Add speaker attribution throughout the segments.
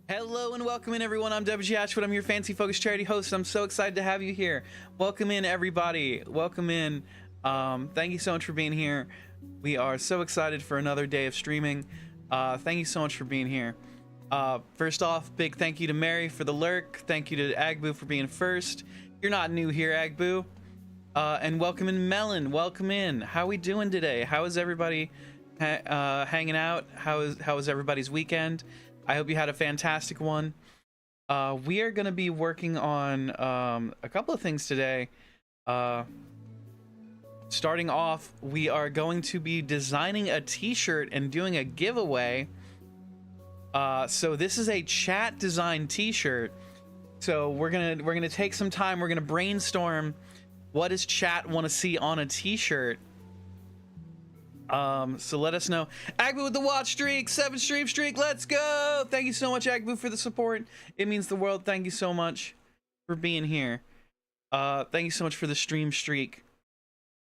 Speaker 1: Hello and welcome in, everyone. I'm WG Ashwood. I'm your fancy focused charity host. I'm so excited to have you here. Welcome in, everybody. Welcome in. Thank you so much for being here. We are so excited for another day of streaming. Thank you so much for being here. First off, big thank you to Mary for the lurk. Thank you to Agboo for being first. You're not new here, Agboo. And welcome in, Melon. Welcome in. How we doing today? How is everybody hanging out? How is everybody's weekend? I hope you had a fantastic one. We are going to be working on a couple of things today. Starting off, we are going to be designing a t-shirt and doing a giveaway. So this is a chat design t-shirt. So we're gonna take some time. We're gonna brainstorm what does chat want to see on a t-shirt. So let us know. Agboo with the watch streak, 7 stream streak, let's go. Thank you so much, Agboo, for the support. It means the world. Thank you so much for being here. Thank you so much for the stream streak.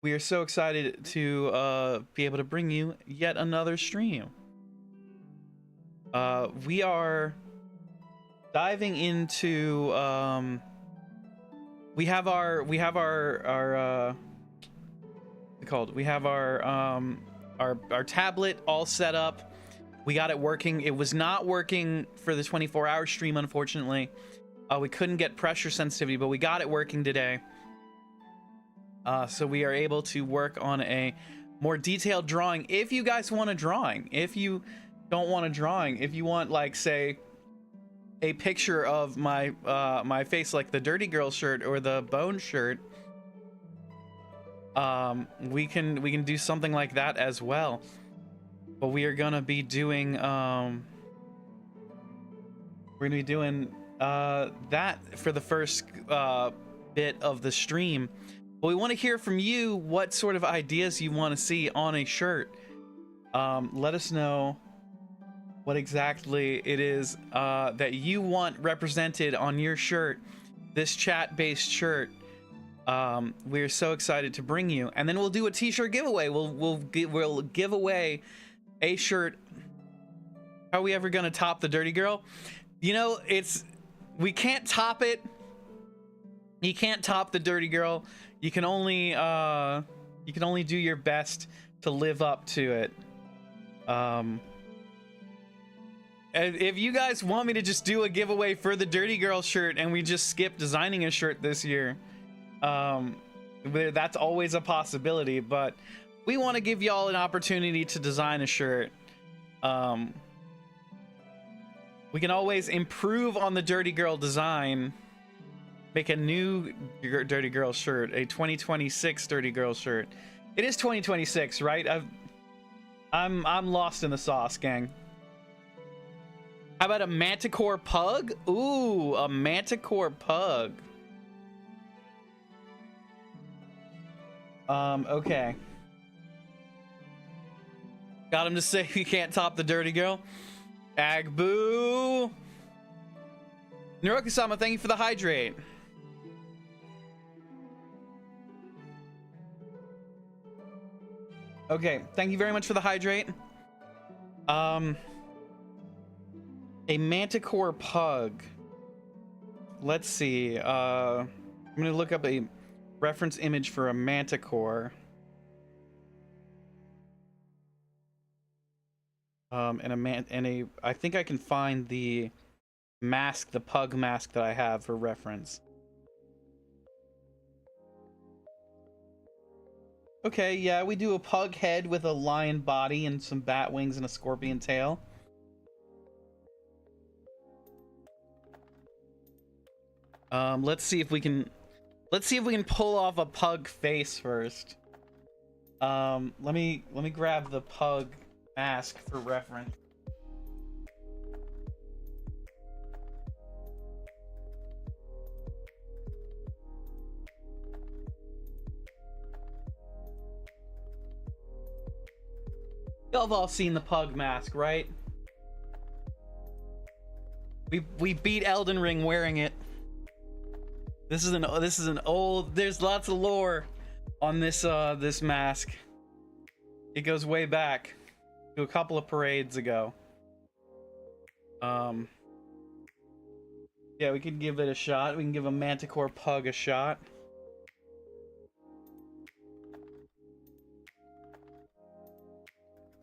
Speaker 1: We are so excited to be able to bring you yet another stream. We are diving into we have our tablet all set up. We got it working. It was not working for the 24-hour stream, unfortunately. We couldn't get pressure sensitivity, but we got it working today. So we are able to work on a more detailed drawing. If you guys want a drawing, if you don't want a drawing, if you want, like, say, a picture of my my face, like the Dirty Girl shirt or the Bone shirt, we can do something like that as well. But we are gonna be doing that for the first bit of the stream. But we want to hear from you what sort of ideas you want to see on a shirt. Let us know what exactly it is that you want represented on your shirt, this chat-based shirt. We're so excited to bring you, and then we'll do a t-shirt giveaway. We'll give away a shirt. How are we ever gonna top the Dirty Girl? You know, we can't top it. You can't top the Dirty Girl. You can only do your best to live up to it. If you guys want me to just do a giveaway for the Dirty Girl shirt and we just skip designing a shirt this year, that's always a possibility, but we want to give y'all an opportunity to design a shirt. We can always improve on the Dirty Girl design, make a new Dirty Girl shirt, a 2026 Dirty Girl shirt. It is 2026, right? I'm lost in the sauce, gang. How about a Manticore pug? Ooh, a Manticore pug. Okay. Got him to say you can't top the Dirty Girl. Agboo. Naroki-sama, thank you for the hydrate. Okay, thank you very much for the hydrate. A Manticore pug. Let's see. I'm gonna look up a reference image for a Manticore. I think I can find the mask, the pug mask that I have for reference. Okay, yeah, we do a pug head with a lion body and some bat wings and a scorpion tail. Let's see if we can pull off a pug face first. Let me grab the pug mask for reference. Y'all have all seen the pug mask, right? We beat Elden Ring wearing it. This is an old. There's lots of lore on this this mask. It goes way back to a couple of parades ago. Yeah, we could give it a shot. We can give a Manticore pug a shot.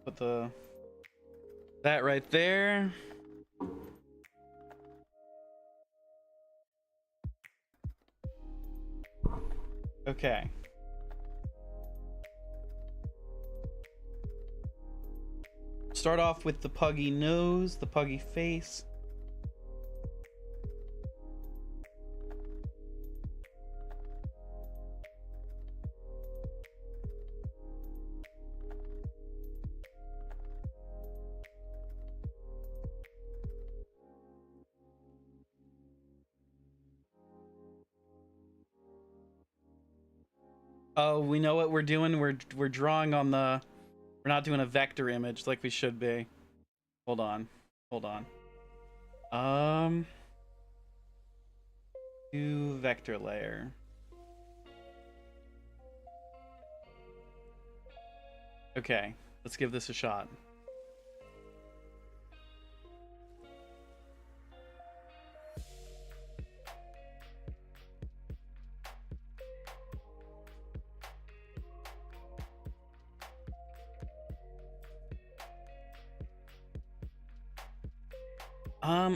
Speaker 1: Put that right there. Okay. Start off with the puggy nose, the puggy face. Oh, we know what we're doing. We're drawing on the. We're not doing a vector image like we should be. Hold on. Hold on. Do vector layer. Okay, let's give this a shot.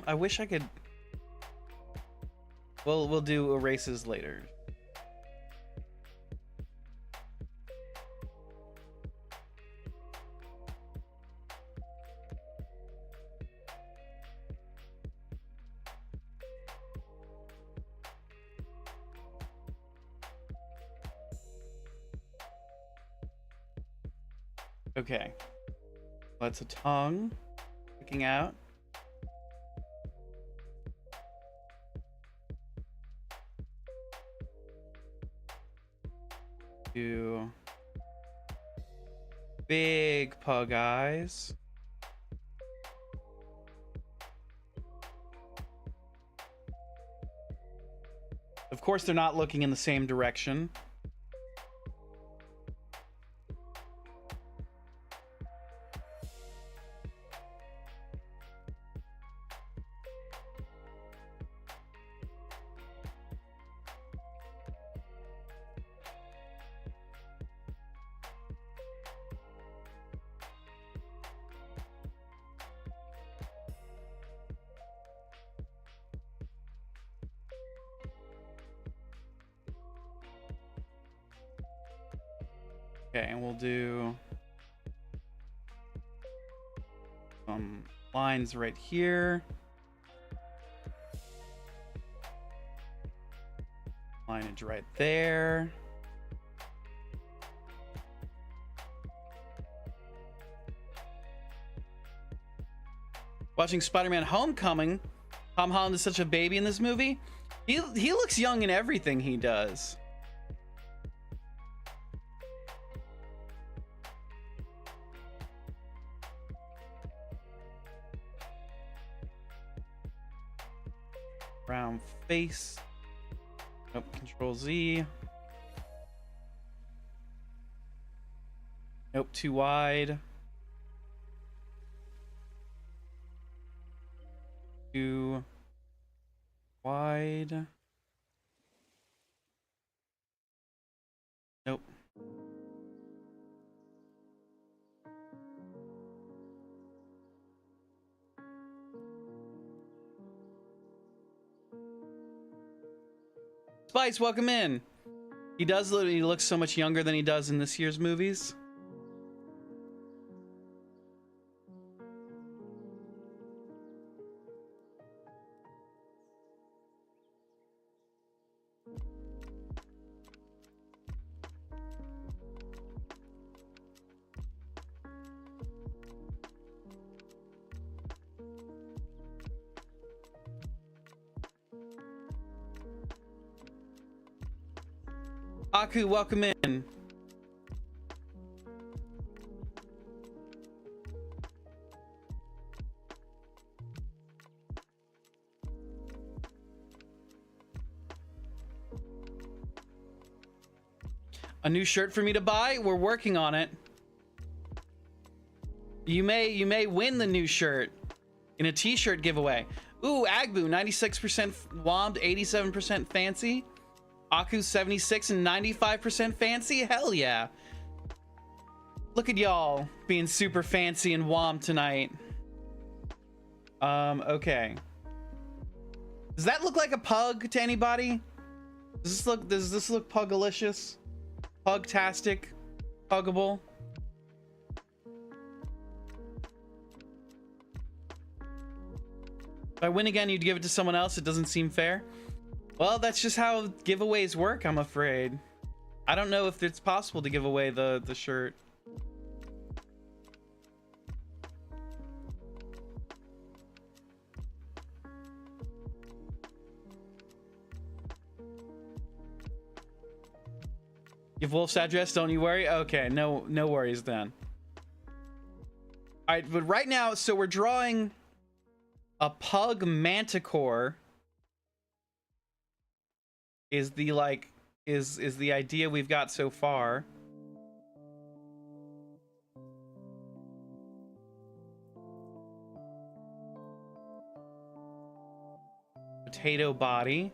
Speaker 1: I wish I could. We'll do erases later. Okay. That's a tongue sticking out. Do big pug eyes. Of course, they're not looking in the same direction. Okay, and we'll do some lines right here. Lineage right there. Watching Spider-Man Homecoming, Tom Holland is such a baby in this movie. He looks young in everything he does. Brown face. Nope, Control Z. Nope, too wide. Too wide. Nope. Spice, welcome in. He looks so much younger than he does in this year's movies. Aku, welcome in. A new shirt for me to buy? We're working on it. You may win the new shirt in a t-shirt giveaway. Ooh, Agbu, 96% wommed, 87% fancy. Aku, 76 and 95% fancy. Hell yeah. Look at y'all being super fancy and wommed tonight. Okay. Does that look like a pug to anybody? Does this look pugalicious? Pugtastic? Puggable? If I win again, you'd give it to someone else. It doesn't seem fair. Well, that's just how giveaways work, I'm afraid. I don't know if it's possible to give away the shirt. Give Wolf's address, don't you worry. Okay, no worries then. All right, but right now, so we're drawing a pug manticore. Is the is the idea we've got so far. Potato body.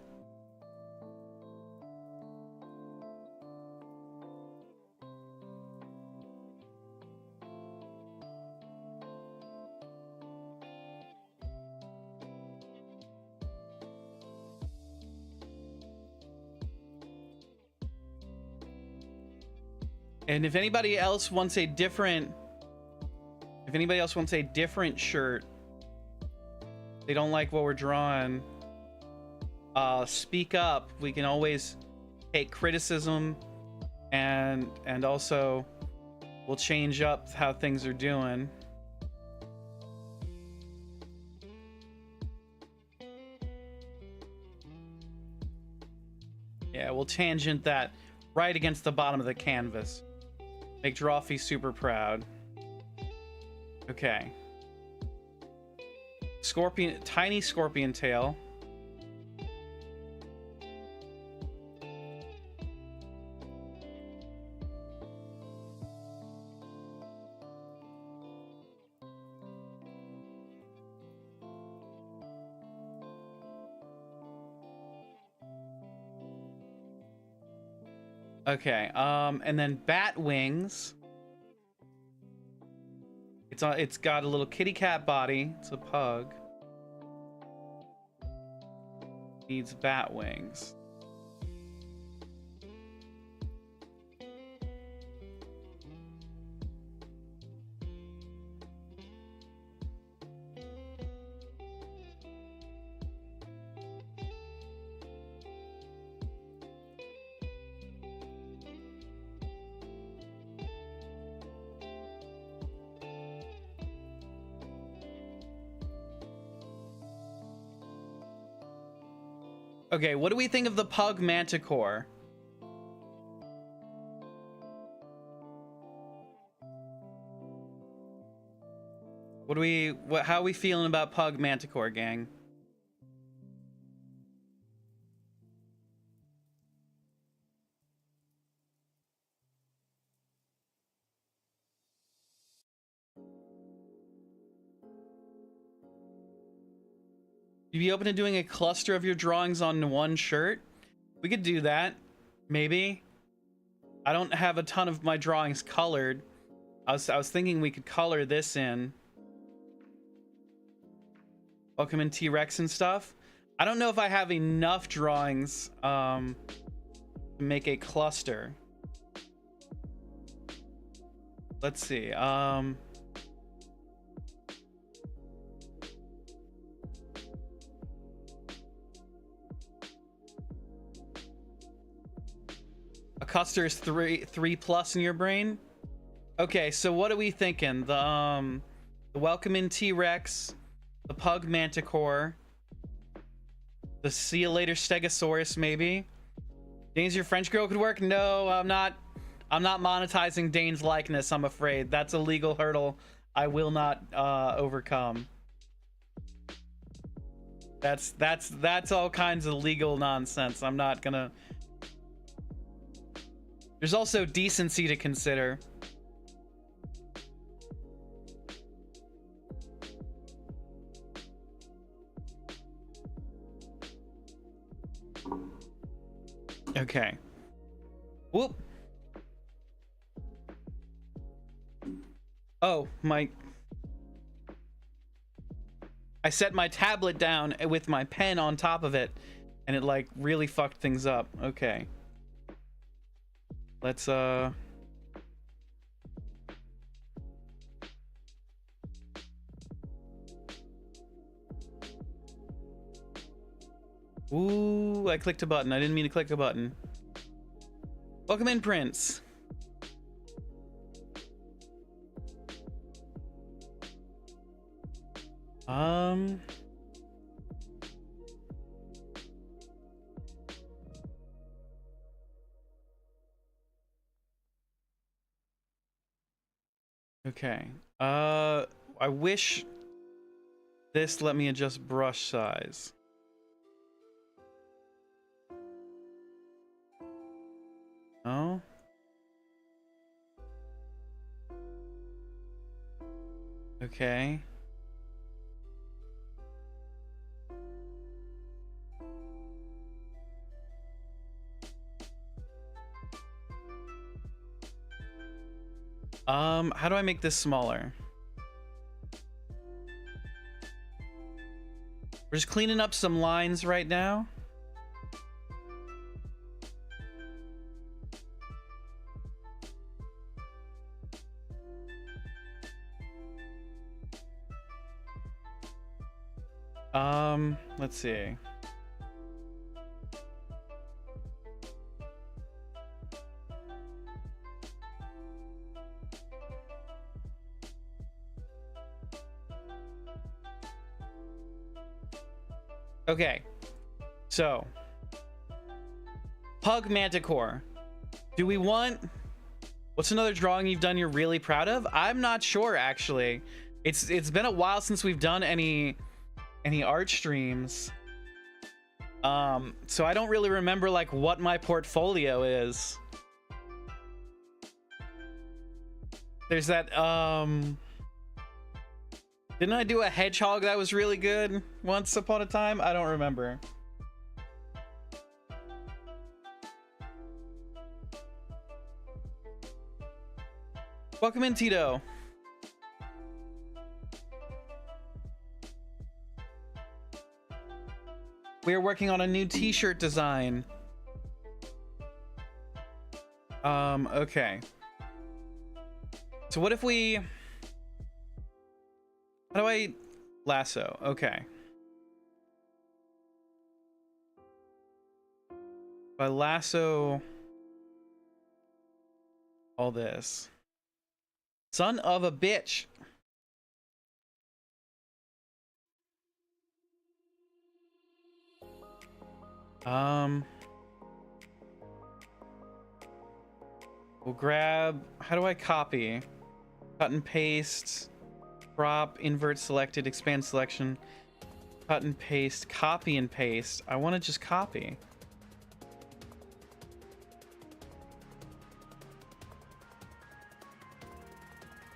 Speaker 1: And if anybody else wants a different shirt, they don't like what we're drawing, speak up. We can always take criticism, and also we'll change up how things are doing. Yeah, we'll tangent that right against the bottom of the canvas. Make Drawfee super proud. Okay. Scorpion, tiny scorpion tail. Okay, and then bat wings. It's got a little kitty cat body. It's a pug. Needs bat wings. Okay, what do we think of the pug manticore? How are we feeling about pug manticore, gang? You'd be open to doing a cluster of your drawings on one shirt? We could do that, maybe. I don't have a ton of my drawings colored. I was thinking we could color this in. Welcome in T-Rex and stuff. I don't know if I have enough drawings to make a cluster. Let's see. A cluster is three plus in your brain. Okay, so what are we thinking? The welcome in T-Rex, the pug manticore, the see you later stegosaurus, maybe. Dane's your French girl could work. No, I'm not monetizing Dane's likeness, I'm afraid. That's a legal hurdle I will not overcome. That's all kinds of legal nonsense. I'm not gonna. There's also decency to consider. Whoop. Oh, I set my tablet down with my pen on top of it, and it like really fucked things up. Okay. Let's Ooh, I clicked a button. I didn't mean to click a button. Welcome in, Prince. Okay. I wish this let me adjust brush size. Oh. Okay. How do I make this smaller? We're just cleaning up some lines right now. Let's see. Okay, so Pug Manticore. Do we want... What's another drawing you've done you're really proud of? I'm not sure, actually. It's been a while since we've done any art streams. So I don't really remember like what my portfolio is. There's that didn't I do a hedgehog that was really good once upon a time? I don't remember. Welcome in, Tito. We are working on a new t-shirt design. Okay. So what if we... How do I lasso? Okay. If I lasso all this. Son of a bitch. We'll grab... How do I copy? Cut and paste. Crop, invert selected, expand selection, cut and paste, copy and paste. I want to just copy.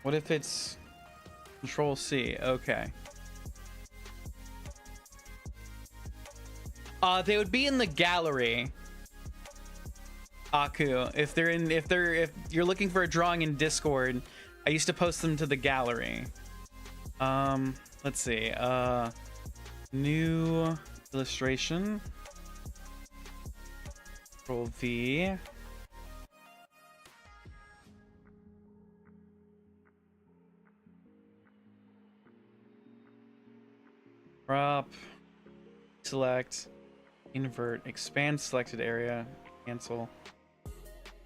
Speaker 1: What if it's Control C? Okay. They would be in the gallery. Aku, if you're looking for a drawing in Discord, I used to post them to the gallery. Let's see. New illustration. Control V. Crop. Select. Invert. Expand selected area. Cancel.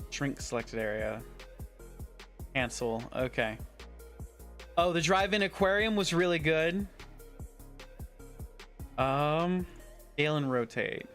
Speaker 1: Shrink selected area. Cancel. Okay. Oh, the drive-in aquarium was really good. Scale and rotate.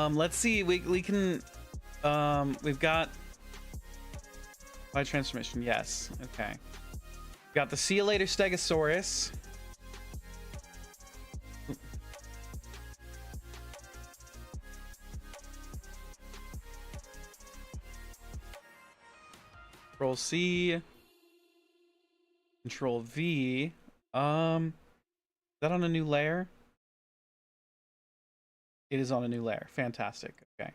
Speaker 1: Let's see. We can. We've got. By transformation, yes. Okay. Got the See You Later Stegosaurus. Control C. Control V. Is that on a new layer? It is on a new layer. Fantastic. Okay.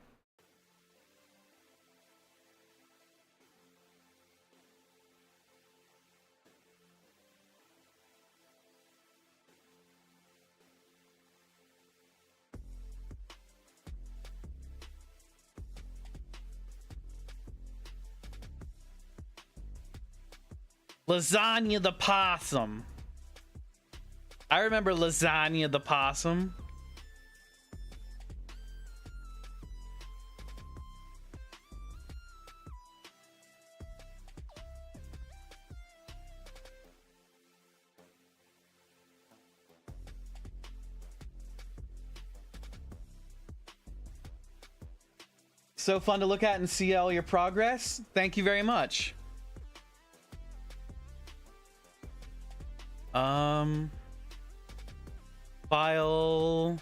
Speaker 1: Lasagna the possum. I remember Lasagna the possum. So fun to look at and see all your progress. Thank you very much. File,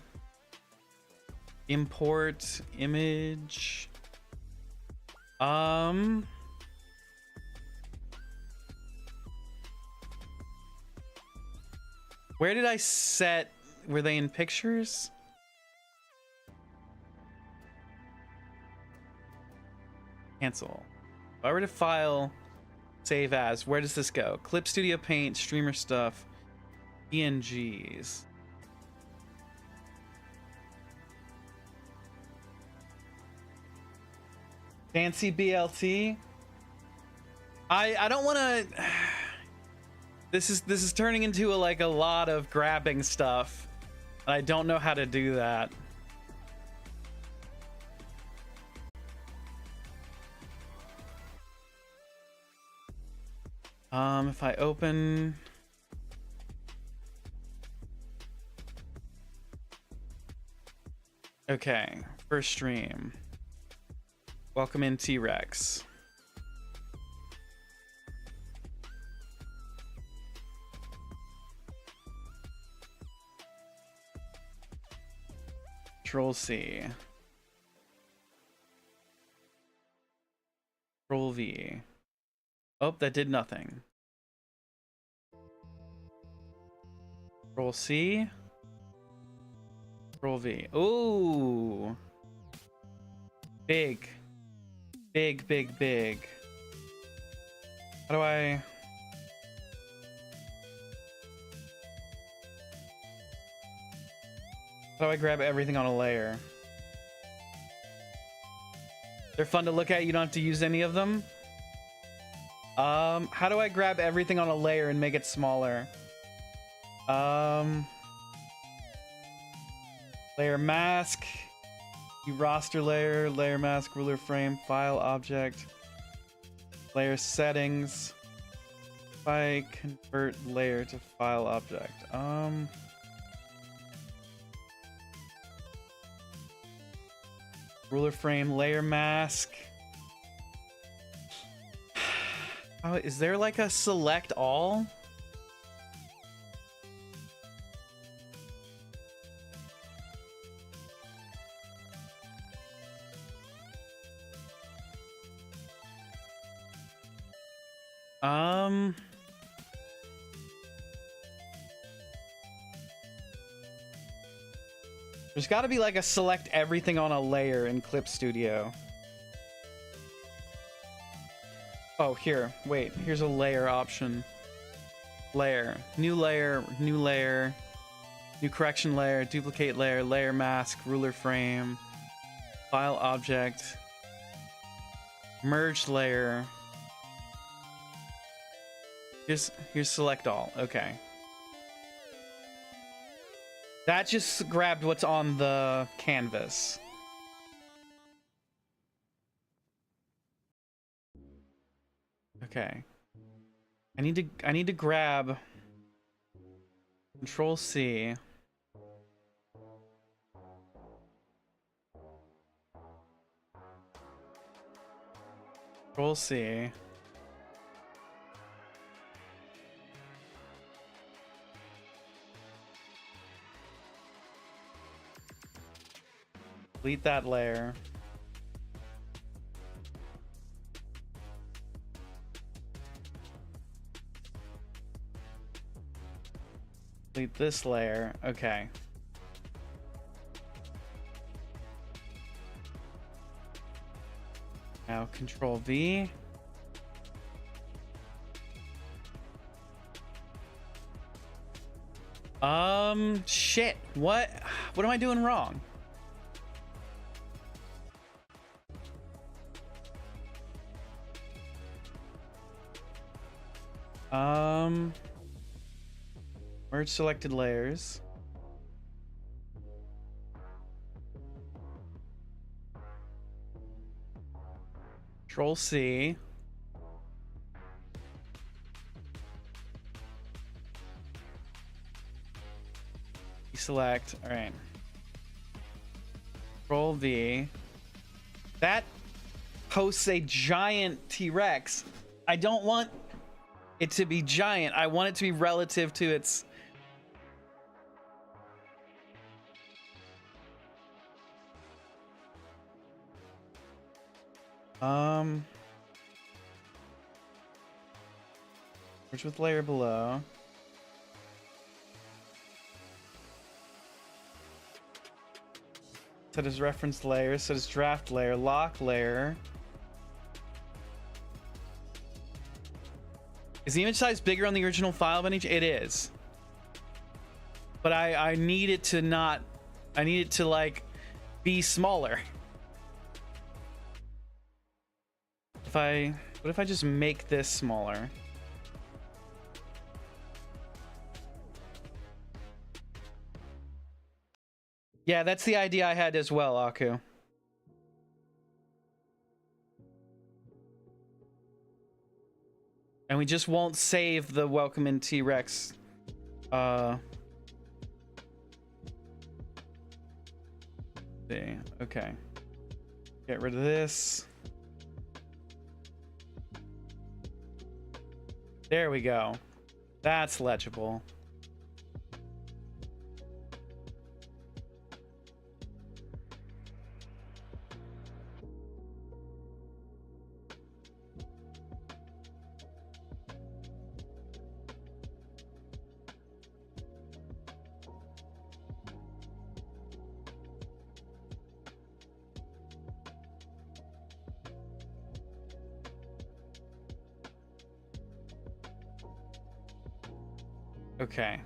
Speaker 1: import image. Where did I set? Were they in pictures? Cancel. If I were to file, save as, where does this go? Clip Studio Paint, streamer stuff, PNGs. Fancy BLT. I don't want to. This is turning into a lot of grabbing stuff, and I don't know how to do that. If I open. Okay, first stream. Welcome in, T-Rex. Control C. Control V. Oh, that did nothing. Control C. Control V. Ooh. Big. Big, big, big. How do I... How do I grab everything on a layer? They're fun to look at. You don't have to use any of them. How do I grab everything on a layer and make it smaller? Layer mask. Roster layer, layer mask, ruler frame, file object, layer settings. If I convert layer to file object, ruler frame, layer mask. Oh, is there like a select all? There's got to be like a select everything on a layer in Clip Studio. Oh, here. Wait, here's a layer option. Layer. New layer, new layer, new correction layer, duplicate layer, layer mask, ruler frame, file object, merge layer. Here's select all. Okay. That just grabbed what's on the canvas. Okay. I need to grab Control C. Control C. Delete that layer. Delete this layer. Okay. Now Control V. Shit. What am I doing wrong? Merge selected layers. Control C. Select. All right. Control V. That hosts a giant T-Rex. I don't want it to be giant. I want it to be relative to its... Merge with layer below. Set as reference layer, set as draft layer, lock layer. Is the image size bigger on the original file image? It is. But I need it to not... I need it to, like, be smaller. What if I just make this smaller? Yeah, that's the idea I had as well, Aku. And we just won't save the welcome in T-Rex. See, okay. Get rid of this. There we go. That's legible. Okay.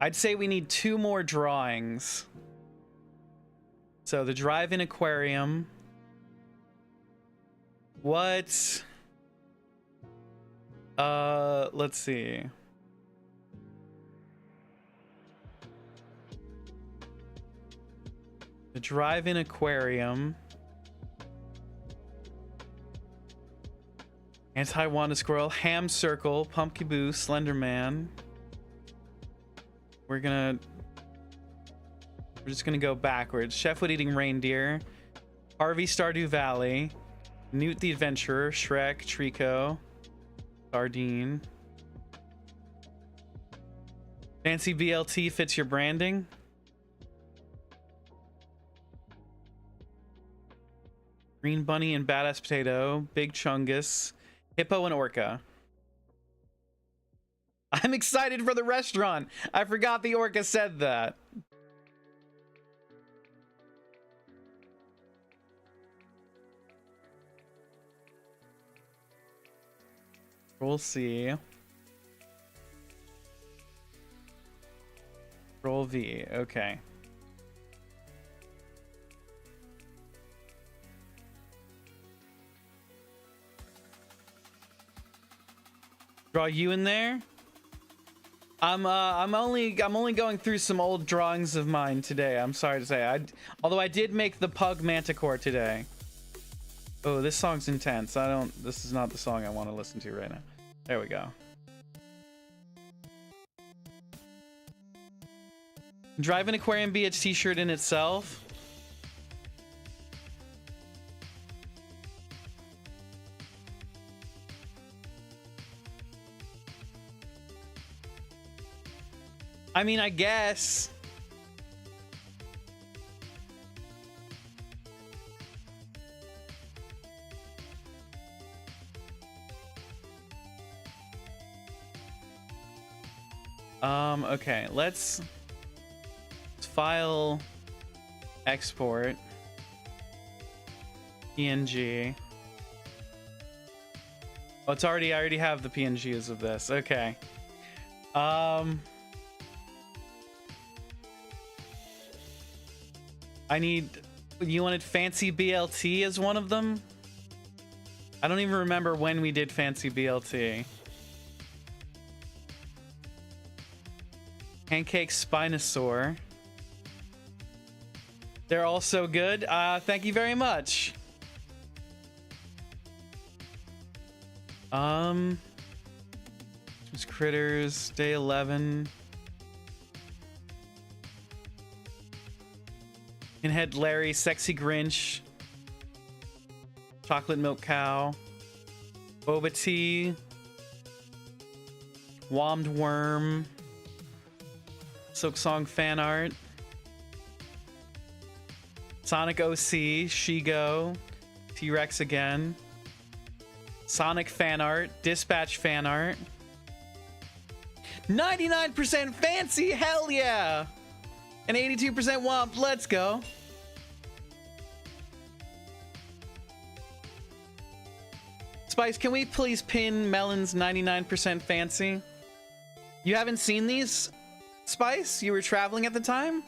Speaker 1: I'd say we need 2 more drawings. So the drive-in aquarium. What? Let's see. The drive-in aquarium. Anti-Wanda Squirrel, Ham Circle, Pumpkin Boo, Slender Man. We're just gonna go backwards. Chefwood Eating Reindeer, Harvey Stardew Valley, Newt the Adventurer, Shrek, Trico, Sardine. Fancy BLT fits your branding. Green Bunny and Badass Potato, Big Chungus, Hippo and Orca. I'm excited for the restaurant. I forgot the Orca said that. Control C. Control V. Okay. Draw you in there. I'm only going through some old drawings of mine today. I'm sorry to say. Although I did make the pug manticore today. Oh, this song's intense. This is not the song I want to listen to right now. There we go. Drive an Aquarium BH t-shirt in itself. I mean, I guess. Okay, let's file export PNG. Oh, it's already, I already have the PNGs of this. Okay. I need, you wanted fancy BLT as one of them? I don't even remember when we did fancy BLT. Pancake Spinosaur. They're all so good. Thank you very much. Just critters, day 11. Pinhead Larry, Sexy Grinch, Chocolate Milk Cow, Boba Tea, Wommed Worm, Silk Song Fan Art, Sonic OC, Shigo, T-Rex again, Sonic Fan Art, Dispatch Fan Art, 99% Fancy, hell yeah! And 82% Womp, let's go! Spice, can we please pin Melon's 99% Fancy? You haven't seen these, Spice? You were traveling at the time?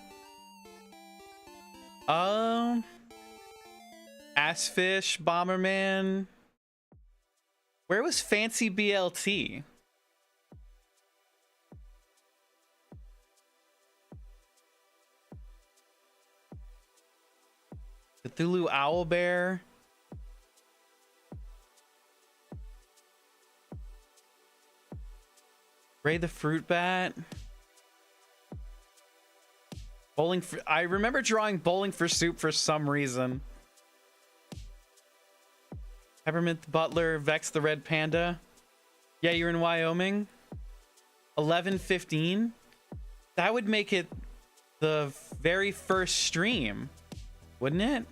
Speaker 1: Assfish, Bomberman. Where was Fancy BLT? Cthulhu Owlbear. Ray the Fruit Bat. Bowling for, I remember drawing Bowling for Soup for some reason. Peppermint the Butler, Vex the Red Panda. Yeah, you're in Wyoming. 11:15. That would make it the very first stream, wouldn't it?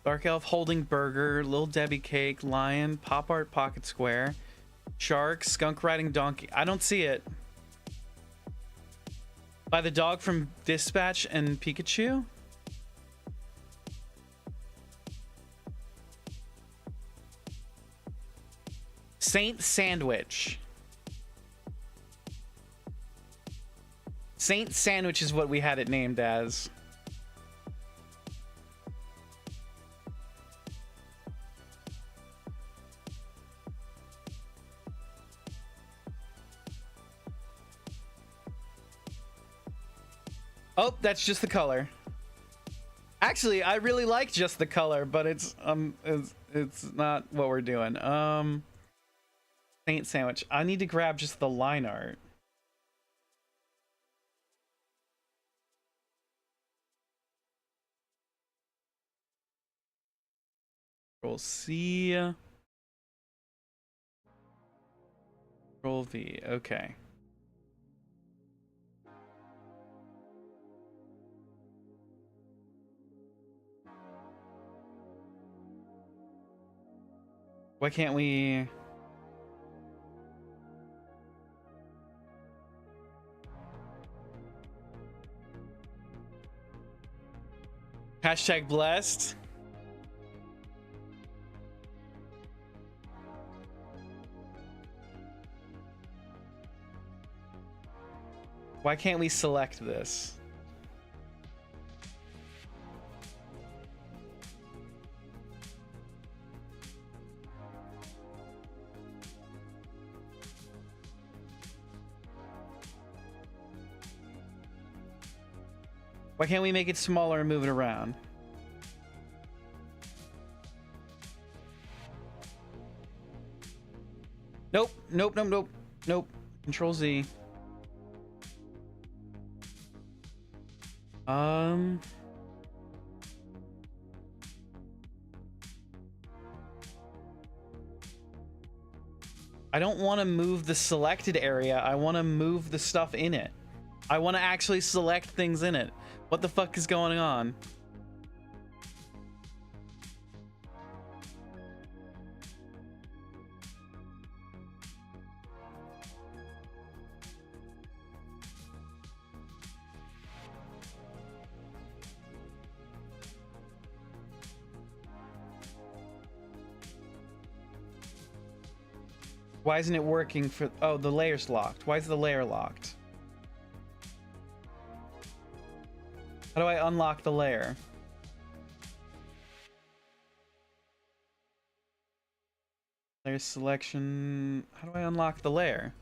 Speaker 1: Dark Elf Holding Burger, Little Debbie Cake, Lion, Pop Art Pocket Square, Shark, Skunk Riding Donkey. I don't see it. By the dog from Dispatch and Pikachu? Saint Sandwich. Saint Sandwich is what we had it named as. Oh, that's just the color. Actually, I really like just the color, but it's not what we're doing. Saint Sandwich. I need to grab just the line art. Control C. Control V. Okay. Why can't we... Hashtag blessed. Why can't we select this? Why can't we make it smaller and move it around? Nope, nope, nope, nope, nope. Control Z. I don't want to move the selected area. I want to move the stuff in it. I want to actually select things in it. What the fuck is going on? Why isn't it working for... Oh, the layer's locked. Why is the layer locked? How do I unlock the layer? Layer selection. How do I unlock the layer?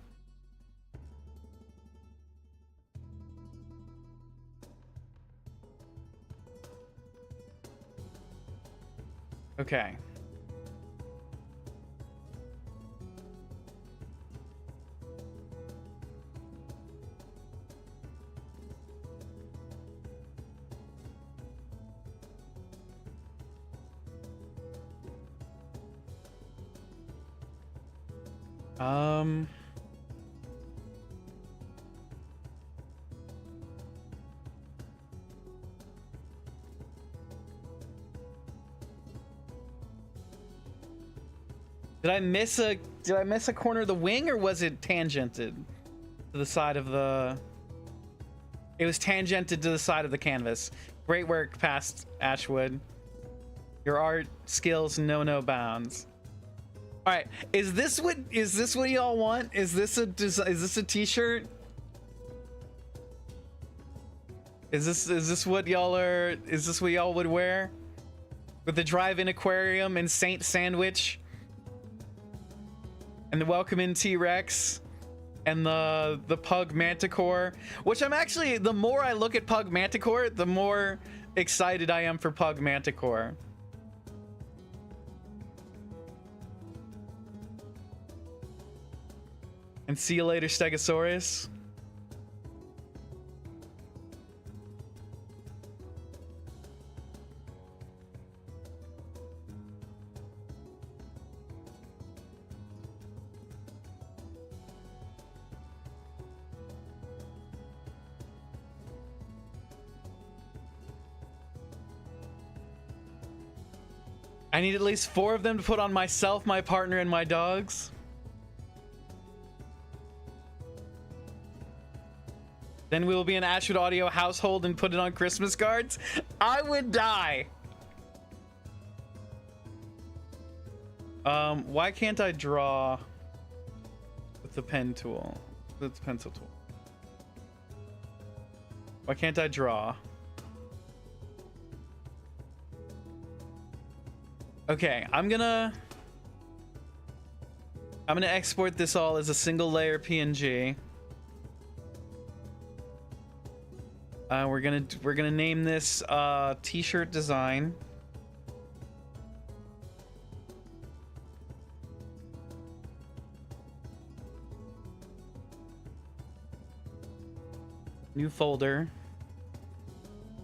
Speaker 1: Okay. Did I miss a corner of the wing, or was it tangented to the side of the... It was tangented to the side of the canvas. Great work, past Ashwood. Your art skills know no bounds. All right, is this what y'all want? Is this a t-shirt? Is this what y'all are? Is this what y'all would wear? With the drive-in aquarium and Saint Sandwich and the welcome in T-Rex and the pug manticore, which I'm actually, the more I look at pug manticore, the more excited I am for pug manticore. And see you later, Stegosaurus. I need at least 4 of them to put on myself, my partner, and my dogs. Then we will be an Ashwood Audio household and put it on Christmas cards. I would die. Why can't I draw with the pen tool? With the pencil tool. Why can't I draw? Okay, I'm gonna export this all as a single layer PNG. We're gonna name this T-shirt design. New folder.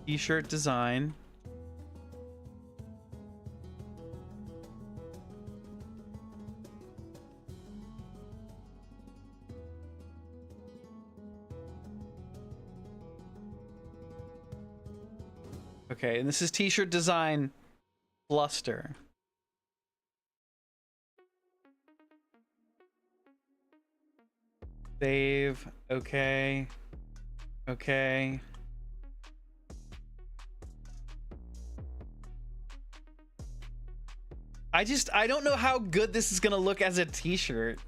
Speaker 1: T-shirt design. Okay, and this is T-shirt design cluster. Save. Okay. Okay. I don't know how good this is gonna look as a T-shirt.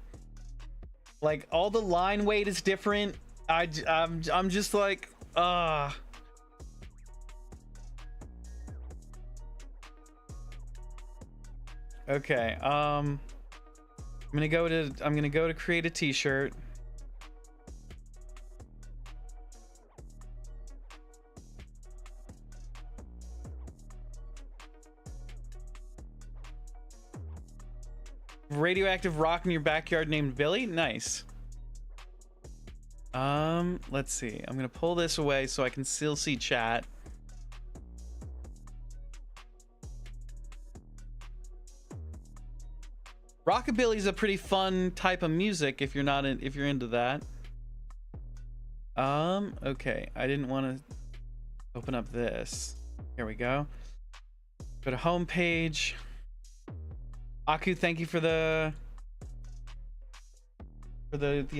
Speaker 1: Like, all the line weight is different. I'm just like, Okay, I'm gonna go to create a T-shirt. Radioactive rock in your backyard named Billy? Nice. Let's see. I'm gonna pull this away so I can still see chat. Rockabilly is a pretty fun type of music if you're not if you're into that. Okay, I didn't want to open up this. Here we go. Go to home page. Aku, thank you for the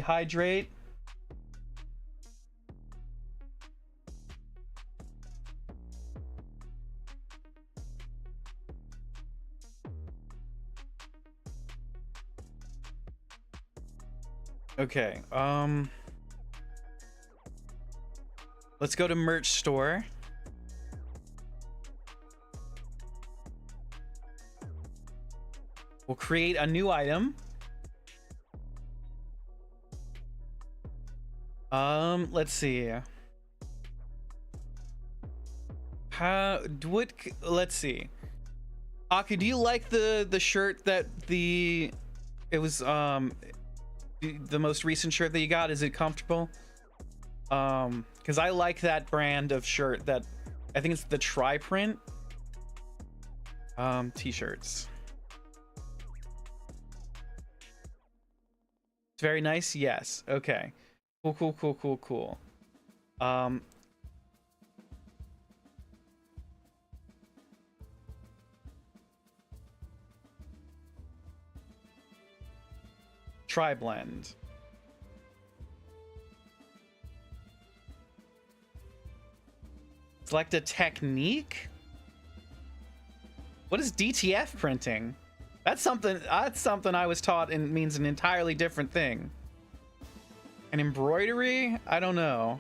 Speaker 1: hydrate. Okay, let's go to merch store. We'll create a new item. Let's see. Let's see. Aki, do you like the shirt that it was the most recent shirt that you got? Is it comfortable? Because I like that brand of shirt that I think it's the tri-print t-shirts. It's very nice. Yes. Okay. Cool. Tri-blend. Select a technique. What is DTF printing? That's something I was taught and means an entirely different thing. An embroidery? I don't know.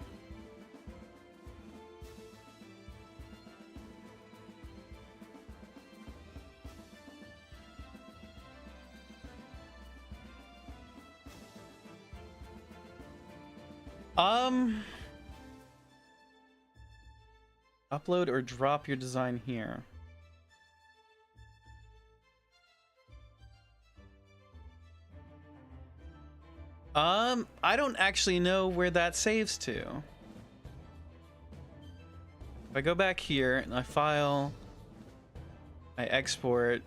Speaker 1: Upload or drop your design here. I don't actually know where that saves to. If I go back here and I file, I export,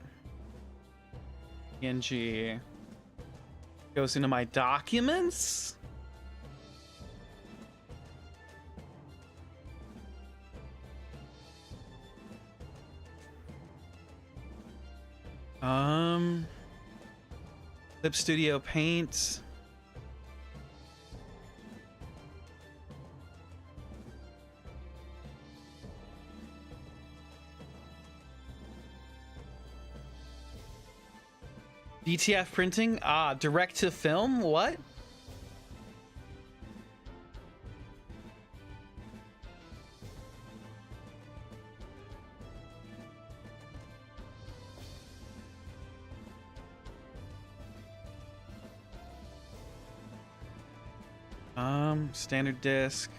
Speaker 1: PNG, goes into my documents. Clip Studio Paint. DTF printing? Ah, direct to film? What? Standard disc.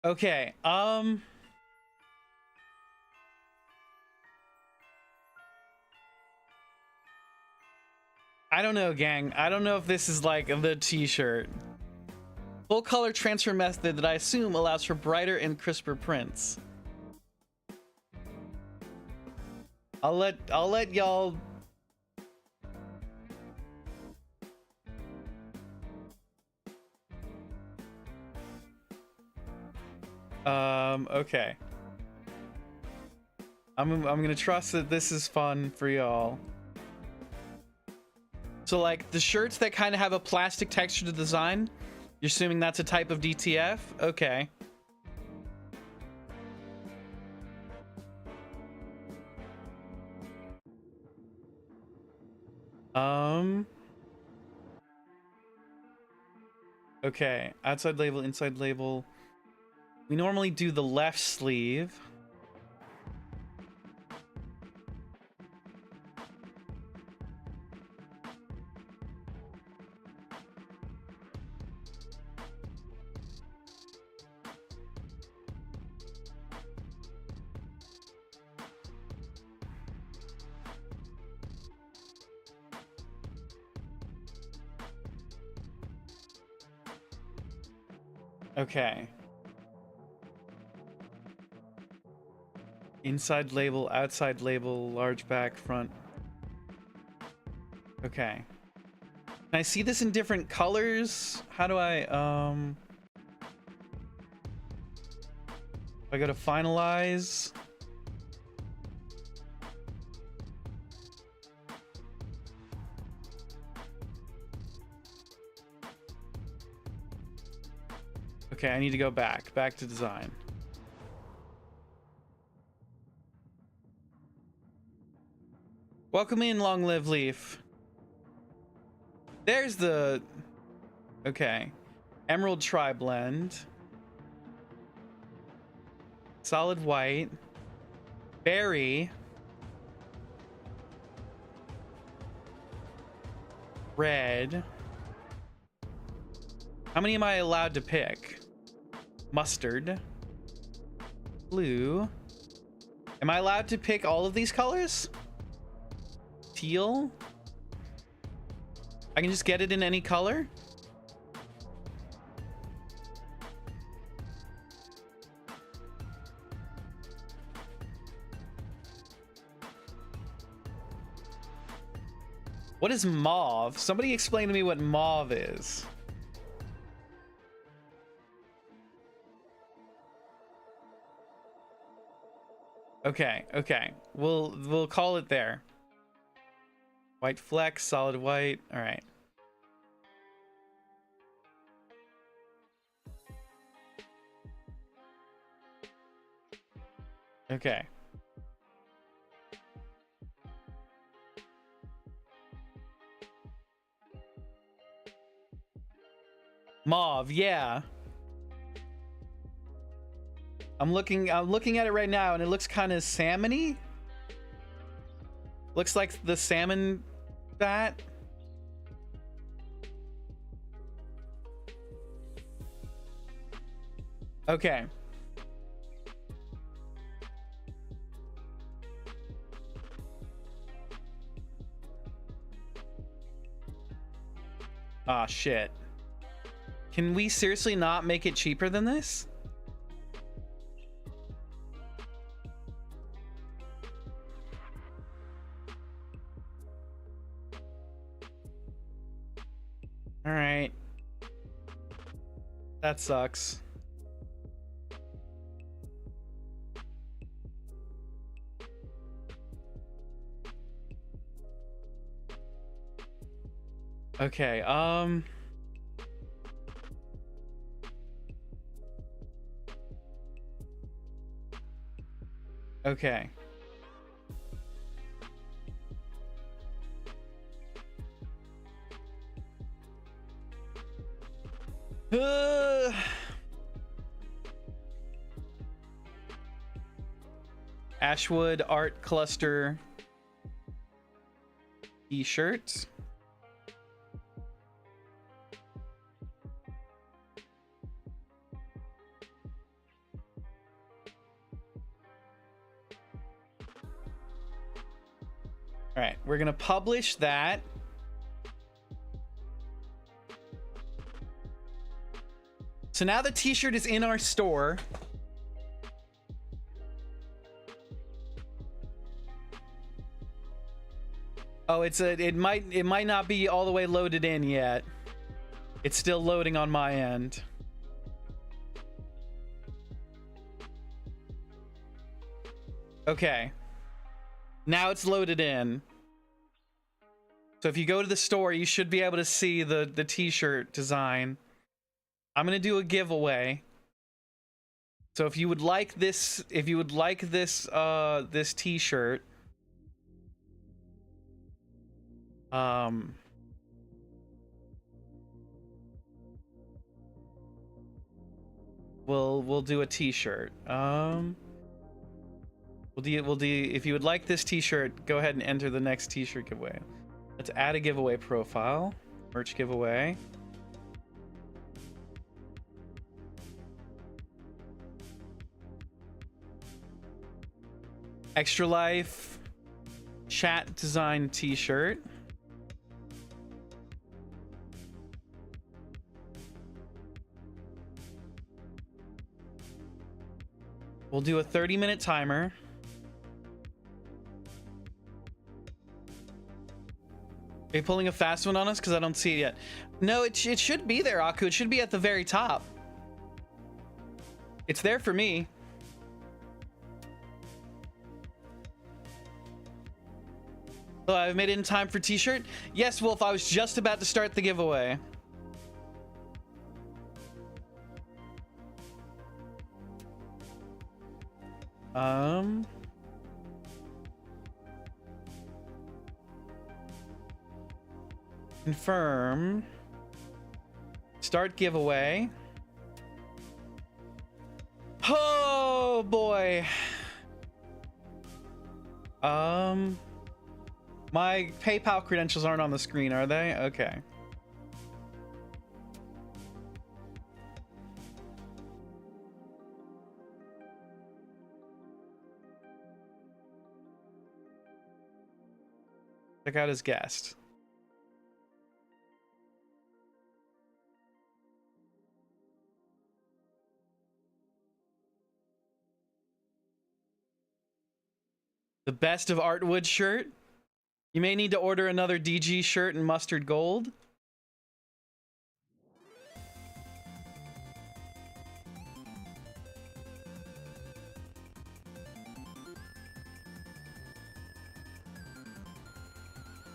Speaker 1: Okay, I don't know, gang. I don't know if this is like the t-shirt. Full color transfer method that I assume allows for brighter and crisper prints. I'll let y'all. Okay. I'm gonna trust that this is fun for y'all. So like the shirts that kind of have a plastic texture to design, you're assuming that's a type of DTF? Okay. Okay, outside label, inside label. We normally do the left sleeve. Okay. Inside label, outside label, large back, front. Okay. Can I see this in different colors? How do I, I go to finalize. Okay, I need to go back to design. Welcome in, Long Live Leaf. There's the... Okay. Emerald Tri-Blend. Solid white. Berry. Red. How many am I allowed to pick? Mustard. Blue. Am I allowed to pick all of these colors? Teal. I can just get it in any color. What is mauve? Somebody explain to me what mauve is. Okay, okay. We'll call it there. White flex, solid white. All right. Okay. Mauve, yeah. I'm looking at it right now and it looks kind of salmon-y. Looks like the salmon bat. Okay. Ah, shit. Can we seriously not make it cheaper than this? All right. That sucks. Okay, okay. Ashwood art cluster t-shirt. All right, we're gonna publish that. So now the t-shirt is in our store. Oh, it might not be all the way loaded in yet. It's still loading on my end. Okay. Now it's loaded in. So if you go to the store, you should be able to see the t-shirt design. I'm gonna do a giveaway. So if you would like this, this t-shirt, we'll do a t-shirt. We'll do if you would like this t-shirt, go ahead and enter the next t-shirt giveaway. Let's add a giveaway profile. Merch giveaway. Extra Life chat design t-shirt. We'll do a 30-minute timer. Are you pulling a fast one on us? Because I don't see it yet. No, it should be there, Aku. It should be at the very top. It's there for me. So I've made it in time for T-shirt. Yes, Wolf, I was just about to start the giveaway. Confirm. Start giveaway. Oh boy. My PayPal credentials aren't on the screen, are they? Okay. Check out his guest. The best of Artwood shirt. You may need to order another DG shirt in mustard gold.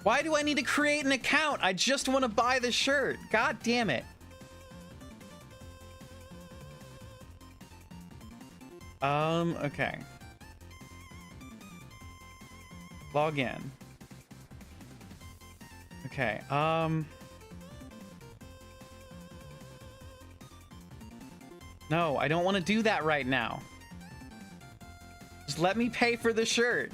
Speaker 1: Why do I need to create an account? I just want to buy the shirt. God damn it. Okay. Log in. Okay, no, I don't want to do that right now. Just let me pay for the shirt.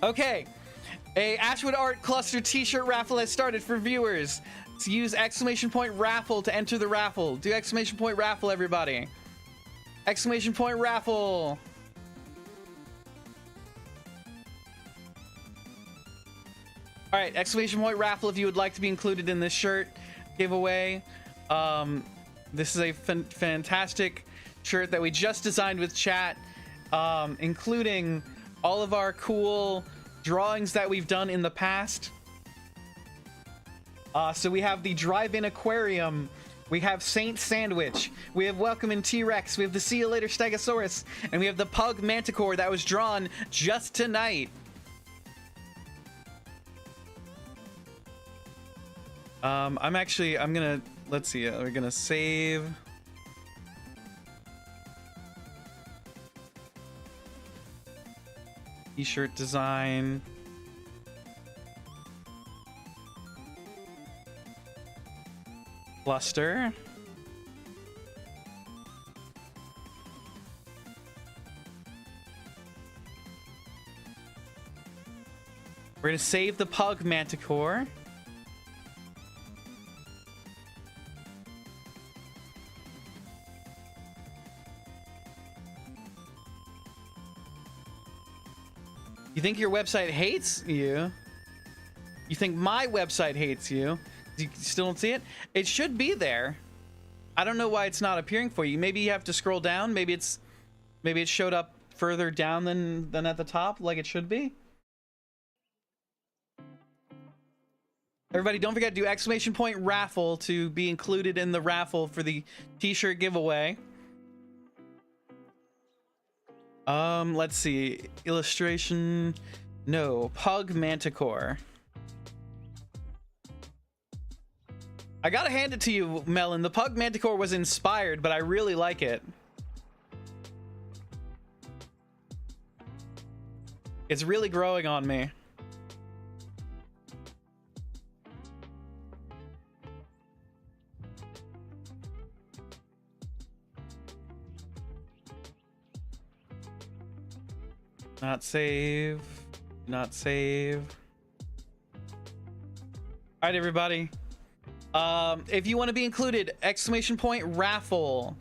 Speaker 1: Okay, a Ashwood Art Cluster t-shirt raffle has started for viewers. To use exclamation point raffle to enter the raffle. Do exclamation point raffle, everybody. Exclamation point raffle. All right, exclamation point raffle if you would like to be included in this shirt giveaway. This is a fantastic shirt that we just designed with chat, including all of our cool drawings that we've done in the past. So we have the drive-in aquarium, we have Saint Sandwich, we have Welcome in T-Rex, we have the See You Later Stegosaurus, and we have the Pug Manticore that was drawn just tonight. I'm gonna, let's see, we're gonna save. T-shirt design. Cluster. We're gonna save the Pug Manticore. You think your website hates you? You think my website hates you? You still don't see it? It should be there. I don't know why it's not appearing for you. Maybe you have to scroll down. Maybe it showed up further down than at the top, like it should be. Everybody, don't forget to do exclamation point raffle to be included in the raffle for the t-shirt giveaway. Let's see. Illustration. No. Pug Manticore. I gotta hand it to you, Melon. The Pug Manticore was inspired, but I really like it. It's really growing on me. Not save. Not save. All right, everybody. If you want to be included, exclamation point raffle.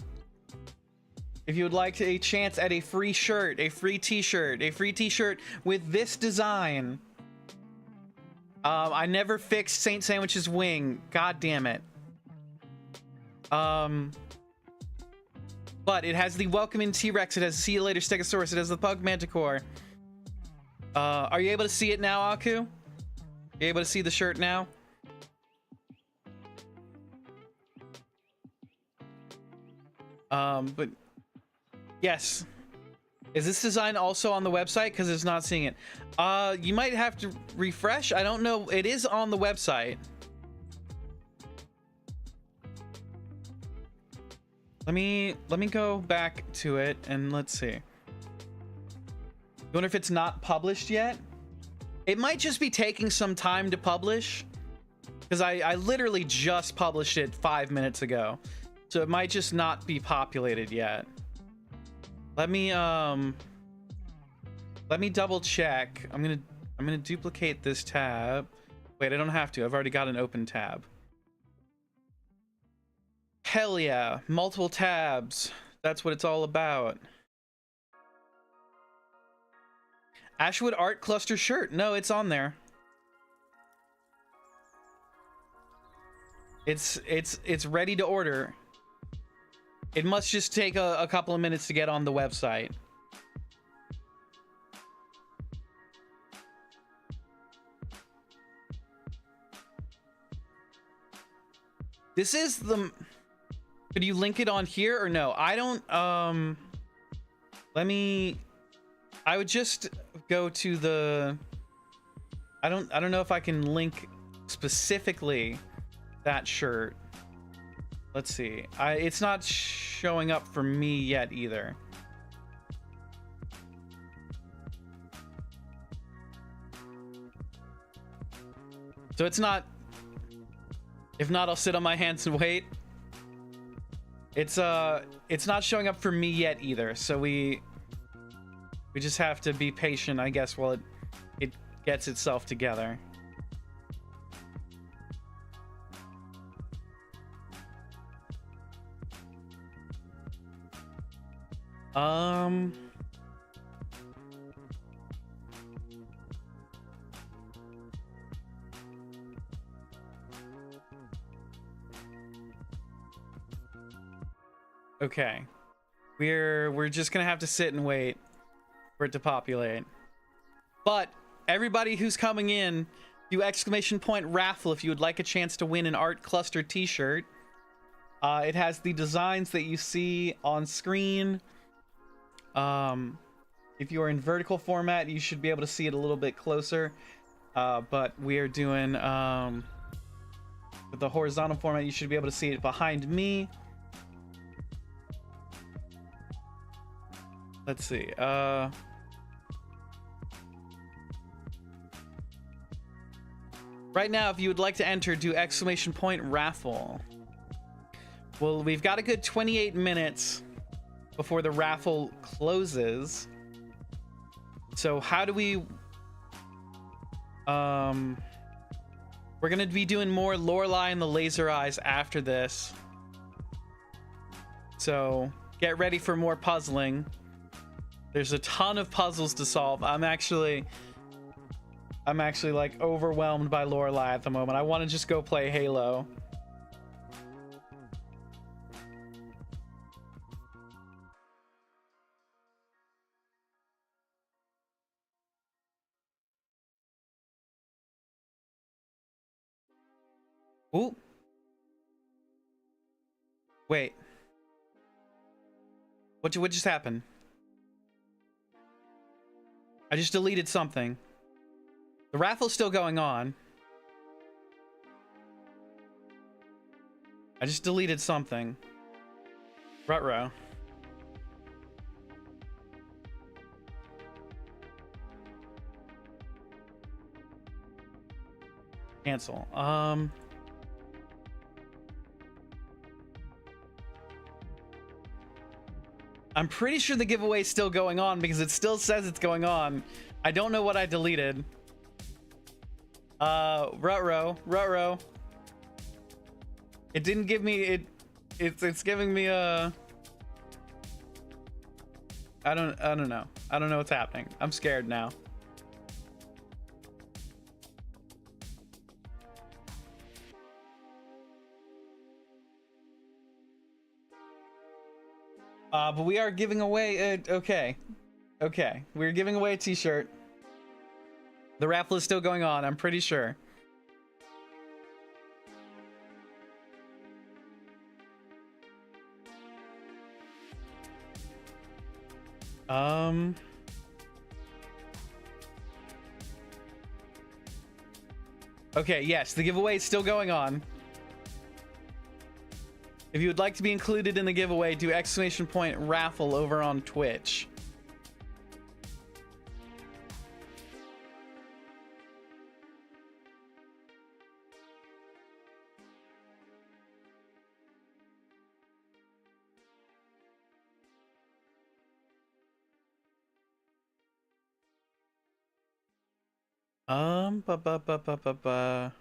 Speaker 1: If you would like a chance at a free shirt, a free t-shirt with this design. I never fixed Saint Sandwich's wing. God damn it. But it has the Welcome in T-Rex. It has See You Later Stegosaurus. It has the Pug Manticore. Are you able to see it now, Aku? You able to see the shirt now? But Yes. Is this design also on the website? Because it's not seeing it. You might have to refresh. I don't know. It is on the website. Let me go back to it and let's see. I wonder if it's not published yet. It might just be taking some time to publish, because I literally just published it 5 minutes ago, so it might just not be populated yet. Let me double check. I'm gonna duplicate this tab. Wait, I don't have to. I've already got an open tab. Hell yeah, multiple tabs. That's what it's all about. Ashwood Art Cluster shirt. No, it's on there. It's ready to order. It must just take a couple of minutes to get on the website. This is the... Could you link it on here or no? I don't... Let me... I would just go to the... I don't know if I can link specifically that shirt. Let's see. It's not showing up for me yet either. So it's not... If not, I'll sit on my hands and wait. It's not showing up for me yet either. So we just have to be patient, I guess, while it gets itself together. Okay. We're just gonna have to sit and wait for it to populate. But everybody who's coming in, do exclamation point raffle if you would like a chance to win an Art Cluster t-shirt. It has the designs that you see on screen. If you are in vertical format, you should be able to see it a little bit closer. But we are doing with the horizontal format, you should be able to see it behind me. Let's see. Right now, if you would like to enter, do exclamation point raffle. Well, we've got a good 28 minutes before the raffle closes. So how do we... We're gonna be doing more Lorelei and the Laser Eyes after this. So get ready for more puzzling. There's a ton of puzzles to solve. I'm actually like overwhelmed by Lorelei at the moment. I want to just go play Halo. Ooh. Wait. What just happened? I just deleted something. The raffle's still going on. I just deleted something. Ruh-roh. Cancel. I'm pretty sure the giveaway is still going on because it still says it's going on. I don't know what I deleted. Ruh-roh. It didn't give me it's giving me a I don't know. I don't know what's happening. I'm scared now. But we are giving away okay. We're giving away a t-shirt. The raffle is still going on, I'm pretty sure. Um. Okay, yes, the giveaway is still going on. If you would like to be included in the giveaway, do !raffle over on Twitch. Ba ba ba ba ba ba.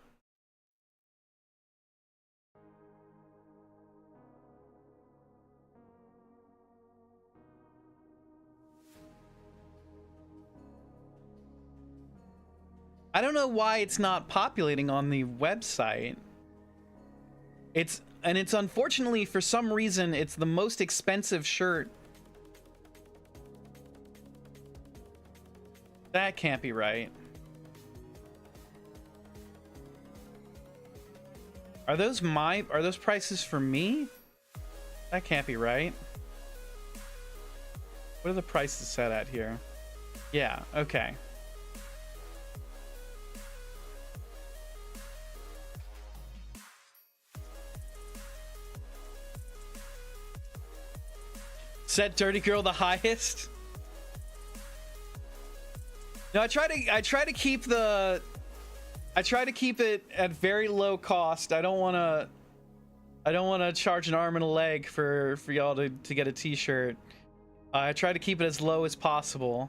Speaker 1: I don't know why it's not populating on the website. It's unfortunately, for some reason, it's the most expensive shirt. That can't be right. Are those prices for me? That can't be right. What are the prices set at here? Yeah, okay. Set Dirty Girl the highest? No, I try to keep it at very low cost. I don't want to charge an arm and a leg for y'all to get a t-shirt. I try to keep it as low as possible.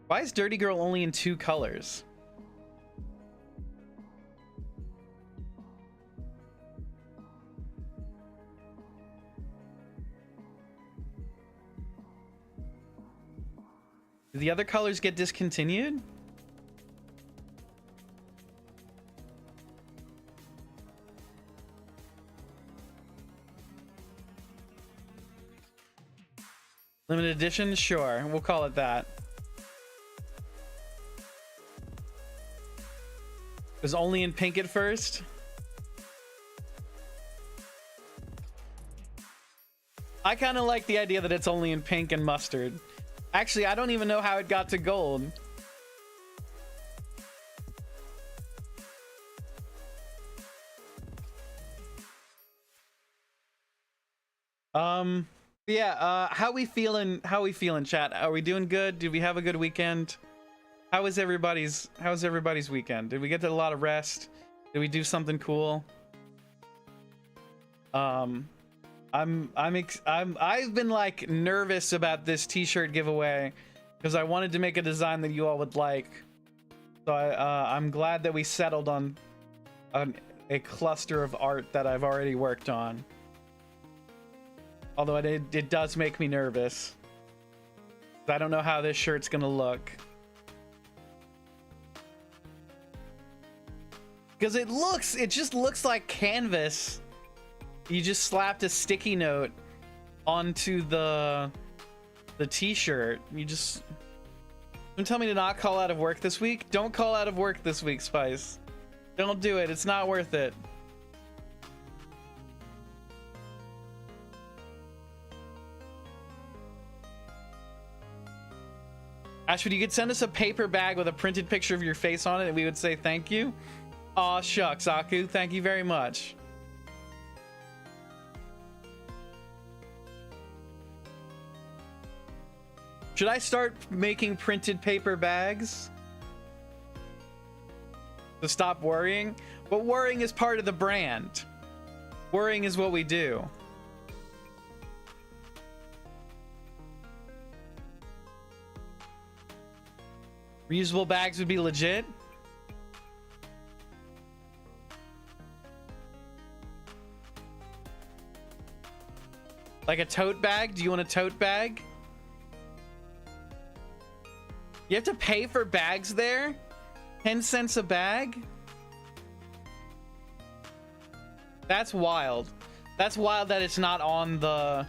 Speaker 1: Why is Dirty Girl only in 2 colors? Do the other colors get discontinued? Limited edition? Sure, we'll call it that. It was only in pink at first? I kind of like the idea that it's only in pink and mustard. Actually, I don't even know how it got to gold. Yeah, how we feeling, chat? Are we doing good? Did we have a good weekend? How's everybody's weekend? Did we get a lot of rest? Did we do something cool? I've been like nervous about this t-shirt giveaway because I wanted to make a design that you all would like. So I'm glad that we settled on a cluster of art that I've already worked on. Although it does make me nervous. I don't know how this shirt's gonna look. Because it just looks like canvas. You just slapped a sticky note onto the t-shirt. Don't tell me to not call out of work this week. Don't call out of work this week, Spice. Don't do it. It's not worth it. Ashwood, you could send us a paper bag with a printed picture of your face on it and we would say thank you. Aw, shucks, Aku. Thank you very much. Should I start making printed paper bags? To stop worrying? But worrying is part of the brand. Worrying is what we do. Reusable bags would be legit. Like a tote bag? Do you want a tote bag? You have to pay for bags there? 10 cents a bag? That's wild. That's wild that it's not on the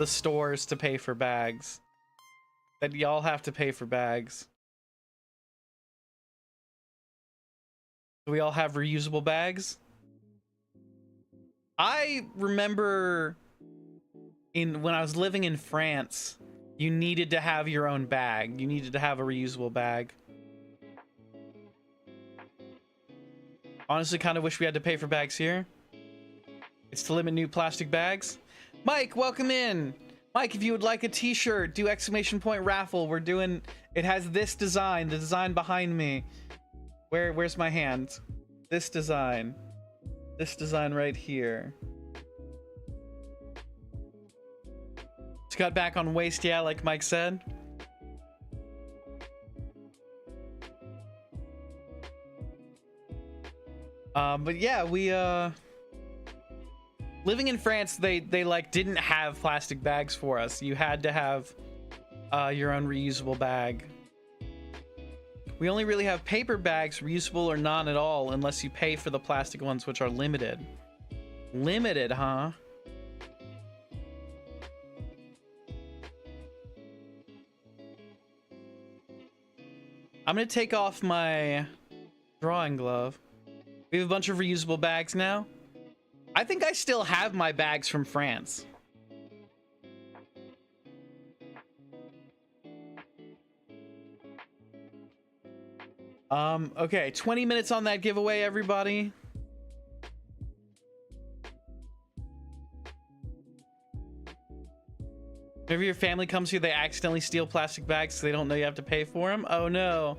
Speaker 1: stores to pay for bags. That y'all have to pay for bags. Do we all have reusable bags? I remember when I was living in France, You needed to have your own bag. You needed to have a reusable bag. Honestly, kind of wish we had to pay for bags here. It's to limit new plastic bags. Mike, welcome in. Mike, if you would like a t-shirt, do exclamation point raffle. We're doing, it has this design, the design behind me. Where's my hand? This design right here. It's got back on waist, yeah, like Mike said. But yeah, we living in France, they like didn't have plastic bags for us. You had to have your own reusable bag. We only really have paper bags, reusable or none at all, unless you pay for the plastic ones, which are limited. Limited, huh? I'm gonna take off my drawing glove. We have a bunch of reusable bags now. I think I still have my bags from France. Okay, 20 minutes on that giveaway, everybody. Whenever your family comes here, they accidentally steal plastic bags so they don't know you have to pay for them. Oh no.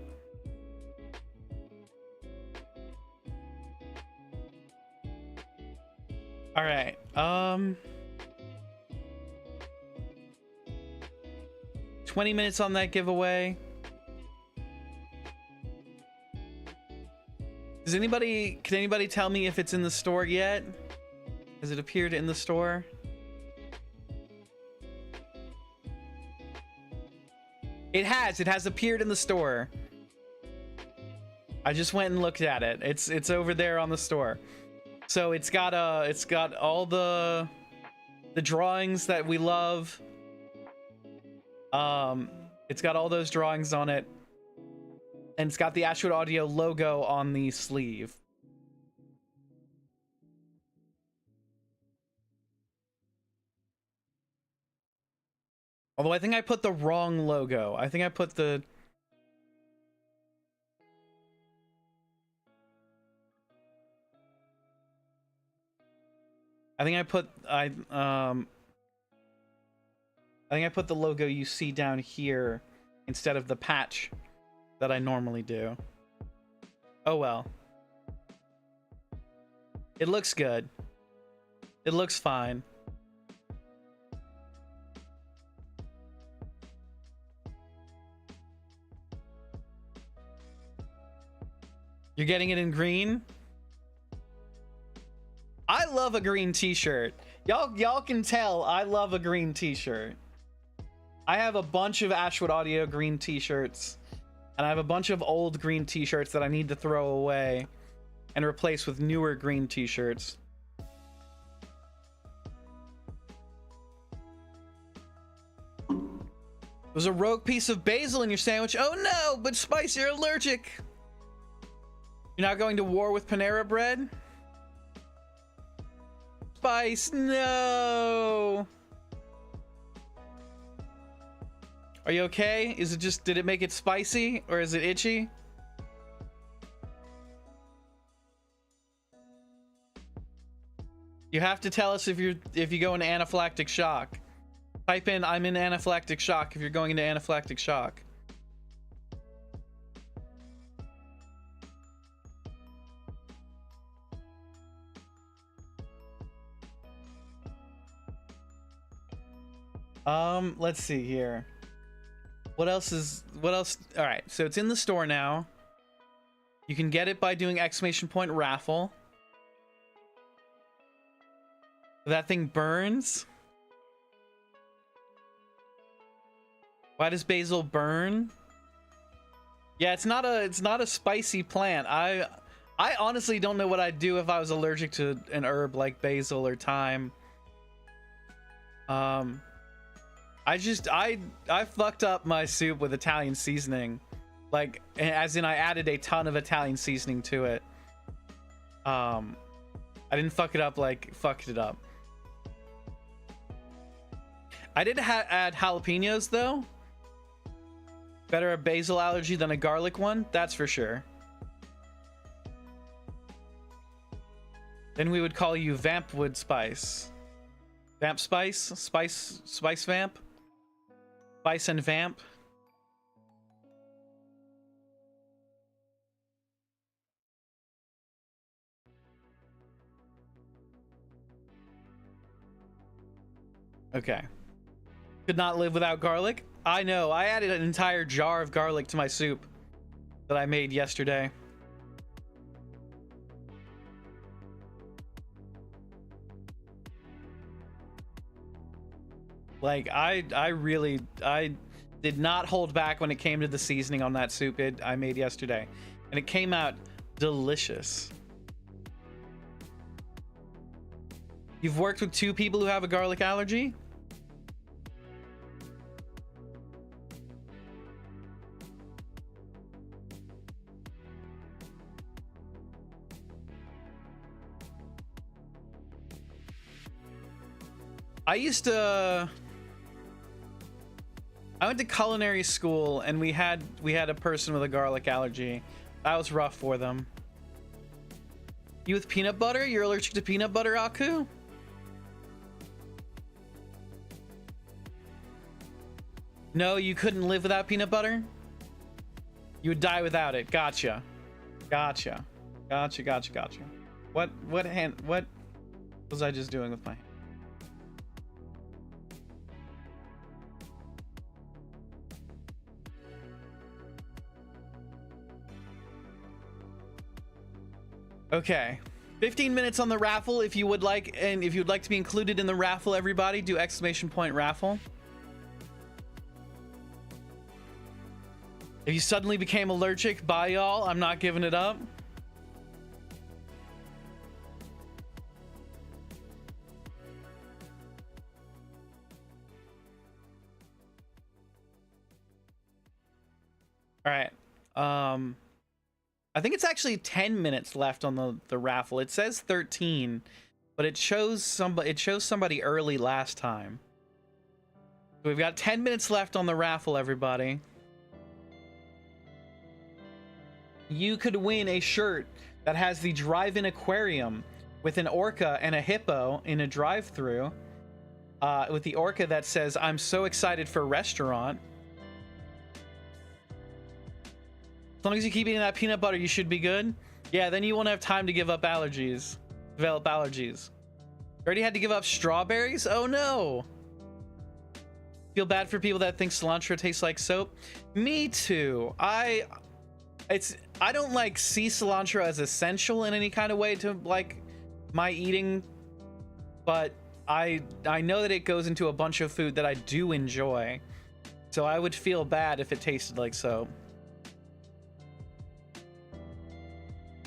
Speaker 1: All right. 20 minutes on that giveaway. Can anybody tell me if it's in the store yet? Has it appeared in the store? It has appeared in the store. I just went and looked at it. It's over there on the store. So it's got all the drawings that we love. It's got all those drawings on it. And it's got the Ashwood Audio logo on the sleeve. Although I think I put the wrong logo. I think I put the... I think I put the logo you see down here instead of the patch that I normally do. Oh well. It looks good. It looks fine. You're getting it in green? I love a green t-shirt. Y'all can tell I love a green t-shirt. I have a bunch of Ashwood Audio green t-shirts, and I have a bunch of old green t-shirts that I need to throw away and replace with newer green t-shirts. There's a rogue piece of basil in your sandwich. Oh no, but Spice, you're allergic. You're not going to war with Panera Bread? Spice, no. Are you okay? Is it just, did it make it spicy or is it itchy? You have to tell us if you go into anaphylactic shock. Type in I'm in anaphylactic shock if you're going into anaphylactic shock. Let's see here. What else? All right, so it's in the store now. You can get it by doing exclamation point raffle. That thing burns. Why does basil burn? Yeah, it's not a spicy plant. I honestly don't know what I'd do if I was allergic to an herb like basil or thyme. I fucked up my soup with Italian seasoning. Like, as in I added a ton of Italian seasoning to it. I didn't fuck it up like fucked it up. I did add jalapenos though. Better a basil allergy than a garlic one, that's for sure. Then we would call you Vampwood Spice. Vamp Spice? Spice Vamp? Spice and Vamp? Okay. Could not live without garlic? I know, I added an entire jar of garlic to my soup that I made yesterday. Like, I did not hold back when it came to the seasoning on that soup I made yesterday. And it came out delicious. You've worked with 2 people who have a garlic allergy? I went to culinary school and we had a person with a garlic allergy. That was rough for them. You with peanut butter? You're allergic to peanut butter, Aku? No, you couldn't live without peanut butter? You would die without it. Gotcha. Gotcha. Gotcha, gotcha, gotcha. What was I just doing with my hand? Okay, 15 minutes on the raffle if you would like, and if you'd like to be included in the raffle, everybody do ! raffle. If you suddenly became allergic, bye y'all, I'm not giving it up. All right, I think it's actually 10 minutes left on the raffle. It says 13, but it shows somebody early last time. So we've got 10 minutes left on the raffle, everybody. You could win a shirt that has the drive-in aquarium with an orca and a hippo in a drive-through. With the orca that says, "I'm so excited for restaurant." As long as you keep eating that peanut butter, you should be good. Yeah, then you won't have time to develop allergies. You already had to give up strawberries? Oh no. Feel bad for people that think cilantro tastes like soap. Me too. I don't like see cilantro as essential in any kind of way to like my eating, but I know that it goes into a bunch of food that I do enjoy. So I would feel bad if it tasted like soap.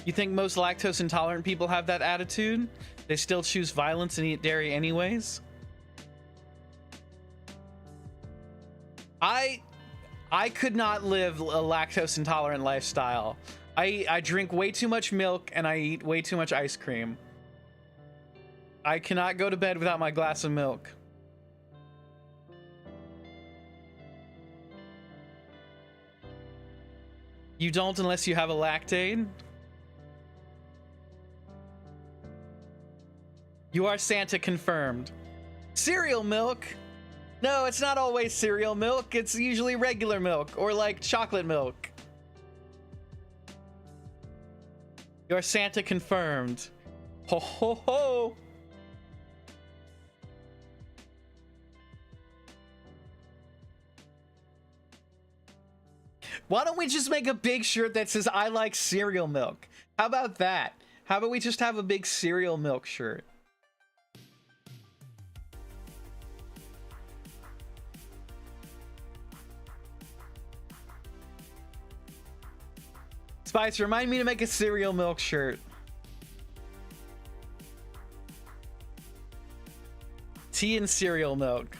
Speaker 1: You think most lactose intolerant people have that attitude? They still choose violence and eat dairy anyways? I could not live a lactose intolerant lifestyle. I drink way too much milk and I eat way too much ice cream. I cannot go to bed without my glass of milk. You don't unless you have a Lactaid? You are Santa confirmed. Cereal milk? No, it's not always cereal milk. It's usually regular milk or like chocolate milk. You are Santa confirmed. Ho ho ho. Why don't we just make a big shirt that says "I like cereal milk"? How about that? How about we just have a big cereal milk shirt? Spice, remind me to make a cereal milk shirt. Tea and cereal milk.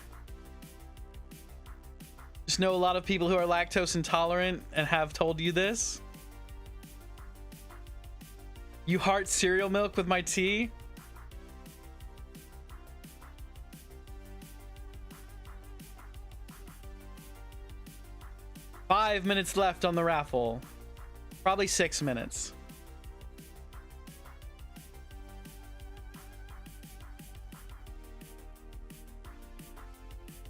Speaker 1: Just know a lot of people who are lactose intolerant and have told you this. You heart cereal milk with my tea? 5 minutes left on the raffle. Probably 6 minutes.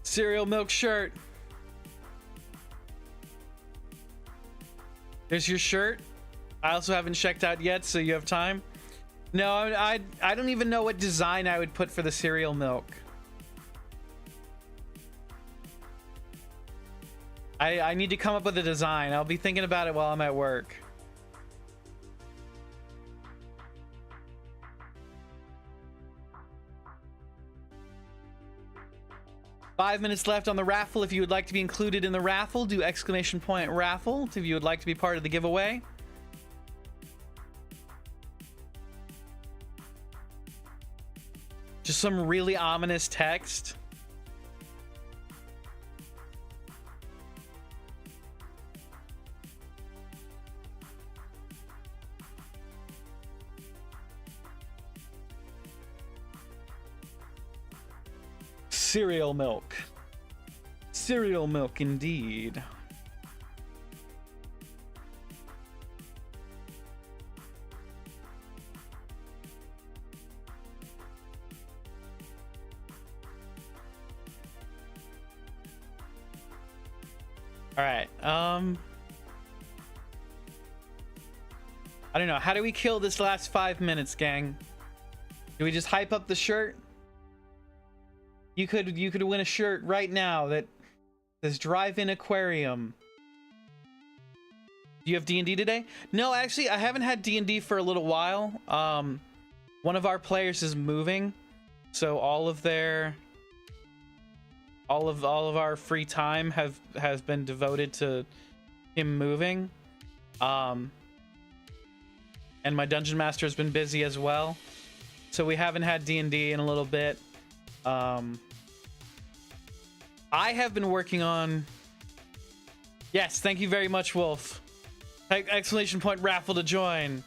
Speaker 1: Cereal milk shirt. There's your shirt. I also haven't checked out yet, so you have time. No, I don't even know what design I would put for the cereal milk. I need to come up with a design. I'll be thinking about it while I'm at work. Five minutes left on the raffle. If you would like to be included in the raffle, do !raffle if you would like to be part of the giveaway. Just some really ominous text. Cereal milk. Cereal milk indeed. All right. I don't know. How do we kill this last 5 minutes, gang? Do we just hype up the shirt? You could win a shirt right now that says Drive-In Aquarium. Do you have D&D today? No, actually, I haven't had D&D for a little while. One of our players is moving, so all of our free time has been devoted to him moving. And my dungeon master has been busy as well, so we haven't had D&D in a little bit. I have been working on... Yes, thank you very much, Wolf. Exclamation point raffle to join.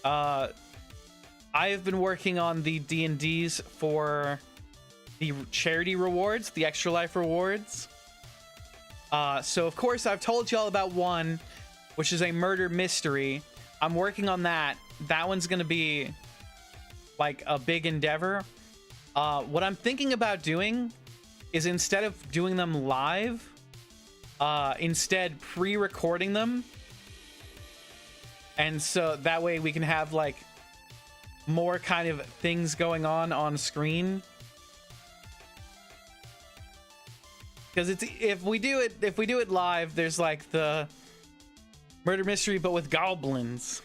Speaker 1: I have been working on the D&Ds for the charity rewards, the Extra Life rewards. So of course I've told you all about one, which is a murder mystery. I'm working on that. That one's gonna be like a big endeavor. What I'm thinking about doing is, instead of doing them live, instead pre-recording them, and so that way we can have like more kind of things going on screen. Because it's if we do it live, there's like the murder mystery but with goblins.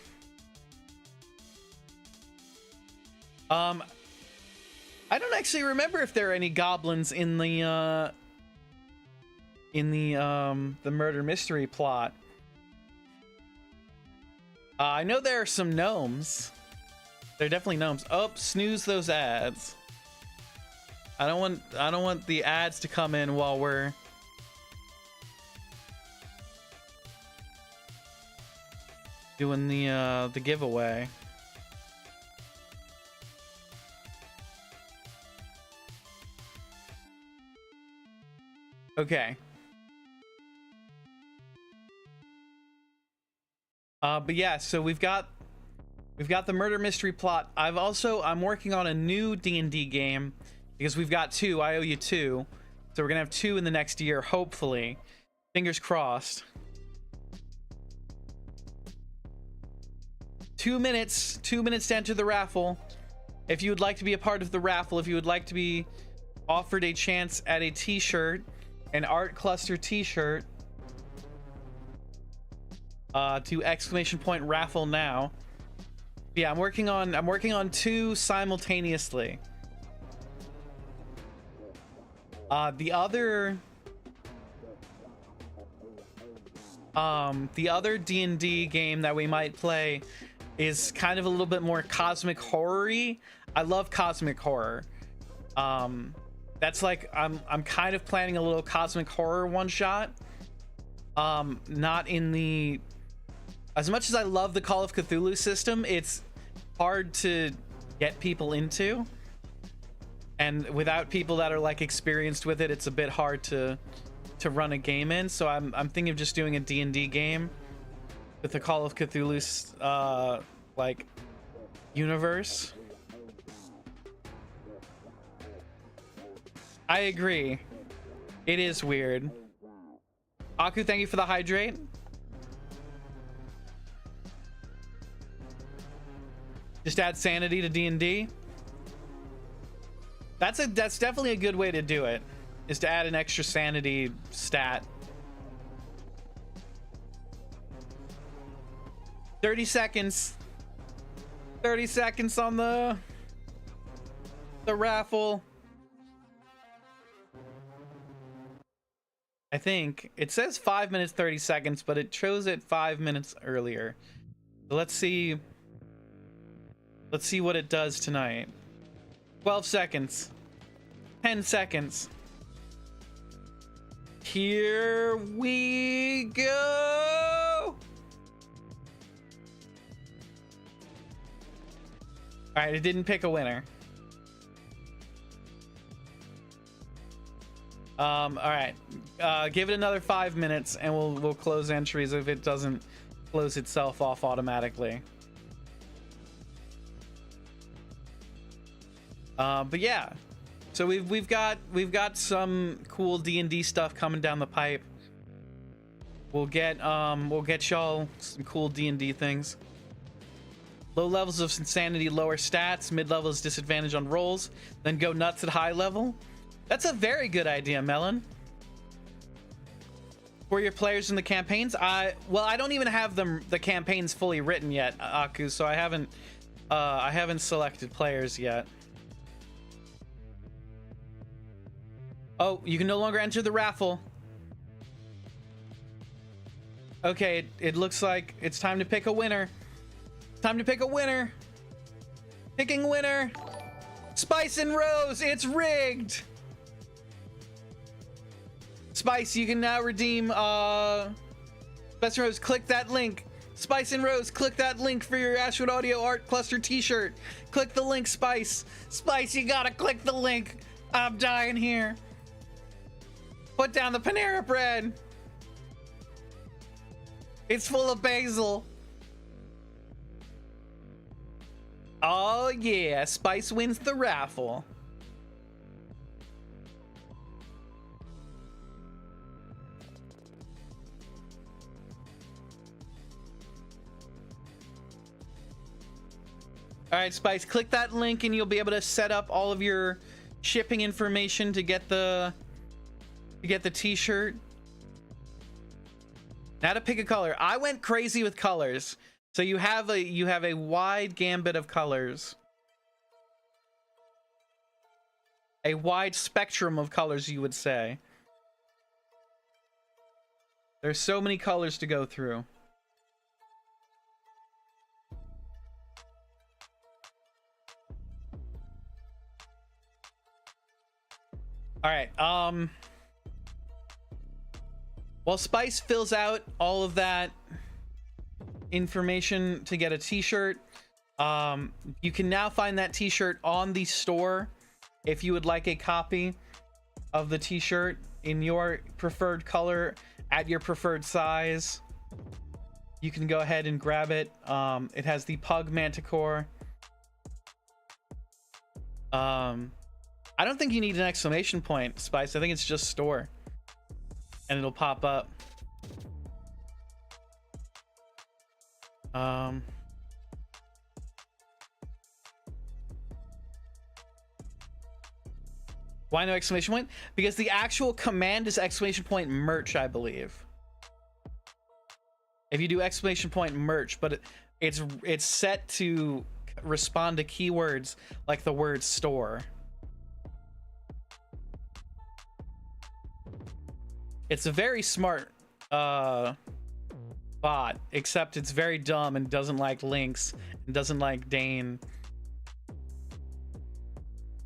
Speaker 1: I don't actually remember if there are any goblins in the murder mystery plot. I know there are some gnomes. There are definitely gnomes. Oh, snooze those ads. I don't want the ads to come in while we're doing the giveaway. Okay. But yeah, so we've got the murder mystery plot. I'm working on a new D&D game because we've got two. I owe you two. So we're gonna have two in the next year, hopefully. Fingers crossed. 2 minutes. 2 minutes to enter the raffle. If you would like to be a part of the raffle, if you would like to be offered a chance at a t-shirt, an Art Cluster t-shirt, to exclamation point raffle now. Yeah, I'm working on two simultaneously. The other D&D game that we might play is kind of a little bit more cosmic horror-y. I love cosmic horror. That's like I'm kind of planning a little cosmic horror one shot. Not in the, as much as I love the Call of Cthulhu system, it's hard to get people into, and without people that are like experienced with it, it's a bit hard to to run a game in, so I'm thinking of just doing a D&D game with the Call of Cthulhu's like universe. I agree. It is weird. Aku, thank you for the hydrate. Just add sanity to D&D. That's definitely a good way to do it, is to add an extra sanity stat. 30 seconds. 30 seconds on the raffle. I think it says 5 minutes 30 seconds, but it chose it 5 minutes earlier. So let's see what it does tonight. 12 seconds. 10 seconds. Here we go. All right, it didn't pick a winner. All right, give it another 5 minutes and we'll close entries if it doesn't close itself off automatically. But yeah, so we've got some cool D&D stuff coming down the pipe. We'll get y'all some cool D&D things. Low levels of insanity, lower stats. Mid levels disadvantage on rolls. Then go nuts at high level. That's a very good idea, Melon. For your players in the campaigns, I don't even have the campaigns fully written yet, Aku. So I haven't selected players yet. Oh, you can no longer enter the raffle. Okay, it looks like it's time to pick a winner. Time to pick a winner. Picking winner. Spice and Rose, it's rigged. Spice, you can now redeem Spice and Rose, click that link. Spice and Rose, click that link for your Ashwood Audio Art Cluster t-shirt. Click the link, Spice. Spice, you gotta click the link. I'm dying here. Put down the Panera bread. It's full of basil. Oh yeah, Spice wins the raffle. All right, Spice, click that link and you'll be able to set up all of your shipping information to get the t-shirt. Now to pick a color. I went crazy with colors. So you have a wide gambit of colors. A wide spectrum of colors, you would say. There's so many colors to go through. All right, while Spice fills out all of that information to get a t-shirt, you can now find that t-shirt on the store. If you would like a copy of the t-shirt in your preferred color at your preferred size, you can go ahead and grab it. It has the Pug Manticore. I don't think you need an exclamation point, Spice. I think it's just store and it'll pop up. Why no exclamation point? Because the actual command is exclamation point merch, I believe. If you do exclamation point merch, but it's set to respond to keywords like the word store. It's a very smart bot, except it's very dumb and doesn't like links and doesn't like Dane,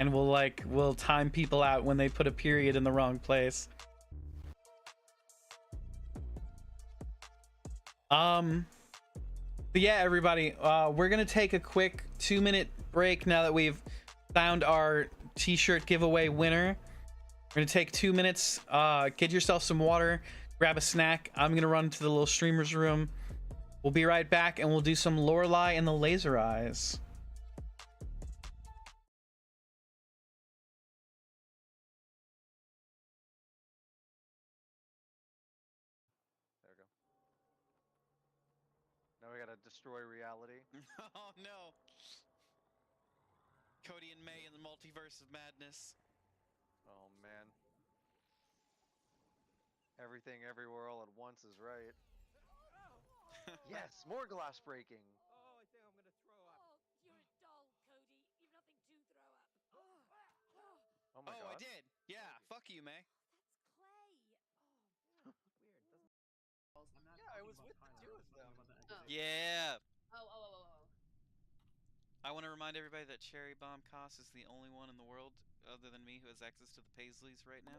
Speaker 1: and will time people out when they put a period in the wrong place. But yeah, everybody, we're gonna take a quick 2-minute break now that we've found our t-shirt giveaway winner. We're gonna take 2 minutes. Get yourself some water, grab a snack. I'm gonna run to the little streamer's room. We'll be right back, and we'll do some Lorelei and the Laser Eyes.
Speaker 2: There we go. Now we gotta destroy reality.
Speaker 1: Oh no. Cody and May in the multiverse of madness.
Speaker 2: Oh man. Everything everywhere all at once is right. Yes, more glass breaking.
Speaker 3: Oh, I think I'm gonna throw up.
Speaker 4: Oh, you're a doll, Cody. You've nothing to throw up.
Speaker 2: Oh my god.
Speaker 1: I did. Yeah, fuck you, May.
Speaker 4: That's clay.
Speaker 3: Weird. Doesn't.
Speaker 2: Yeah, I was with the two of them.
Speaker 1: Yeah.
Speaker 4: Oh.
Speaker 1: I want to remind everybody that Cherry Bomb Koss is the only one in the world, other than me, who has access to the Paisleys right now.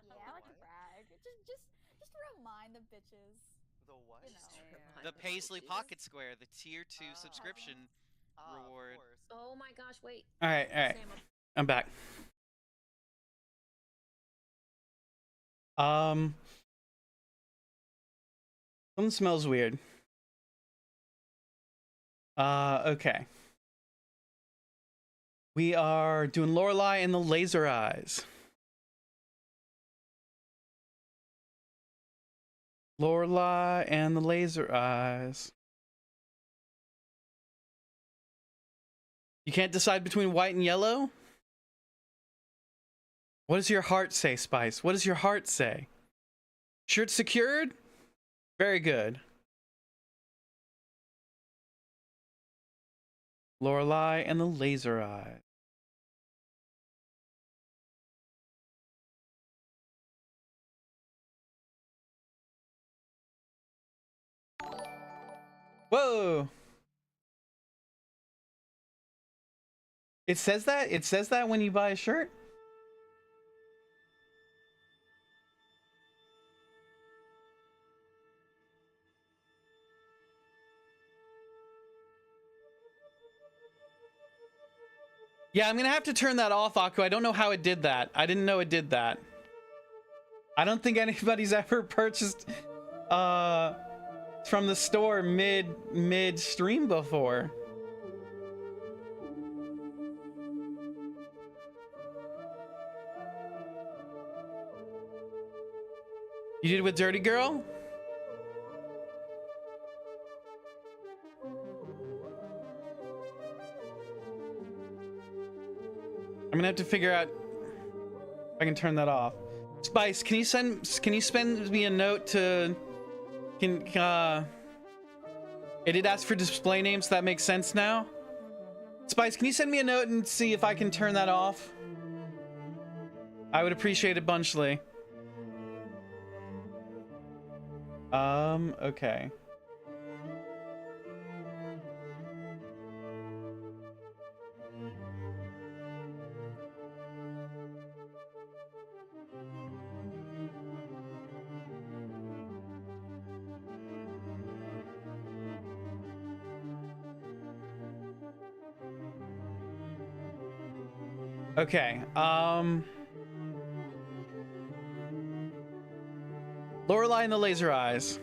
Speaker 5: Yeah, I like to brag. Just remind the bitches.
Speaker 2: The what?
Speaker 5: You know.
Speaker 1: The Paisley Pocket Square, the tier 2 subscription reward.
Speaker 2: Of course.
Speaker 4: Oh my gosh, wait.
Speaker 1: All right. I'm back. Something smells weird. Okay. We are doing Lorelei and the Laser Eyes. Lorelei and the Laser Eyes. You can't decide between white and yellow? What does your heart say, Spice? What does your heart say? Shirt secured? Very good. Lorelei and the Laser Eye. Whoa! It says that? It says that when you buy a shirt? Yeah, I'm gonna have to turn that off, Aku. I don't know how it did that. I didn't know it did that. I don't think anybody's ever purchased from the store mid stream before. You did it with Dirty Girl? I'm gonna have to figure out if I can turn that off. Spice, can you send me a note to it did ask for display names, so that makes sense now. Spice, can you send me a note and see if I can turn that off? I would appreciate it bunchly. Okay. Okay, Lorelei and the Laser Eyes.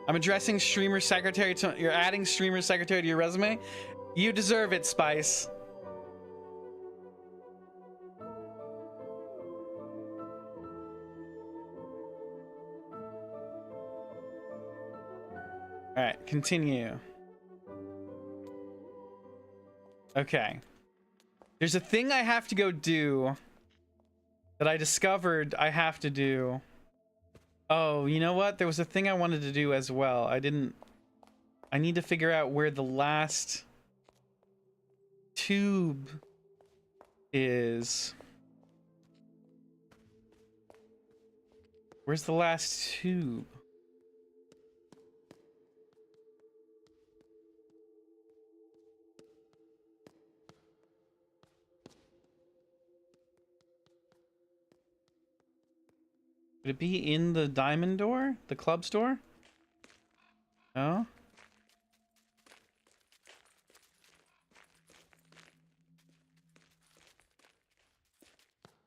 Speaker 1: I'm addressing streamer secretary to, you're adding streamer secretary to your resume? You deserve it, Spice. Alright, continue. Okay. There's a thing I have to go do that I discovered I have to do. Oh, you know what? There was a thing I wanted to do as well. I need to figure out where the last tube is. Where's the last tube? Would it be in the diamond door? The club store? No?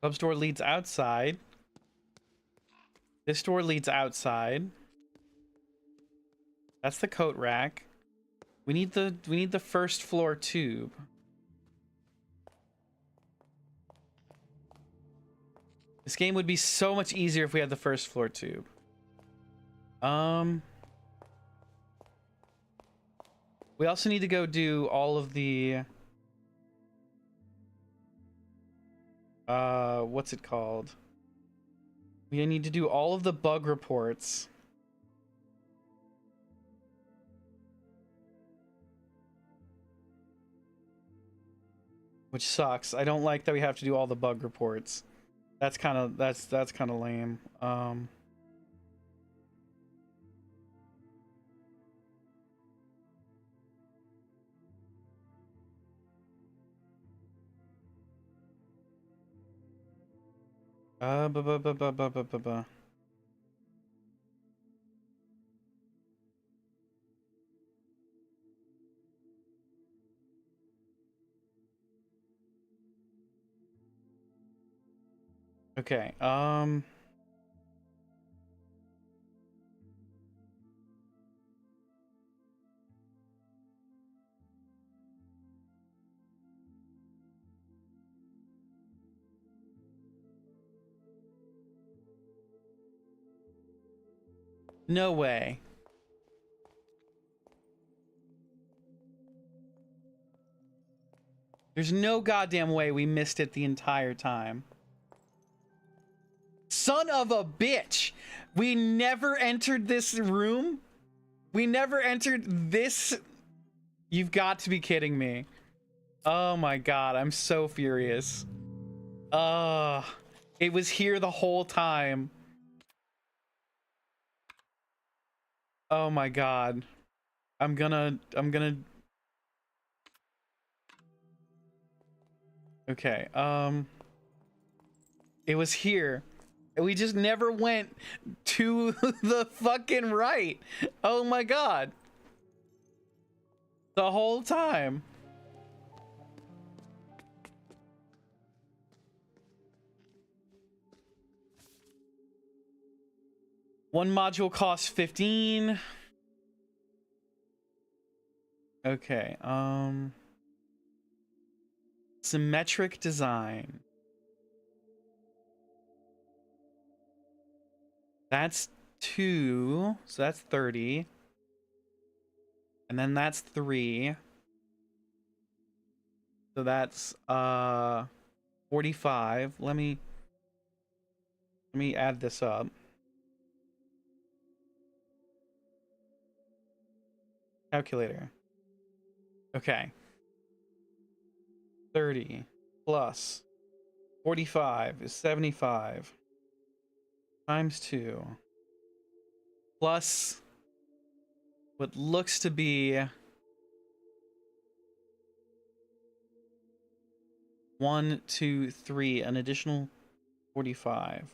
Speaker 1: Club's door leads outside. This door leads outside. That's the coat rack. We need the first floor tube. This game would be so much easier if we had the first floor tube. We also need to go do all of the what's it called? We need to do all of the bug reports. Which sucks. I don't like that we have to do all the bug reports. That's kind of lame. Ba ba ba ba ba ba ba ba. Okay, no way. There's no goddamn way we missed it the entire time. Son of a bitch! We never entered this room? We never entered this? You've got to be kidding me. Oh my god, I'm so furious. It was here the whole time. Oh my god. I'm gonna... Okay, it was here. We just never went to the fucking right. Oh my god. The whole time. One module costs 15. Okay, symmetric design. That's 2, so that's 30. And then that's 3. So that's 45. Let me add this up. Calculator. Okay. 30 plus 45 is 75 times 2 plus what looks to be 1, 2, 3, an additional 45.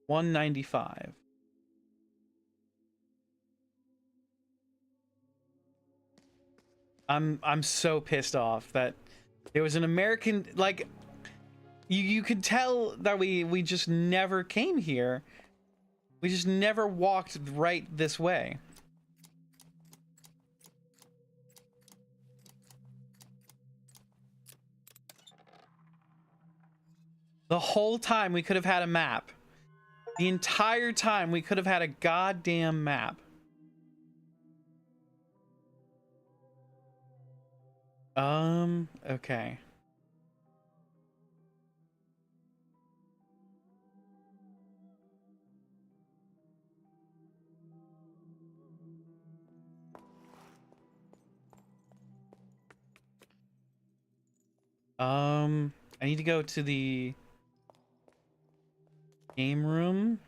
Speaker 1: 195. I'm so pissed off that there was an American, like, you could tell that we just never came here. We just never walked right this way. The whole time we could have had a map. The entire time we could have had a goddamn map. Okay. I need to go to the game room.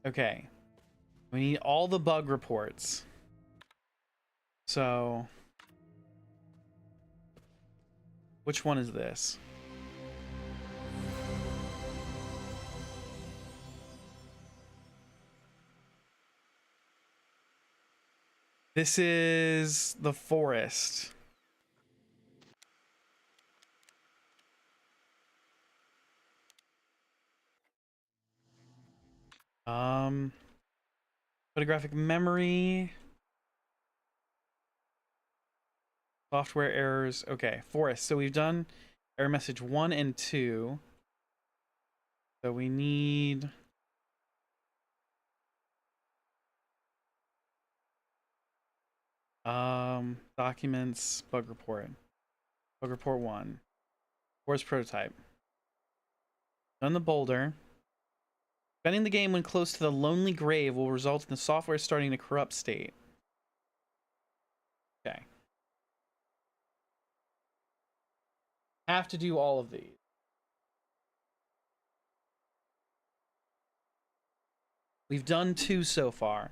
Speaker 1: Okay. We need all the bug reports. So Which one is this? This is the forest. Photographic memory. Software errors. Okay, forest. So we've done error message 1 and 2. So we need documents, bug report. Bug report 1. Forest prototype. Done the boulder. Spending the game when close to the lonely grave will result in the software starting to corrupt state. Okay. Have to do all of these. We've done 2 so far.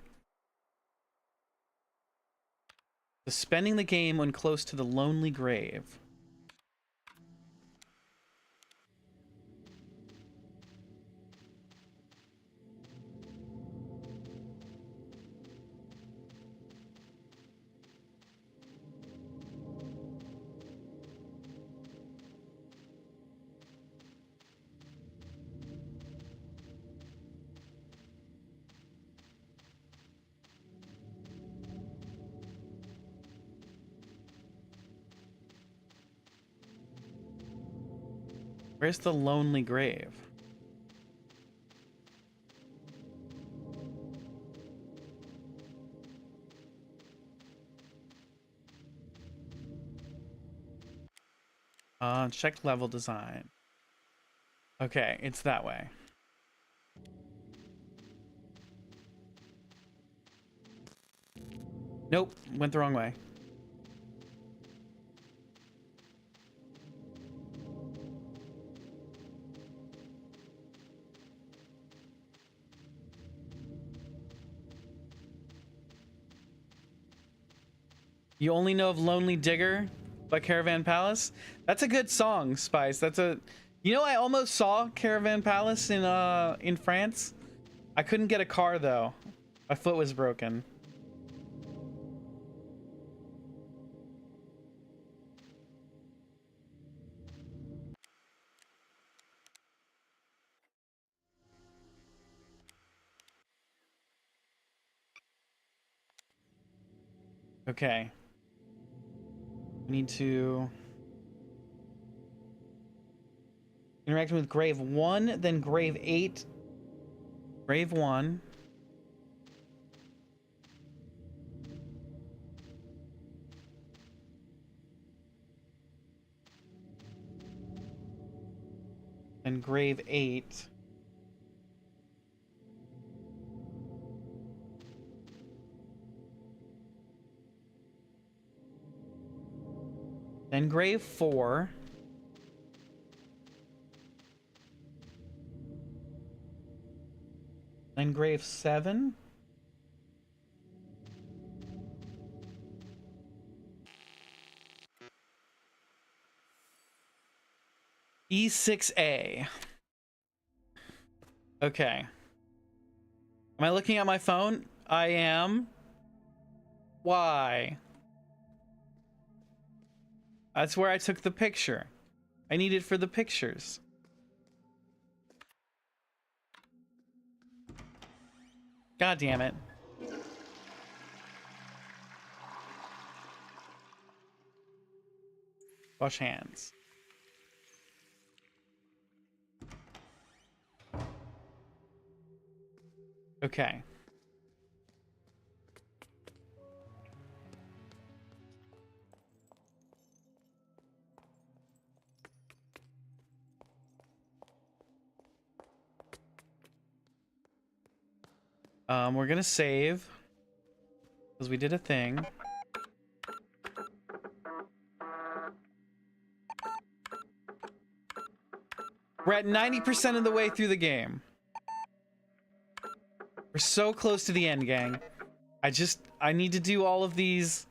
Speaker 1: Suspending the game when close to the lonely grave. Where's the lonely grave? Check level design. Okay, it's that way. Nope, went the wrong way. You only know of Lonely Digger by Caravan Palace? That's a good song, Spice. That's a... You know, I almost saw Caravan Palace in France. I couldn't get a car, though. My foot was broken. Okay. We need to... Interacting with Grave 1, then Grave 8. Grave 1. And Grave 8. Then Grave 4. Then Grave 7. E6A. Okay. Am I looking at my phone? I am. Why? That's where I took the picture. I need it for the pictures. God damn it. Wash hands. Okay. We're gonna save because we did a thing. We're at 90% of the way through the game. We're so close to the end, gang. I need to do all of these.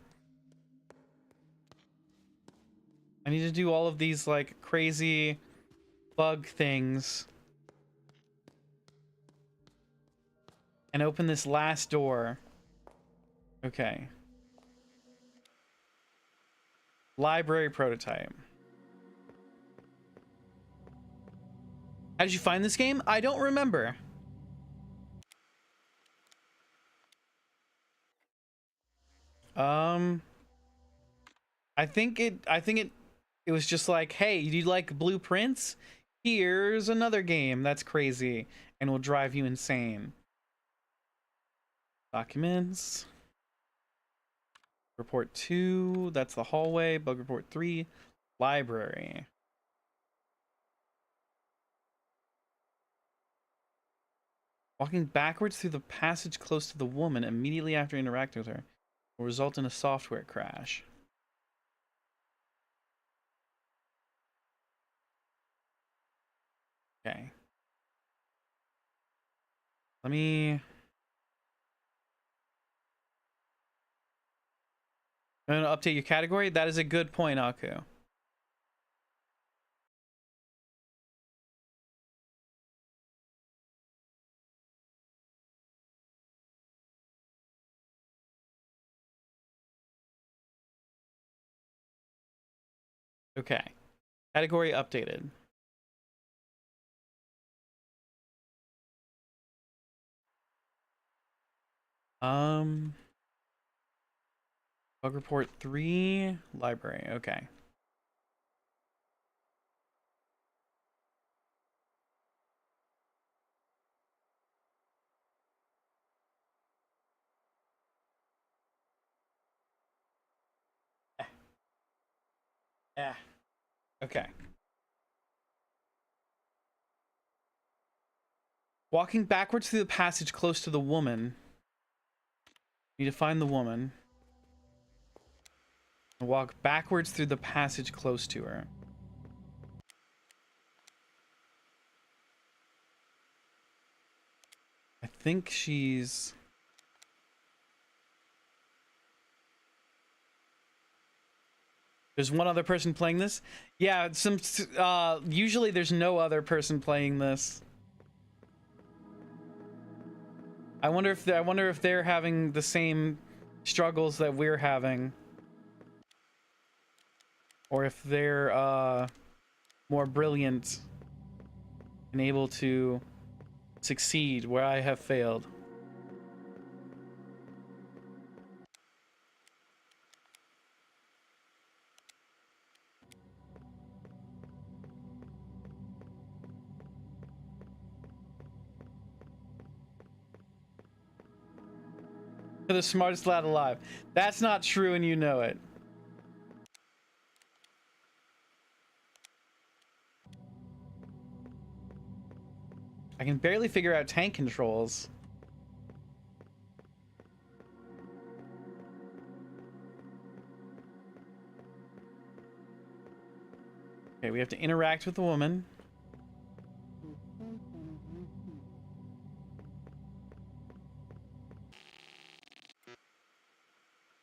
Speaker 1: I need to do all of these like crazy bug things. And open this last door. Okay. Library prototype. How did you find this game? I don't remember. I think it was just like, hey, do you like blueprints? Here's another game that's crazy and will drive you insane. Documents. Report 2, that's the hallway. Bug report 3, library. Walking backwards through the passage close to the woman immediately after interacting with her will result in a software crash. Okay. Let me... I'm going to update your category. That is a good point, Aku. Okay. Category updated. Bug report 3, library. Okay. Yeah. Okay. Walking backwards through the passage close to the woman. You need to find the woman. Walk backwards through the passage close to her. I think she's... There's one other person playing this? Yeah, usually there's no other person playing this. I wonder if they're having the same struggles that we're having. Or if they're more brilliant and able to succeed where I have failed. You're the smartest lad alive. That's not true and you know it. I can barely figure out tank controls. Okay, we have to interact with the woman.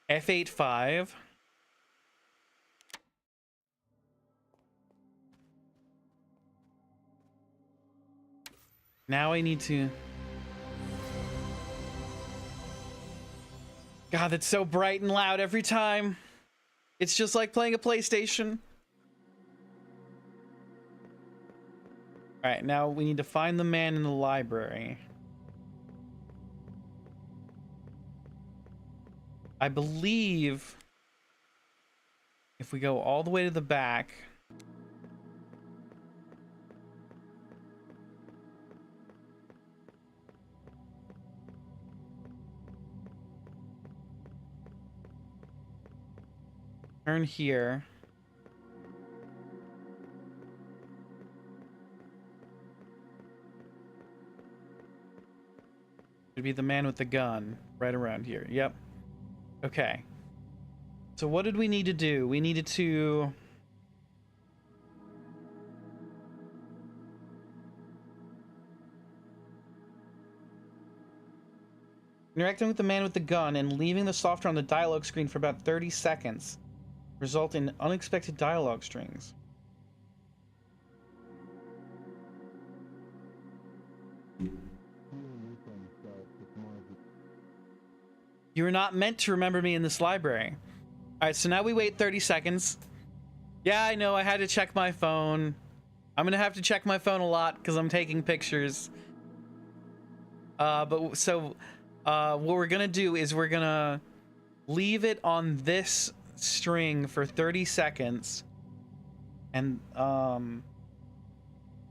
Speaker 1: F85. Now I need to... God, that's so bright and loud every time. It's just like playing a PlayStation. Alright, now we need to find the man in the library. I believe if we go all the way to the back... Turn here. Should be the man with the gun right around here. Yep. Okay. So what did we need to do? We needed to... interacting with the man with the gun and leaving the software on the dialogue screen for about 30 seconds. result in unexpected dialogue strings. You're not meant to remember me in this library. All right, so now we wait 30 seconds. Yeah, I know, I had to check my phone. I'm gonna have to check my phone a lot because I'm taking pictures. What we're gonna do is we're gonna leave it on this string for 30 seconds. And,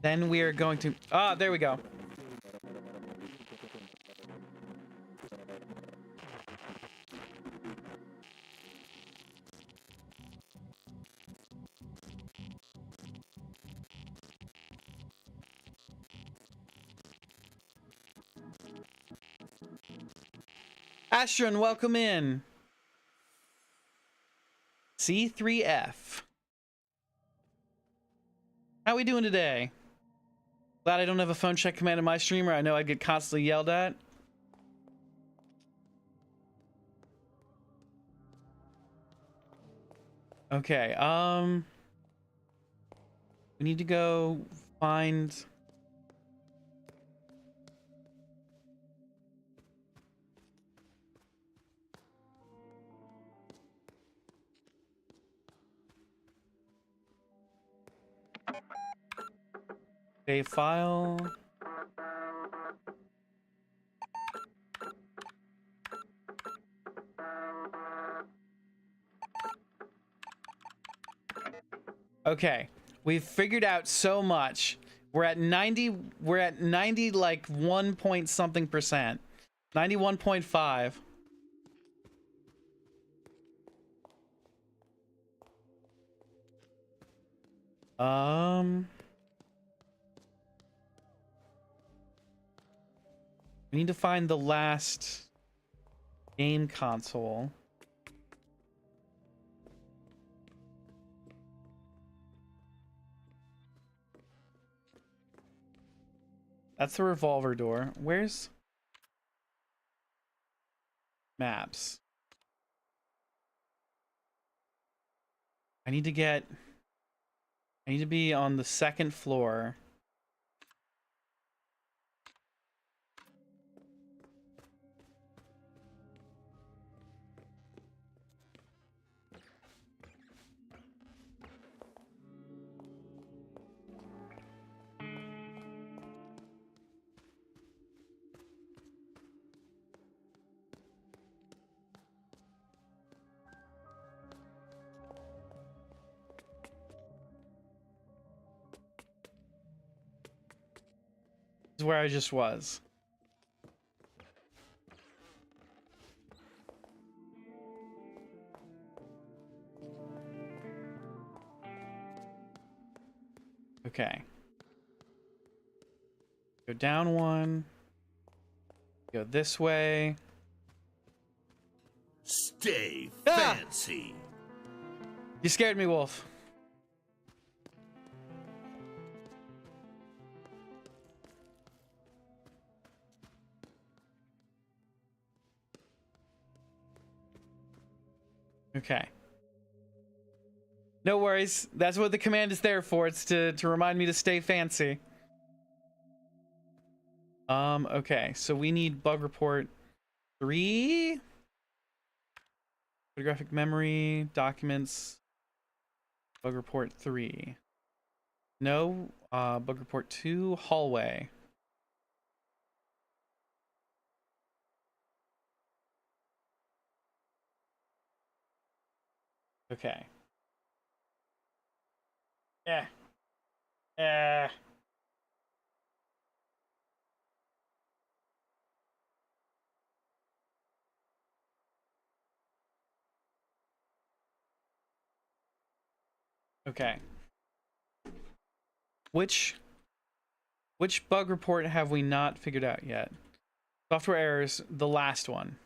Speaker 1: then we are going to, there we go. Astron, welcome in. C3F. How we doing today? Glad I don't have a phone check command in my streamer. I know I get constantly yelled at. Okay, we need to go find... Save file. Okay, we've figured out so much. We're at 90 like 1 point something percent. 91.5. We need to find the last game console. That's the revolver door. Where's maps? I need to be on the second floor. This is where I just was. Okay. Go down one. Go this way.
Speaker 6: Stay
Speaker 1: Ah!
Speaker 6: fancy.
Speaker 1: You scared me, Wolf. Okay. No worries. That's what the command is there for. It's to remind me to stay fancy. Okay. So we need bug report 3. Photographic memory, documents, bug report 3. No, bug report 2, hallway. Okay. Yeah. Okay. Which bug report have we not figured out yet? Software errors, the last one.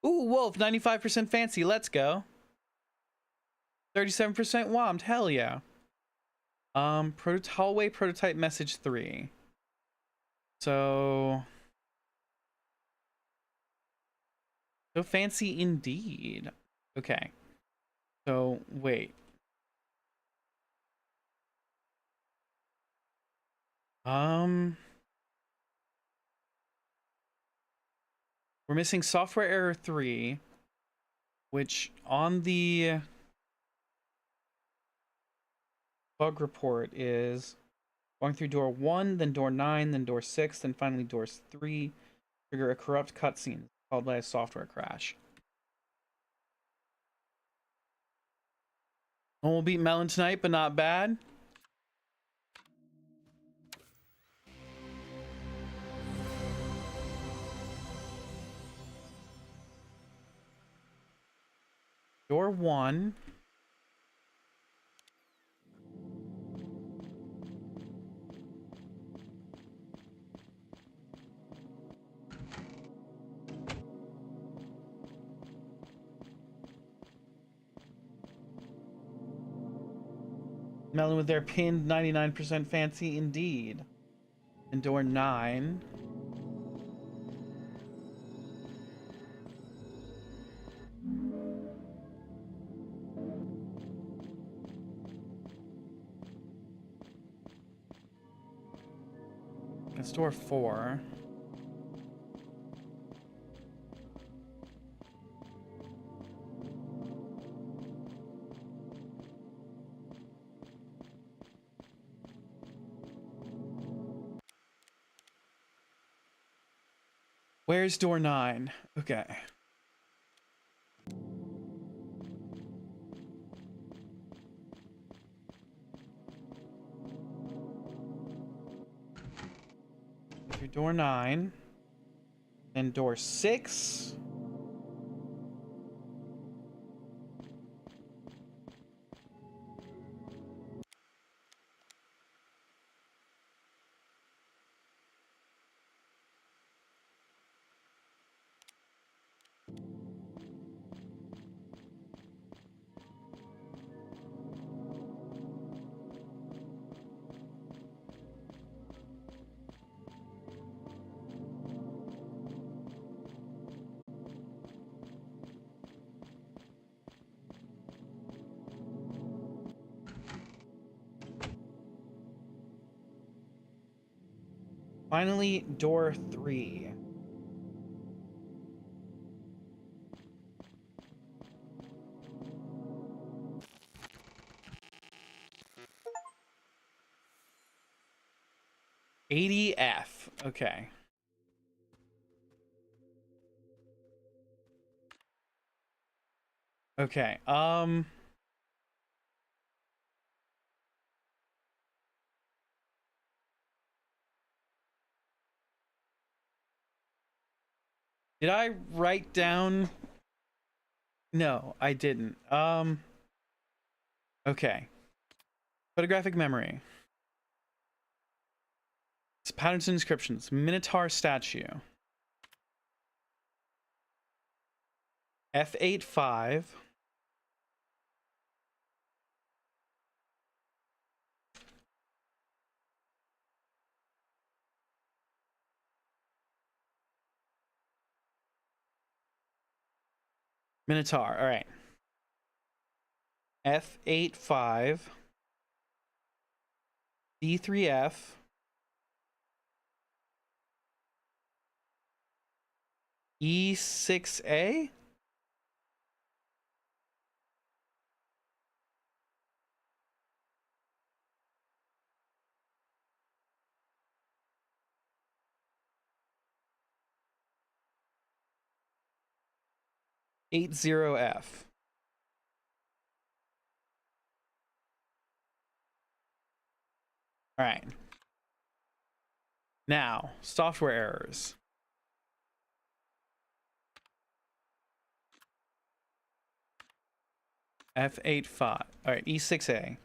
Speaker 1: Ooh, Wolf, 95% fancy. Let's go. 37% whomped. Hell yeah. Hallway prototype message 3. So fancy indeed. Okay. So, wait. We're missing software error 3, which on the bug report is going through door 1, then door 9, then door 6, then finally door 3. Trigger a corrupt cutscene followed by a software crash. Well, we'll beat Melon tonight, but not bad. Door 1. Melon with their pinned 99% fancy indeed. And door 9. That's door 4. Where's door 9? Okay. Through door 9. Then door 6. Finally, door 3. ADF. Okay. Okay. Did I write down? No, I didn't. Okay. Photographic memory. It's patterns and inscriptions. Minotaur statue. F85. Minotaur. All right. F85. D3F. E6A? F. All right. Now, software errors. F85. All right, E6A.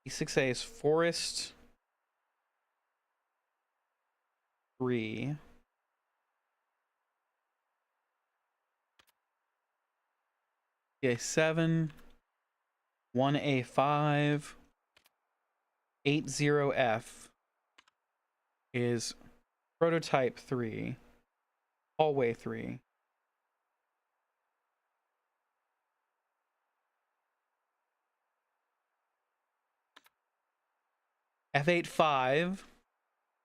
Speaker 1: E6A is forest 3. A7, 1A5, 80F is prototype 3. Hallway 3. F8-5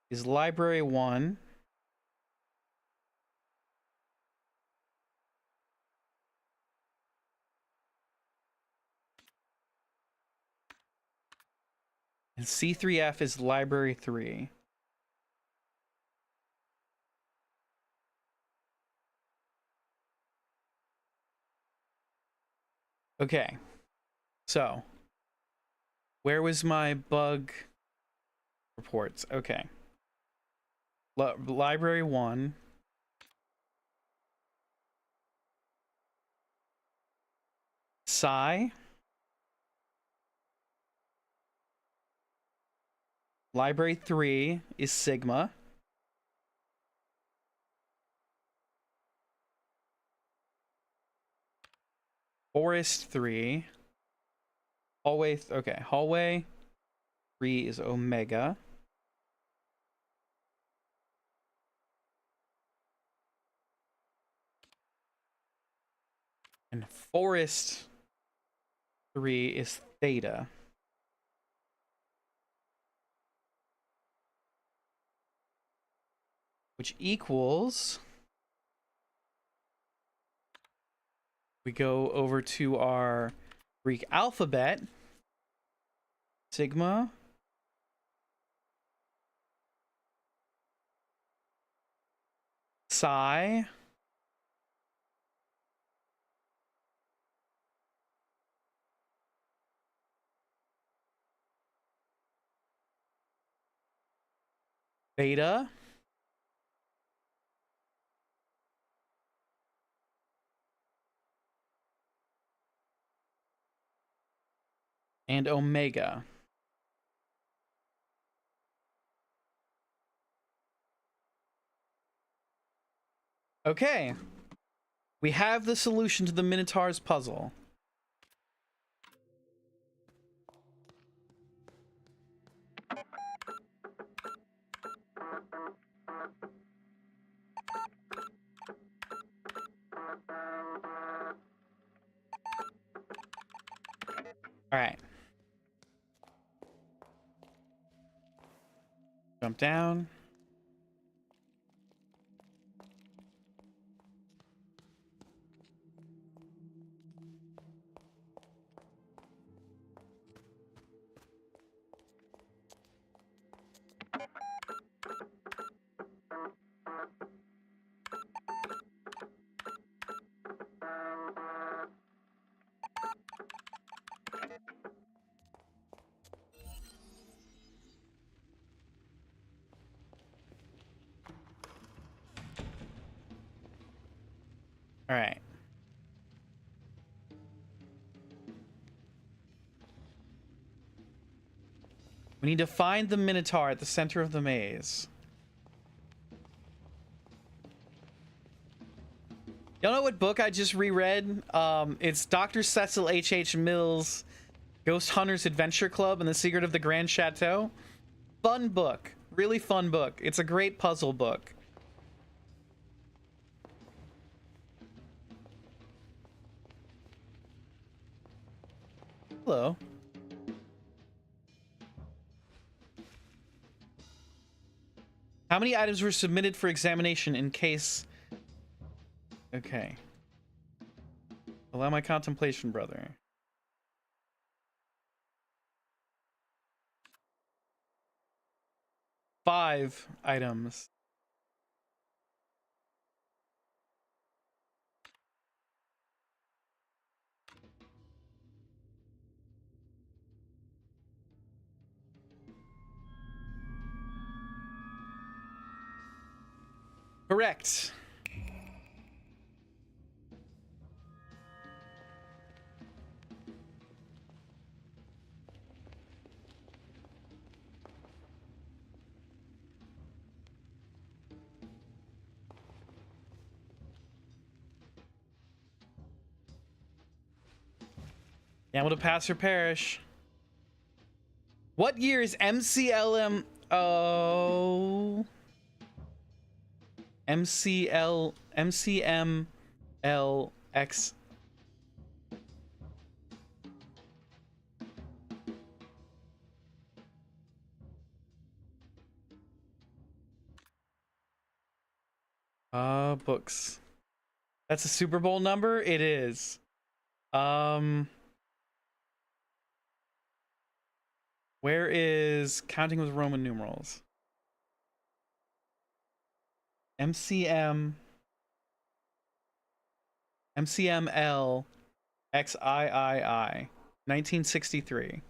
Speaker 1: is library 1. And C3F is library 3. Okay. So, where was my bug reports? Okay. Library 1. Psi. Library 3 is Sigma. Forest 3. Hallway, okay, hallway 3 is Omega. And forest 3 is Theta. Which equals, we go over to our Greek alphabet. Sigma. Psi. Beta. And Omega. Okay. We have the solution to the Minotaur's puzzle. All right. Jump down. All right. We need to find the Minotaur at the center of the maze. Y'all know what book I just reread? It's Dr. Cecil H.H. Mills' Ghost Hunters Adventure Club and the Secret of the Grand Chateau. Fun book. Really fun book. It's a great puzzle book. Hello. How many items were submitted for examination in case... Okay. Allow my contemplation, brother. Five items. Correct. Able to pass or perish. What year is MCLM? Oh. MCMLX. Books. That's a Super Bowl number? It is. Where is counting with Roman numerals? MCM MCML XIII 1963.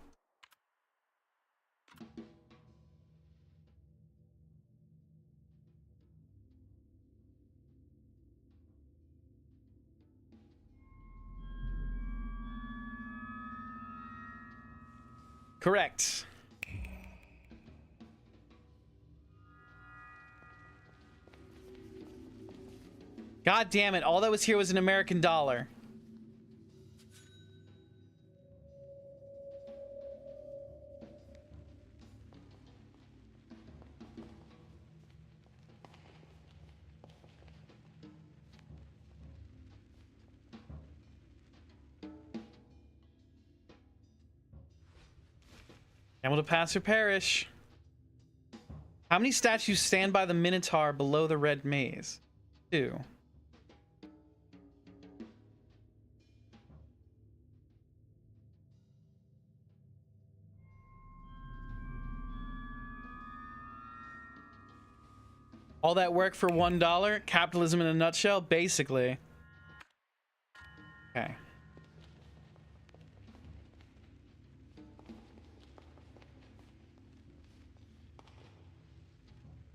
Speaker 1: Correct. God damn it, all that was here was an American dollar. Camel to pass or perish. How many statues stand by the Minotaur below the red maze? 2. All that work for $1? Capitalism in a nutshell? Basically. Okay.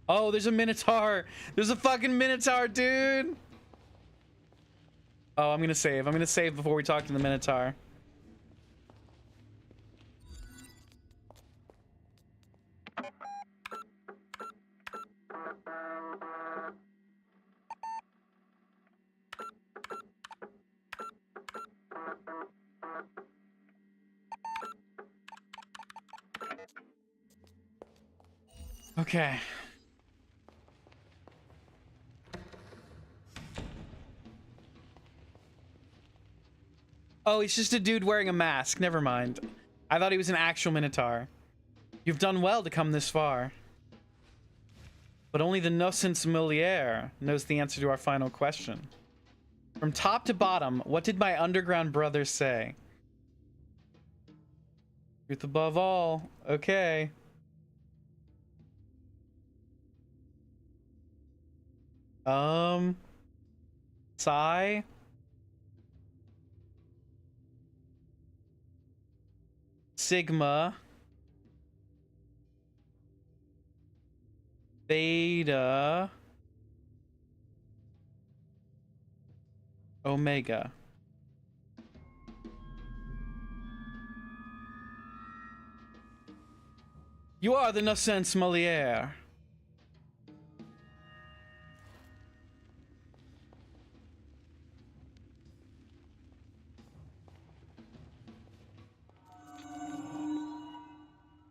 Speaker 1: Oh, there's a Minotaur. There's a fucking Minotaur, dude. Oh, I'm gonna save. I'm gonna save before we talk to the Minotaur. Okay. Oh, he's just a dude wearing a mask. Never mind. I thought he was an actual Minotaur. You've done well to come this far. But only the Nocens Moliere knows the answer to our final question. From top to bottom, what did my underground brother say? Truth above all. Okay. Psi? Sigma. Theta. Omega. You are the Nocens Moliere.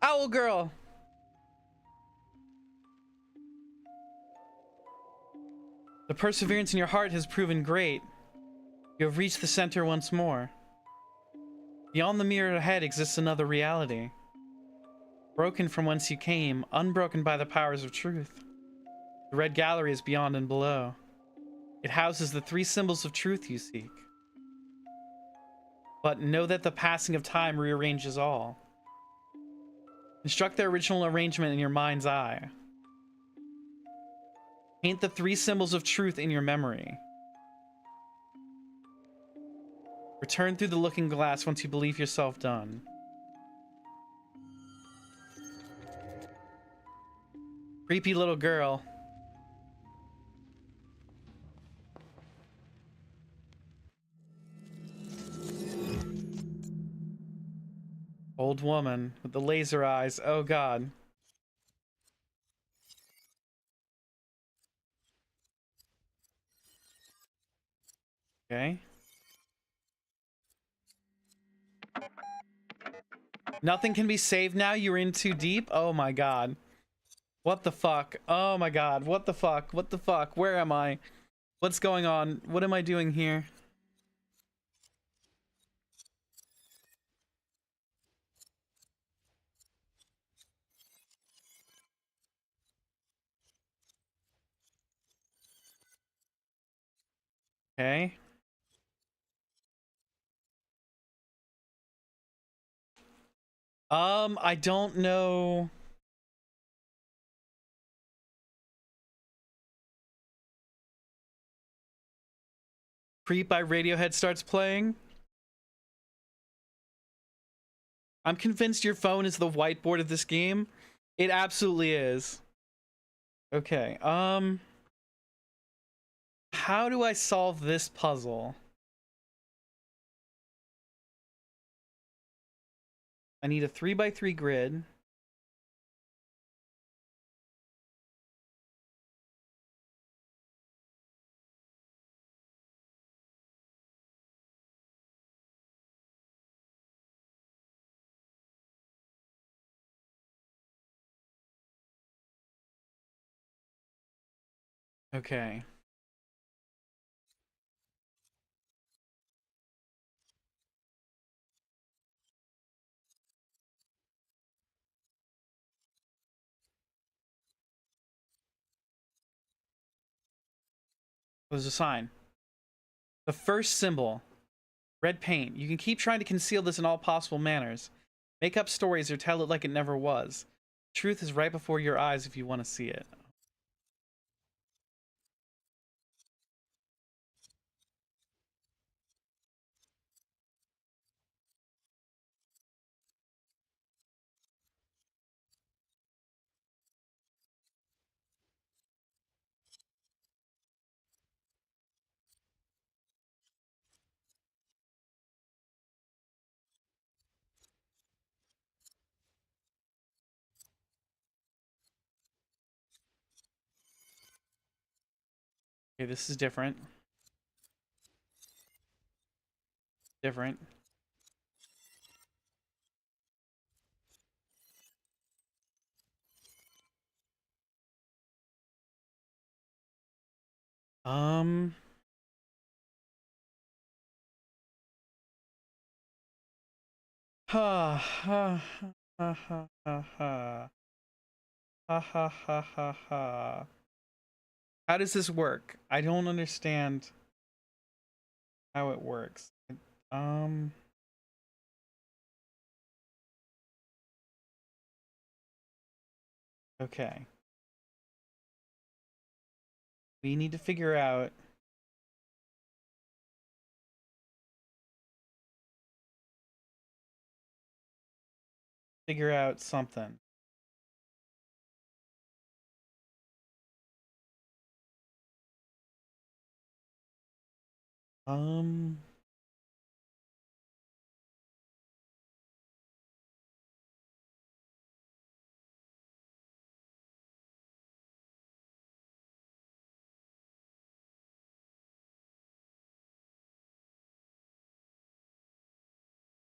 Speaker 1: Owl girl. The perseverance in your heart has proven great. You have reached the center once more. Beyond the mirror ahead exists another reality. Broken from whence you came, unbroken by the powers of truth. The red gallery is beyond and below. It houses the 3 symbols of truth you seek. But know that the passing of time rearranges all. Construct their original arrangement in your mind's eye. Paint the 3 symbols of truth in your memory. Return through the looking glass once you believe yourself done. Creepy little girl. Old woman with the laser eyes. Oh god. Okay. Nothing can be saved now? You're in too deep? Oh my god. What the fuck? Oh my god, what the fuck? What the fuck? Where am I? What's going on? What am I doing here? Okay. I don't know. Creep by Radiohead starts playing. I'm convinced your phone is the whiteboard of this game. It absolutely is. Okay, how do I solve this puzzle? I need a 3x3 grid. Okay. There's a sign. The first symbol. Red paint. You can keep trying to conceal this in all possible manners. Make up stories or tell it like it never was. Truth is right before your eyes if you want to see it. Okay, this is different. Different. Um... Ha ha ha ha ha ha. Ha ha ha ha ha. How does this work? I don't understand how it works. Um... Okay. We need to figure out something. Um...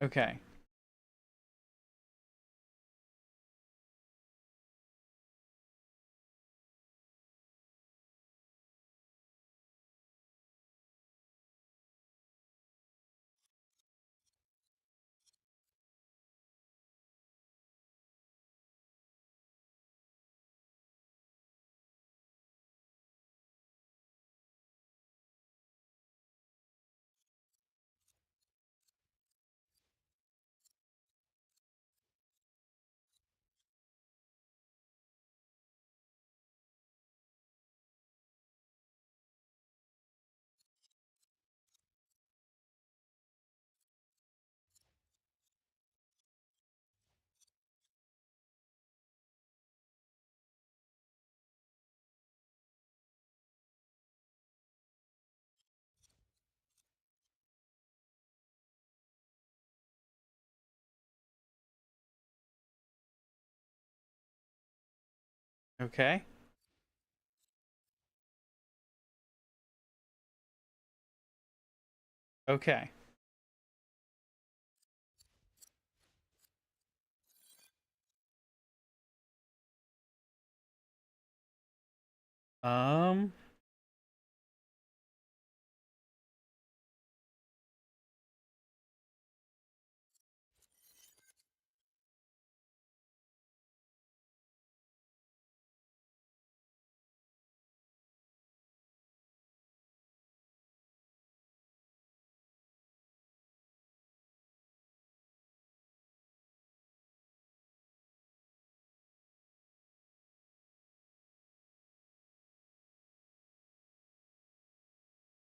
Speaker 1: Okay. Okay. Okay. Um.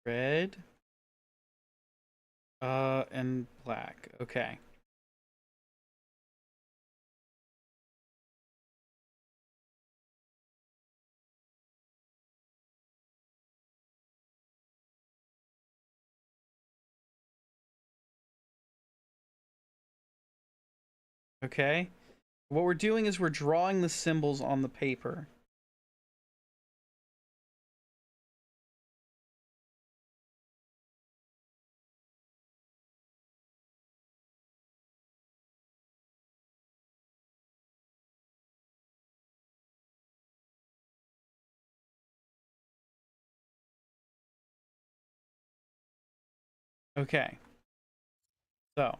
Speaker 1: Red. And black. Okay. Okay. What we're doing is we're drawing the symbols on the paper. Okay. So.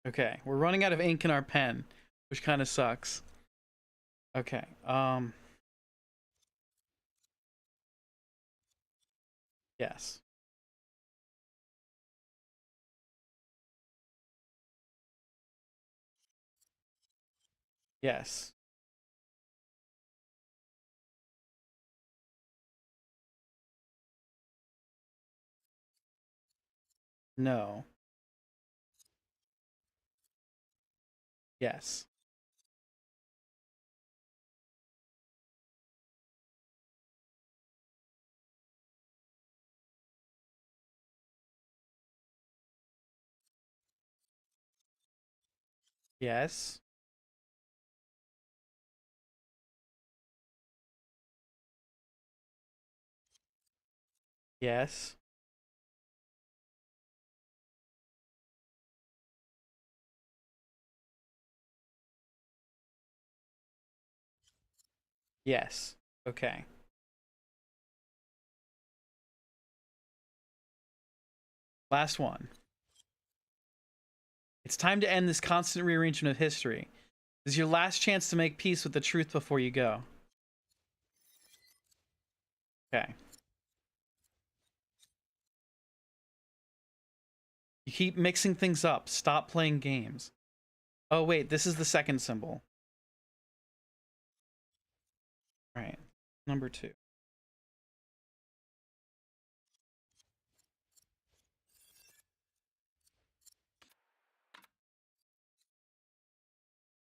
Speaker 1: Okay. We're running out of ink in our pen, which kind of sucks. Okay. Yes. Yes. No. Yes. Yes. Yes. Yes. Okay. Last one. It's time to end this constant rearrangement of history. This is your last chance to make peace with the truth before you go. Okay. You keep mixing things up. Stop playing games. Oh, wait. This is the second symbol. All right. Number 2.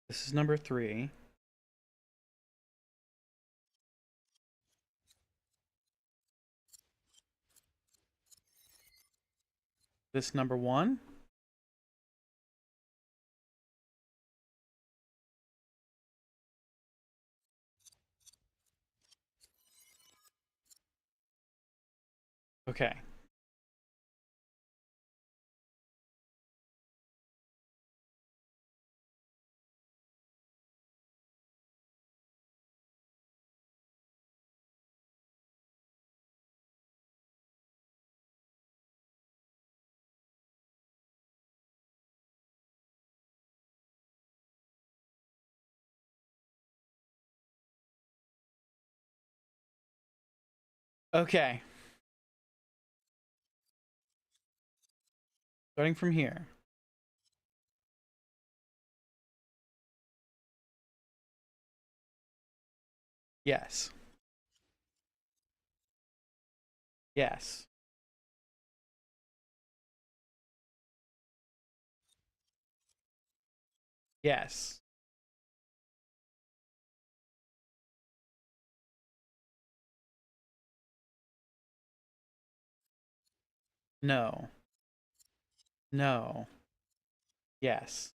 Speaker 1: This is number 3. This number 1. Okay. Okay. Starting from here. Yes. Yes. Yes. No. No. Yes.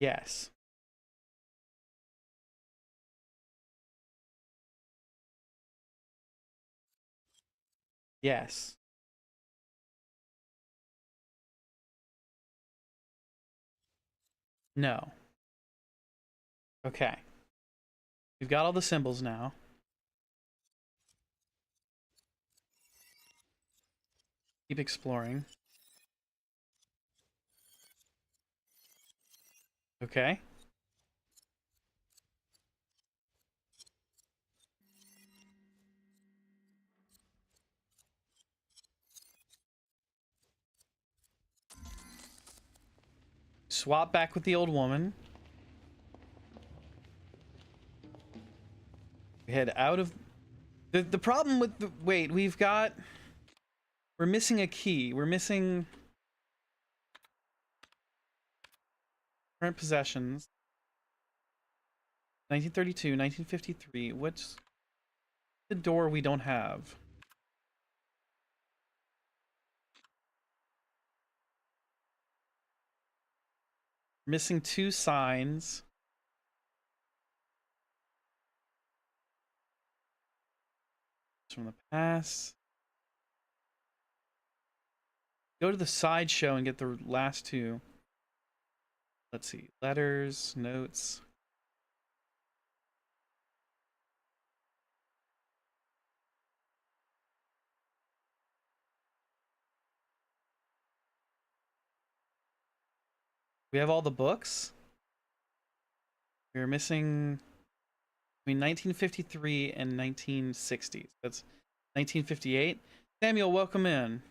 Speaker 1: Yes. Yes. No. Okay. We've got all the symbols now. Keep exploring. Okay. Swap back with the old woman. We head out of... The problem with the... Wait, we've got... We're missing a key. We're missing... Current possessions. 1932, 1953. What's the door we don't have? Missing 2 signs. From the past. Go to the sideshow and get the last 2. Let's see. Letters, notes. We have all the books. We're missing between 1953 and 1960s. That's 1958. Samuel, welcome in.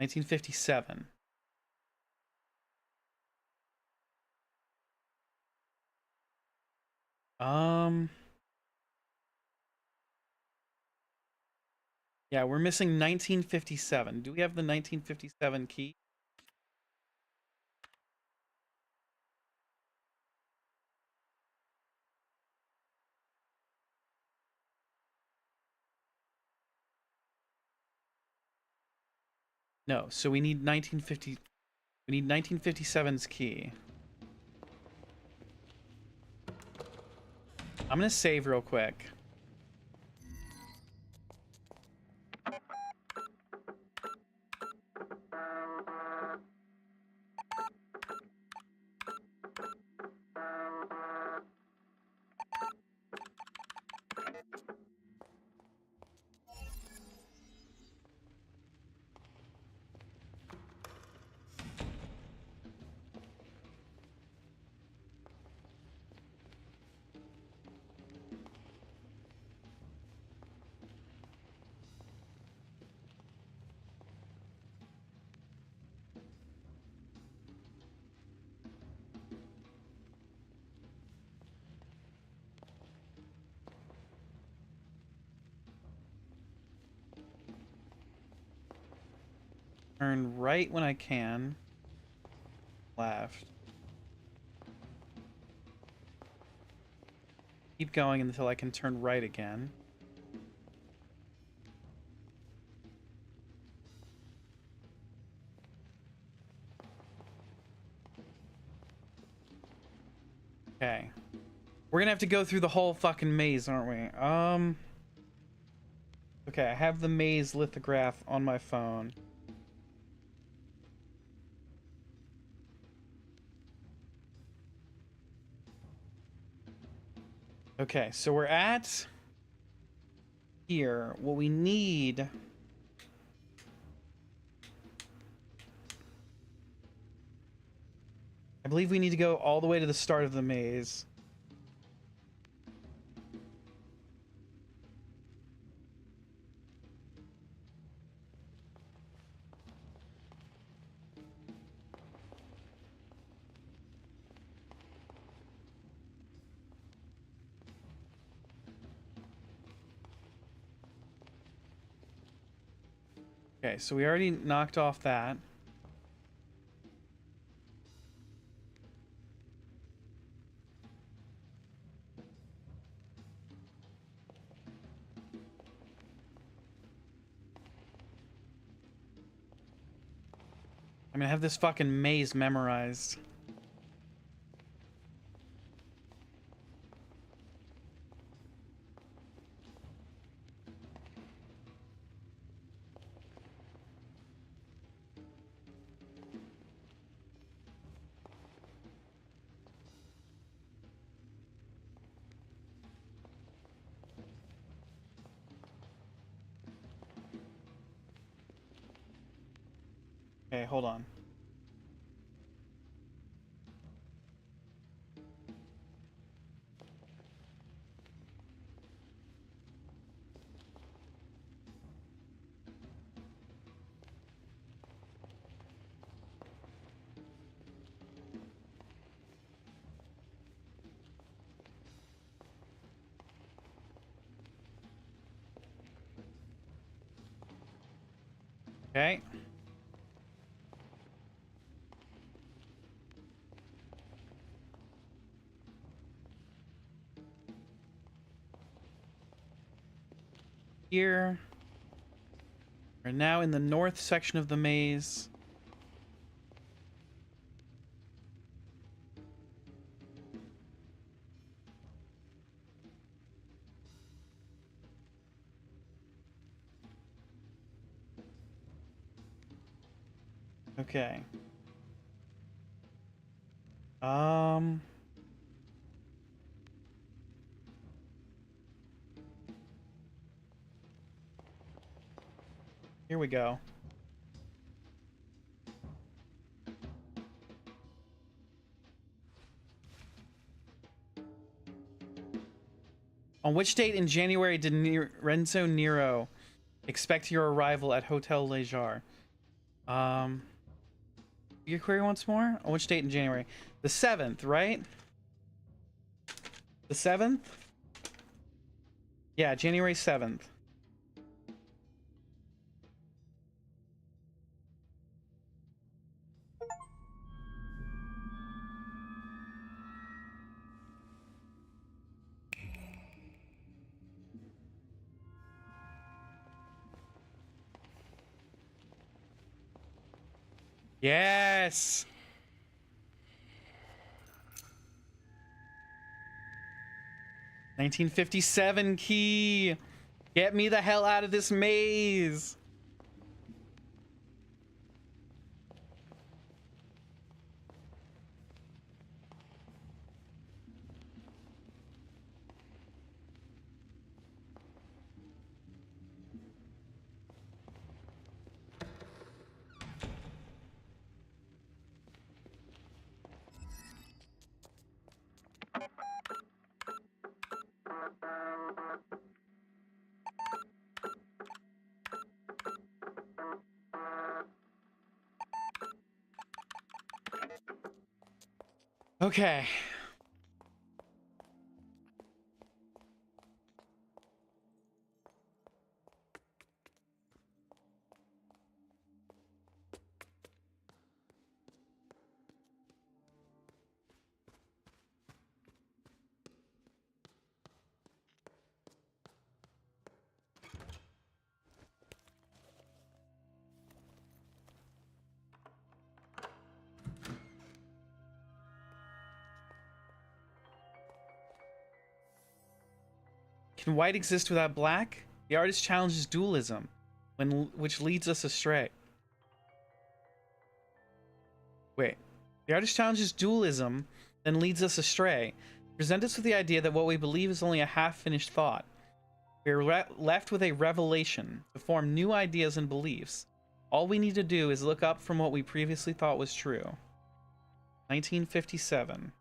Speaker 1: $1957. Yeah, we're missing 1957. Do we have the 1957 key? No, so we need 1950. We need 1957's key. I'm gonna save real quick. Turn right when I can. Left. Keep going until I can turn right again. Okay. We're gonna have to go through the whole fucking maze, aren't we? Okay, I have the maze lithograph on my phone. Okay, so we're at here. What we need... I believe we need to go all the way to the start of the maze. Okay, so we already knocked off that. I mean, I have this fucking maze memorized. Okay, hold on. Okay. Here. We're now in the north section of the maze. Okay. Um... Here we go. On which date in January did Renzo Nero expect your arrival at Hotel Lejar? Your query once more? On which date in January? The 7th, right? The 7th? Yeah, January 7th. Yes! 1957 key! Get me the hell out of this maze! Okay. Can white exist without black? The artist challenges dualism, which leads us astray. Wait. The artist challenges dualism, then leads us astray. Present us with the idea that what we believe is only a half-finished thought. We are left with a revelation to form new ideas and beliefs. All we need to do is look up from what we previously thought was true. 1957.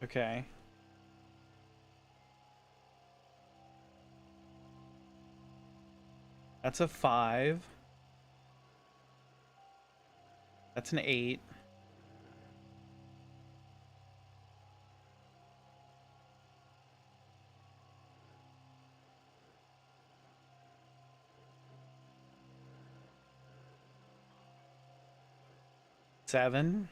Speaker 1: Okay. That's a 5. That's an 8. Seven.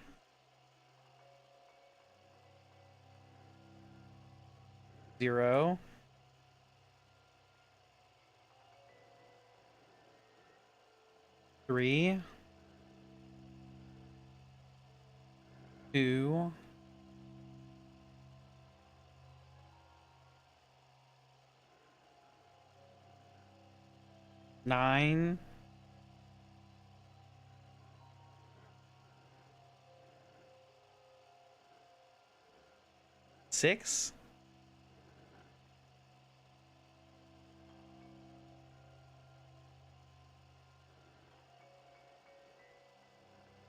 Speaker 1: 0. 3. 2. 9. 6.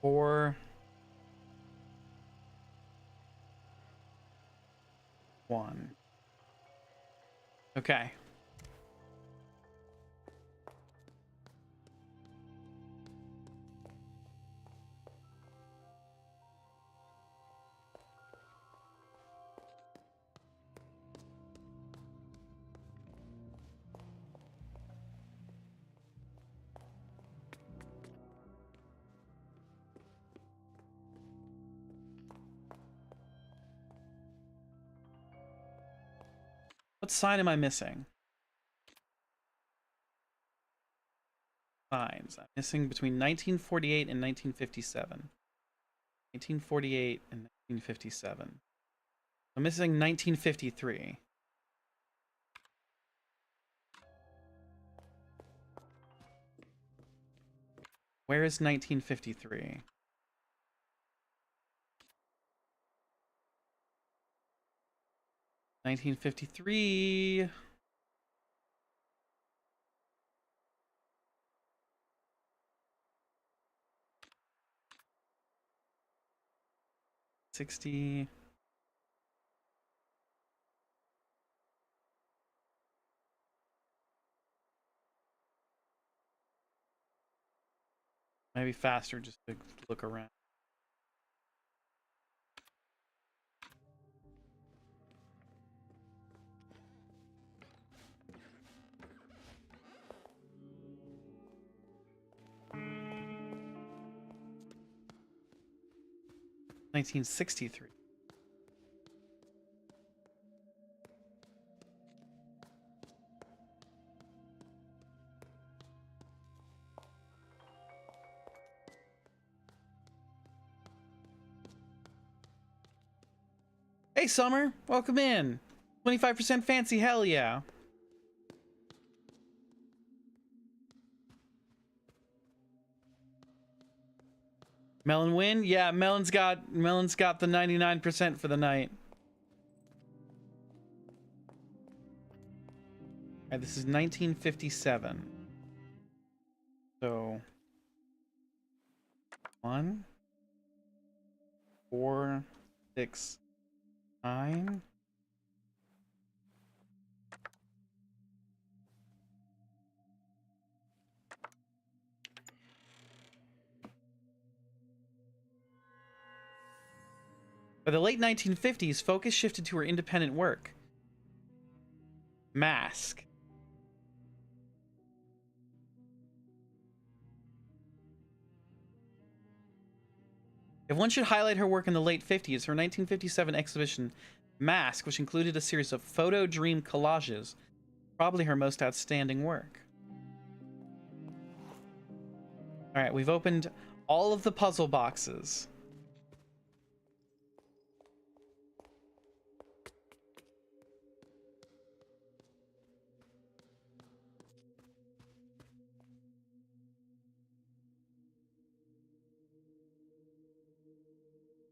Speaker 1: 4. 1. Okay. What sign am I missing? Signs. I'm missing between 1948 and 1957. 1948 and 1957. I'm missing 1953. Where is 1953? $1953. $60. Maybe faster just to look around. $1963. Hey, Summer. Welcome in. 25% fancy. Hell yeah. Melon win? Yeah, Melon's got the 99% for the night. Alright, this is 1957. So 1, 4, 6, 9. By the late 1950s, focus shifted to her independent work. Mask. If one should highlight her work in the late 50s, her 1957 exhibition, Mask, which included a series of photo dream collages, probably her most outstanding work. Alright, we've opened all of the puzzle boxes.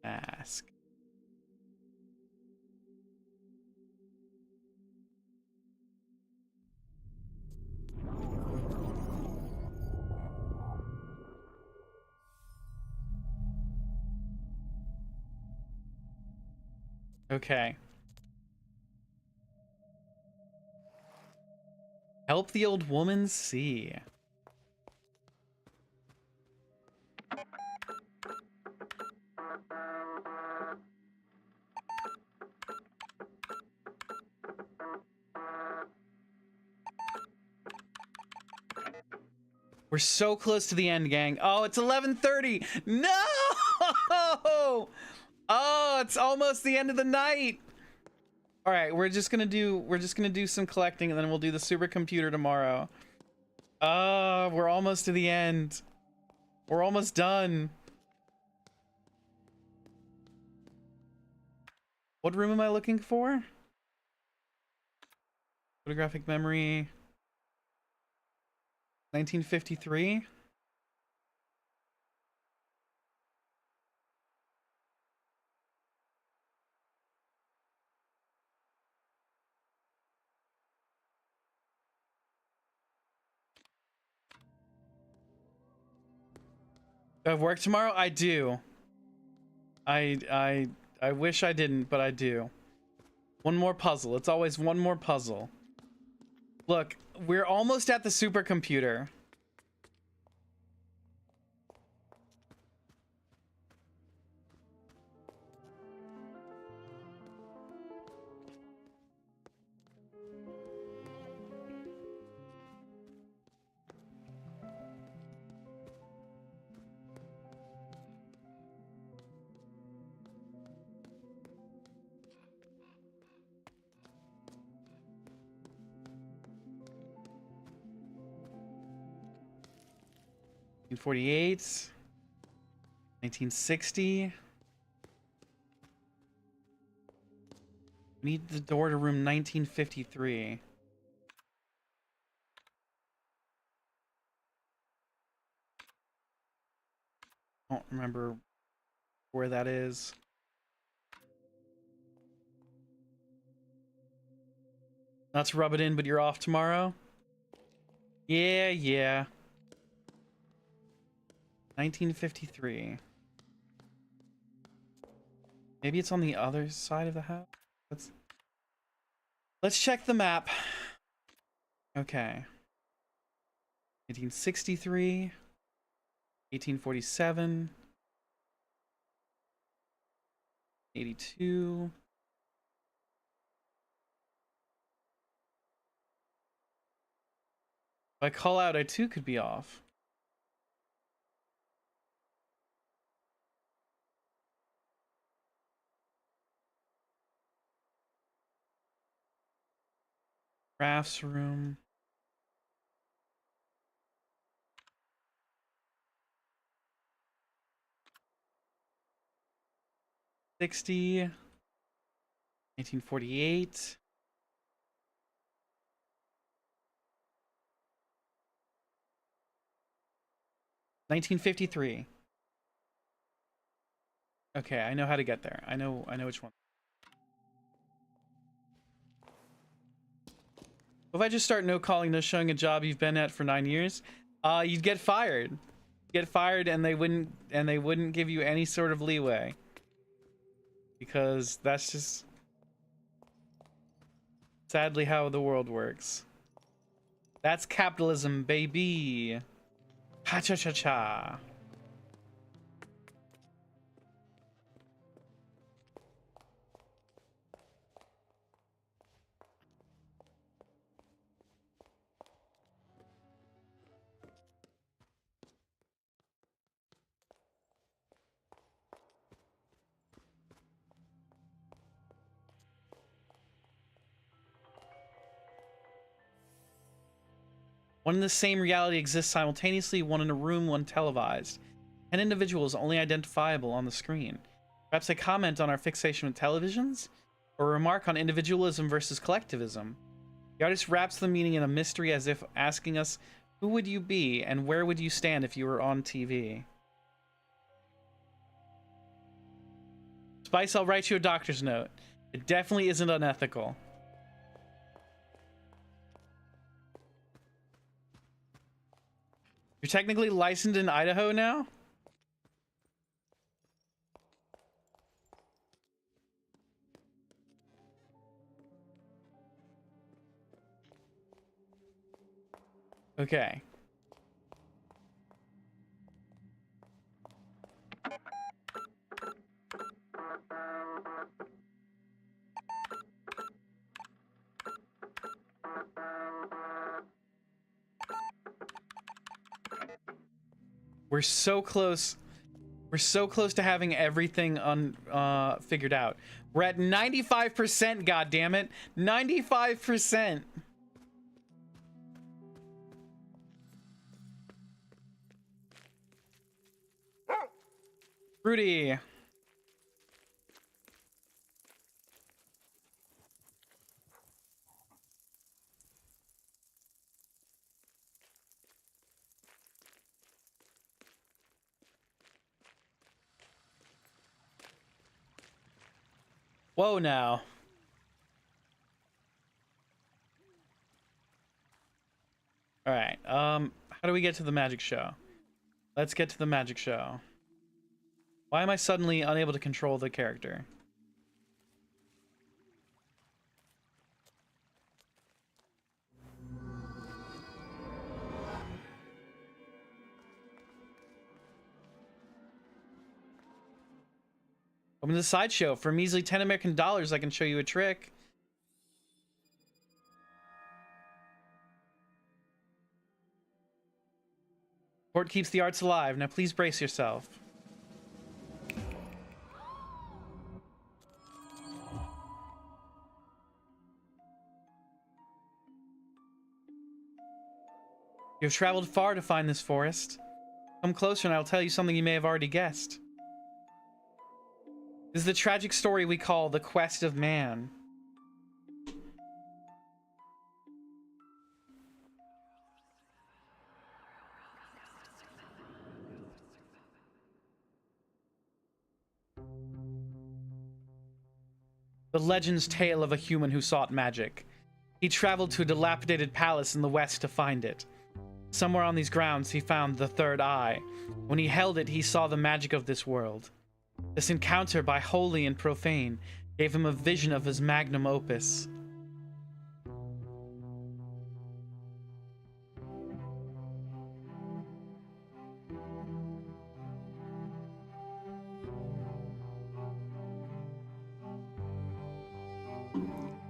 Speaker 1: Mask. Okay. Help the old woman see. We're so close to the end, gang. Oh, it's 11:30. No! Oh, it's almost the end of the night. All right, we're just gonna do some collecting, and then we'll do the supercomputer tomorrow. We're almost to the end. We're almost done. What room am I looking for? Photographic memory. 1953. Do I have work tomorrow? I do. I wish I didn't, but I do. One more puzzle. It's always one more puzzle. Look, we're almost at the supercomputer. (1948), 1960. We need the door to room 1953. I don't remember where that is. Not to rub it in, but you're off tomorrow? Yeah. 1953. Maybe it's on the other side of the house? Let's check the map. Okay. 1863. 1847. 82. If I call out, I too could be off. Crafts room. '60. 1948. $1953. Okay, I know how to get there. I know which one. If I just start no calling, no showing a job you've been at for 9 years, you'd get fired. Get fired, and they wouldn't give you any sort of leeway. Because that's just sadly how the world works. That's capitalism, baby. Ha cha cha cha. One in the same reality exists simultaneously, one in a room, one televised. An individual is only identifiable on the screen. Perhaps a comment on our fixation with televisions? Or a remark on individualism versus collectivism? The artist wraps the meaning in a mystery as if asking us, who would you be and where would you stand if you were on TV? Spice, I'll write you a doctor's note. It definitely isn't unethical. You're technically licensed in Idaho now? Okay. We're so close. We're so close to having everything figured out. We're at 95%, god damn it. 95%. Rudy. Whoa now. All right. How do we get to the magic show? Let's get to the magic show. Why am I suddenly unable to control the character? Welcome to the sideshow. For a measly 10 American dollars, I can show you a trick. Sport keeps the arts alive. Now please brace yourself. You've traveled far to find this forest. Come closer and I'll tell you something you may have already guessed. This is the tragic story we call the Quest of Man. The legend's tale of a human who sought magic. He traveled to a dilapidated palace in the west to find it. Somewhere on these grounds he found the third eye. When he held it, he saw the magic of this world. This encounter by holy and profane gave him a vision of his magnum opus.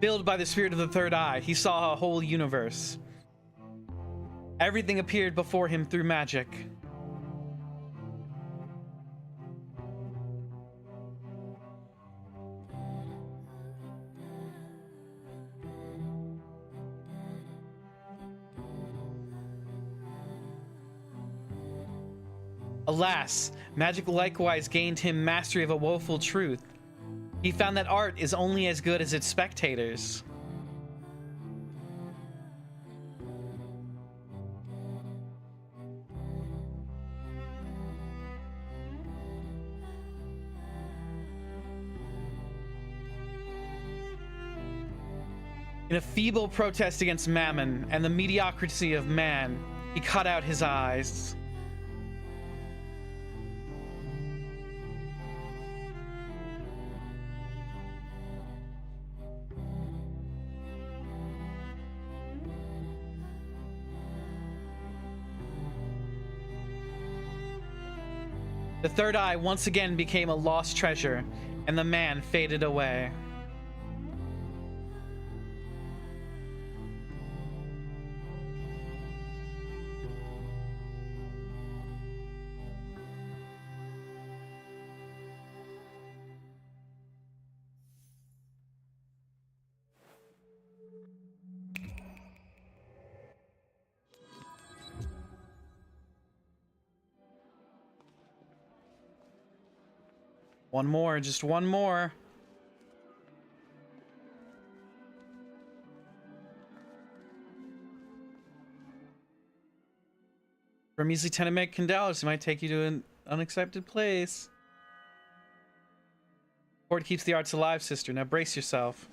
Speaker 1: Filled by the spirit of the third eye, he saw a whole universe. Everything appeared before him through magic. Alas, magic likewise gained him mastery of a woeful truth. He found that art is only as good as its spectators. In a feeble protest against mammon and the mediocrity of man, he cut out his eyes. The third eye once again became a lost treasure, and the man faded away. One more, just one more. For a measly 10 American dollars, it might take you to an unaccepted place. Sport keeps the arts alive, sister. Now brace yourself.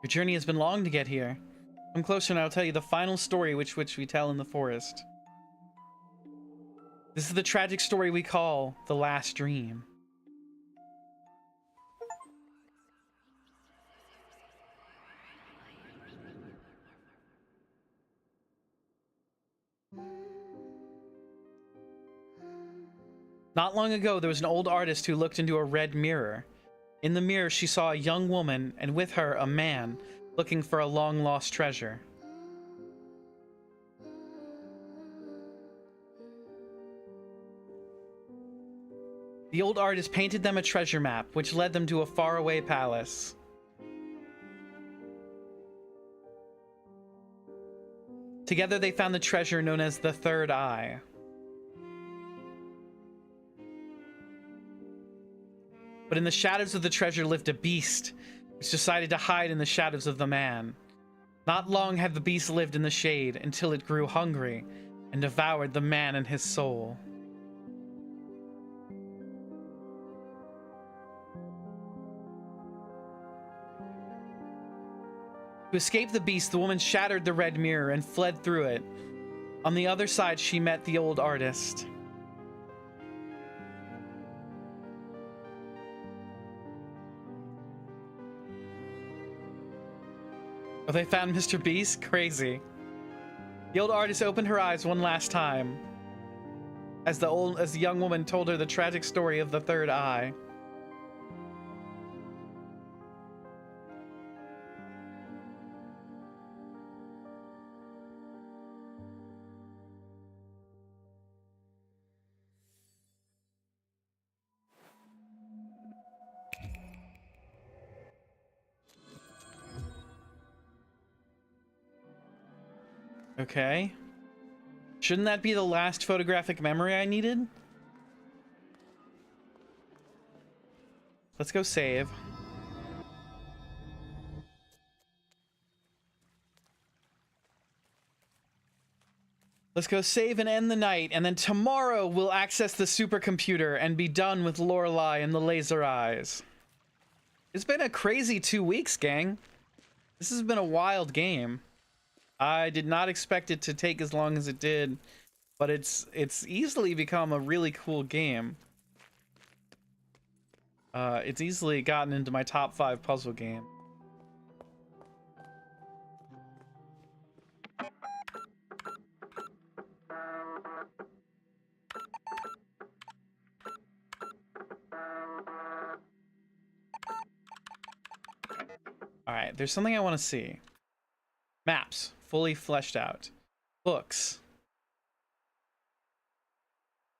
Speaker 1: Your journey has been long to get here. Come closer and I'll tell you the final story which we tell in the forest. This is the tragic story we call the last dream. Not long ago, there was an old artist who looked into a red mirror. In the mirror, she saw a young woman, and with her, a man, looking for a long-lost treasure. The old artist painted them a treasure map, which led them to a faraway palace. Together, they found the treasure known as the Third Eye. But in the shadows of the treasure lived a beast, which decided to hide in the shadows of the man. Not long had the beast lived in the shade until it grew hungry and devoured the man and his soul. To escape the beast, the woman shattered the red mirror and fled through it. On the other side, she met the old artist. Oh, they found Mr. Beast? Crazy. The old artist opened her eyes one last time as the young woman told her the tragic story of the third eye. Okay. Shouldn't that be the last photographic memory I needed? Let's go save. Let's go save and end the night, and then tomorrow we'll access the supercomputer and be done with Lorelei and the laser eyes. It's been a crazy 2 weeks, gang. This has been a wild game. I did not expect it to take as long as it did, but it's easily become a really cool game. It's easily gotten into my top 5 puzzle game. All right, there's something I want to see. Maps, fully fleshed out. Books,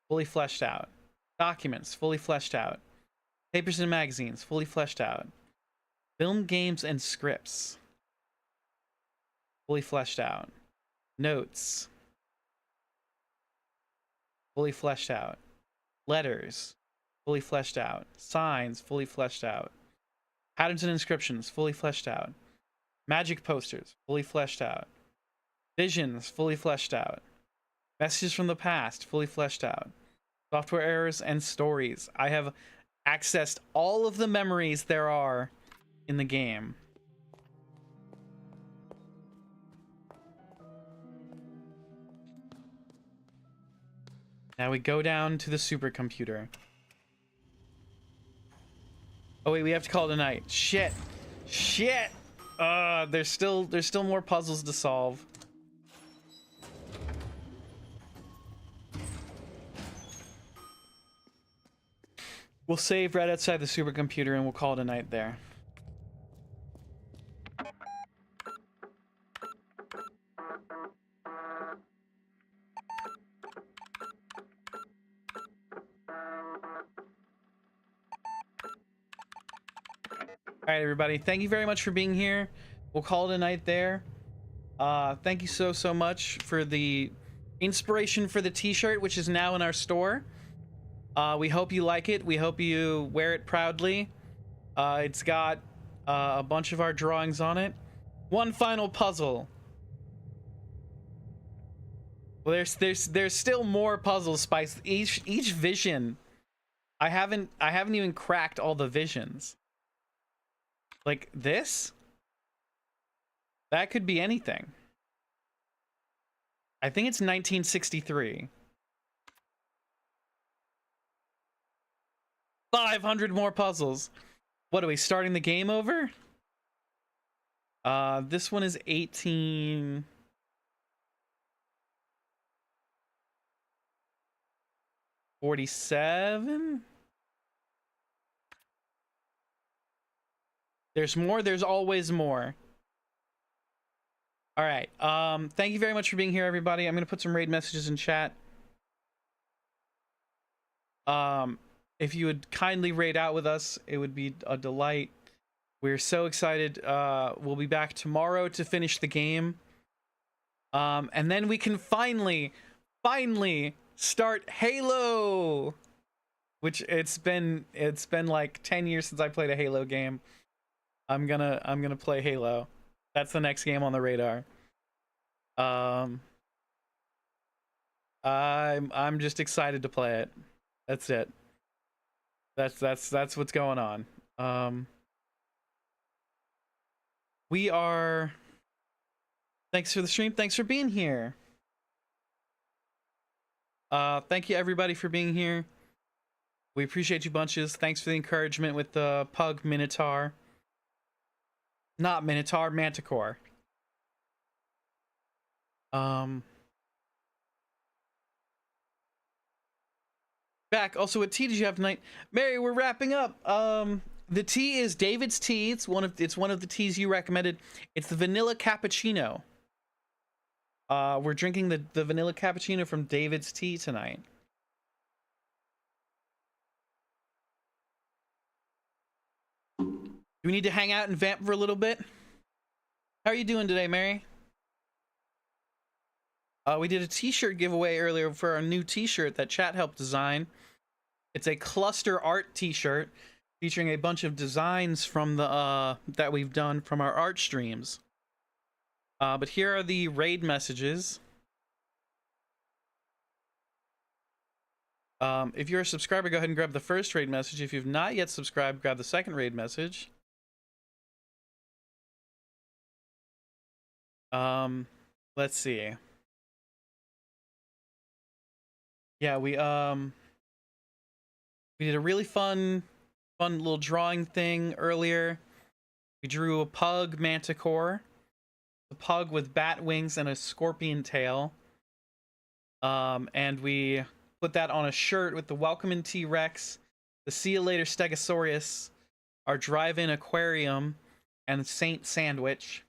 Speaker 1: fully fleshed out. Documents, fully fleshed out. Papers and magazines, fully fleshed out. Film, games, and scripts, fully fleshed out. Notes, fully fleshed out. Letters, fully fleshed out. Signs, fully fleshed out. Patterns and inscriptions, fully fleshed out. Magic posters, fully fleshed out. Visions, fully fleshed out. Messages from the past, fully fleshed out. Software errors and stories. I have accessed all of the memories there are in the game. Now we go down to the supercomputer. Oh wait, we have to call it a night. Shit. Shit. There's still more puzzles to solve. We'll save right outside the supercomputer and we'll call it a night there. All right, everybody. Thank you very much for being here. We'll call it a night there. Thank you so much for the inspiration for the t-shirt, which is now in our store. We hope you like it. We hope you wear it proudly. It's got a bunch of our drawings on it. One final puzzle. Well, there's still more puzzles, Spice. Each vision. I haven't even cracked all the visions. Like this? That could be anything. I think it's 1963. 500 more puzzles. What are we starting the game over? This one is 1847. There's more. There's always more. All right. Thank you very much for being here, everybody. I'm gonna put some raid messages in chat. If you would kindly raid out with us, it would be a delight. We're so excited. We'll be back tomorrow to finish the game. And then we can finally start Halo, which it's been like 10 years since I played a Halo game. I'm gonna play Halo. That's the next game on the radar. I'm just excited to play it. That's it. That's what's going on. We are. Thanks for the stream. Thanks for being here. Thank you everybody for being here. We appreciate you bunches. Thanks for the encouragement with the Pug Minotaur. Not Minotaur, Manticore. Back. Also, what tea did you have tonight? Mary, we're wrapping up. The tea is David's tea. It's one of the teas you recommended. It's the vanilla cappuccino. We're drinking the vanilla cappuccino from David's tea tonight. Do we need to hang out and vamp for a little bit? How are you doing today, Mary? We did a t-shirt giveaway earlier for our new t-shirt that chat helped design. It's a cluster art t-shirt featuring a bunch of designs from the that we've done from our art streams. But here are the raid messages. If you're a subscriber, go ahead and grab the first raid message. If you've not yet subscribed, grab the second raid message. Let's see. Yeah, we did a really fun little drawing thing earlier. We drew a pug manticore, a pug with bat wings and a scorpion tail. And we put that on a shirt with the Welcome T-Rex, the See You Later Stegosaurus, our drive-in aquarium, and Saint Sandwich.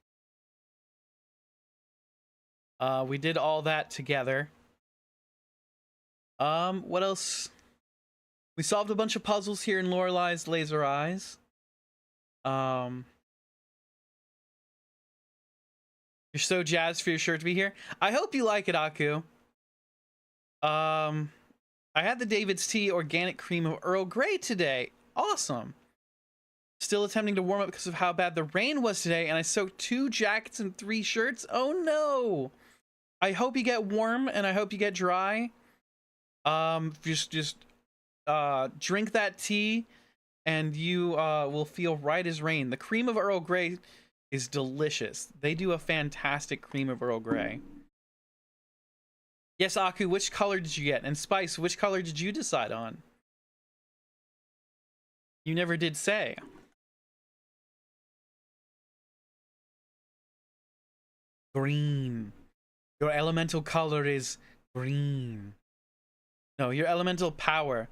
Speaker 1: We did all that together. What else? We solved a bunch of puzzles here in Lorelei's Laser Eyes. You're so jazzed for your shirt to be here. I hope you like it, Aku. I had the David's Tea Organic Cream of Earl Grey today. Awesome. Still attempting to warm up because of how bad the rain was today, and I soaked 2 jackets and 3 shirts. Oh no. I hope you get warm and I hope you get dry. Just drink that tea and you will feel right as rain. The cream of Earl Grey is delicious. They do a fantastic cream of Earl Grey. Yes, Aku, which color did you get? And Spice, which color did you decide on? You never did say. Green. Your elemental color is green. No, your elemental power.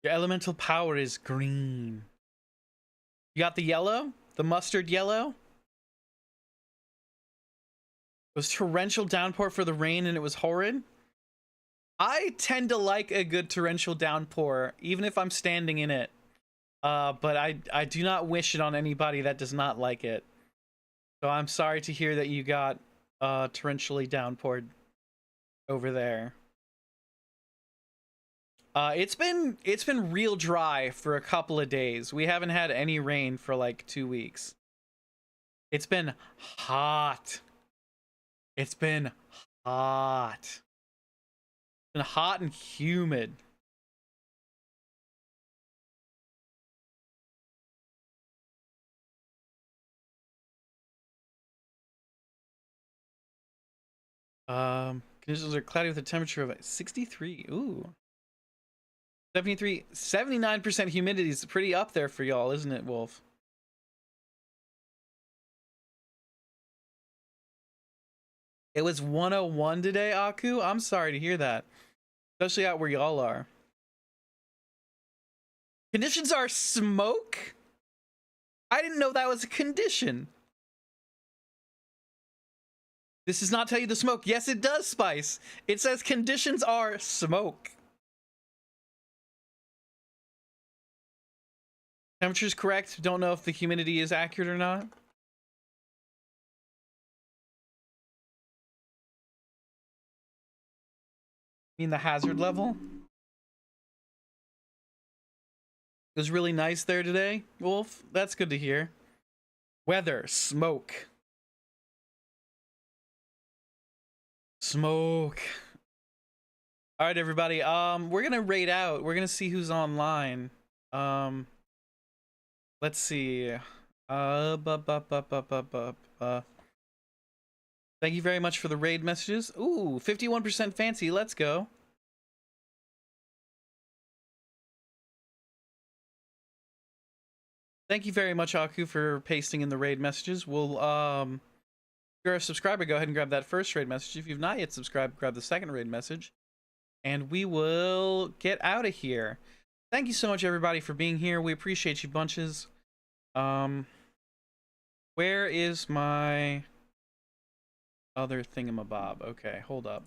Speaker 1: Your elemental power is green. You got the yellow? The mustard yellow? It was torrential downpour for the rain and it was horrid. I tend to like a good torrential downpour, even if I'm standing in it. But I do not wish it on anybody that does not like it. So I'm sorry to hear that you got torrentially downpoured over there. It's been real dry for a couple of days. We haven't had any rain for like 2 weeks. It's been hot. It's been hot. It's been hot and humid. Conditions are cloudy with a temperature of 63. Ooh. 73, 79% humidity is pretty up there for y'all, isn't it, Wolf? It was 101 today, Aku. I'm sorry to hear that. Especially out where y'all are. Conditions are smoke? I didn't know that was a condition. This does not tell you the smoke. Yes, it does, Spice. It says conditions are smoke. Temperature's correct. Don't know if the humidity is accurate or not. You mean the hazard level? It was really nice there today, Wolf. That's good to hear. Weather, smoke. Smoke. All right, everybody. We're gonna raid out. We're gonna see who's online. Let's see. Thank you very much for the raid messages. Ooh, 51% fancy. Let's go. Thank you very much, Aku, for pasting in the raid messages. We'll, if you're a subscriber, go ahead and grab that first raid message. If you've not yet subscribed, grab the second raid message. And we will get out of here. Thank you so much, everybody, for being here. We appreciate you bunches. Where is my other thingamabob? Okay, hold up.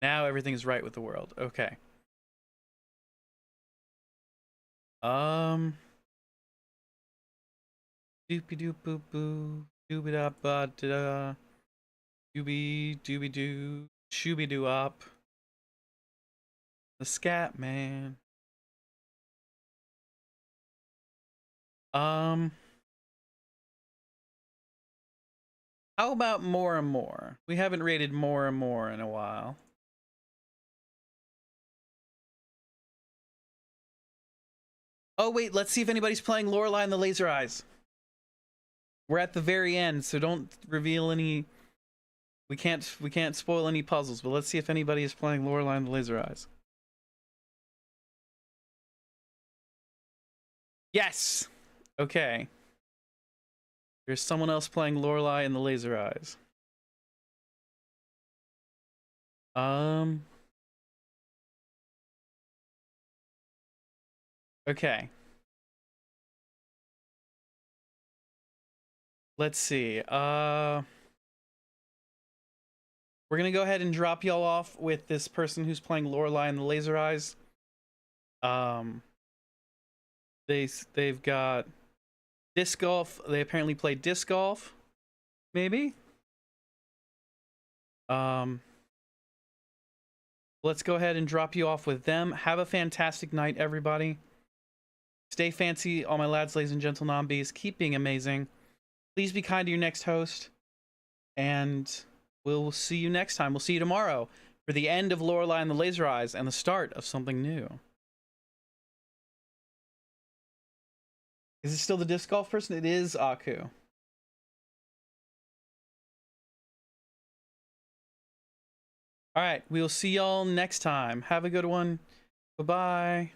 Speaker 1: Now everything is right with the world. Okay. Doopy doop boop boo. Dooby da ba da. Dooby doo. Shooby doo up. The Scat Man. How about more and more? We haven't rated more and more in a while. Oh wait, let's see if anybody's playing Lorelei and the Laser Eyes. We're at the very end, so don't reveal any. We can't spoil any puzzles, but let's see if anybody is playing Lorelei and the Laser Eyes. Yes. Okay. There's someone else playing Lorelei and the Laser Eyes. Okay. Let's see. We're gonna go ahead and drop y'all off with this person who's playing Lorelei and the Laser Eyes. They've got disc golf. They apparently play disc golf. Maybe. Let's go ahead and drop you off with them. Have a fantastic night, everybody. Stay fancy, all my lads, ladies, and gentle nombies. Keep being amazing. Please be kind to your next host. And we'll see you next time. We'll see you tomorrow for the end of Lorelei and the Laser Eyes and the start of something new. Is it still the disc golf person? It is Aku. All right, we'll see y'all next time. Have a good one. Bye-bye.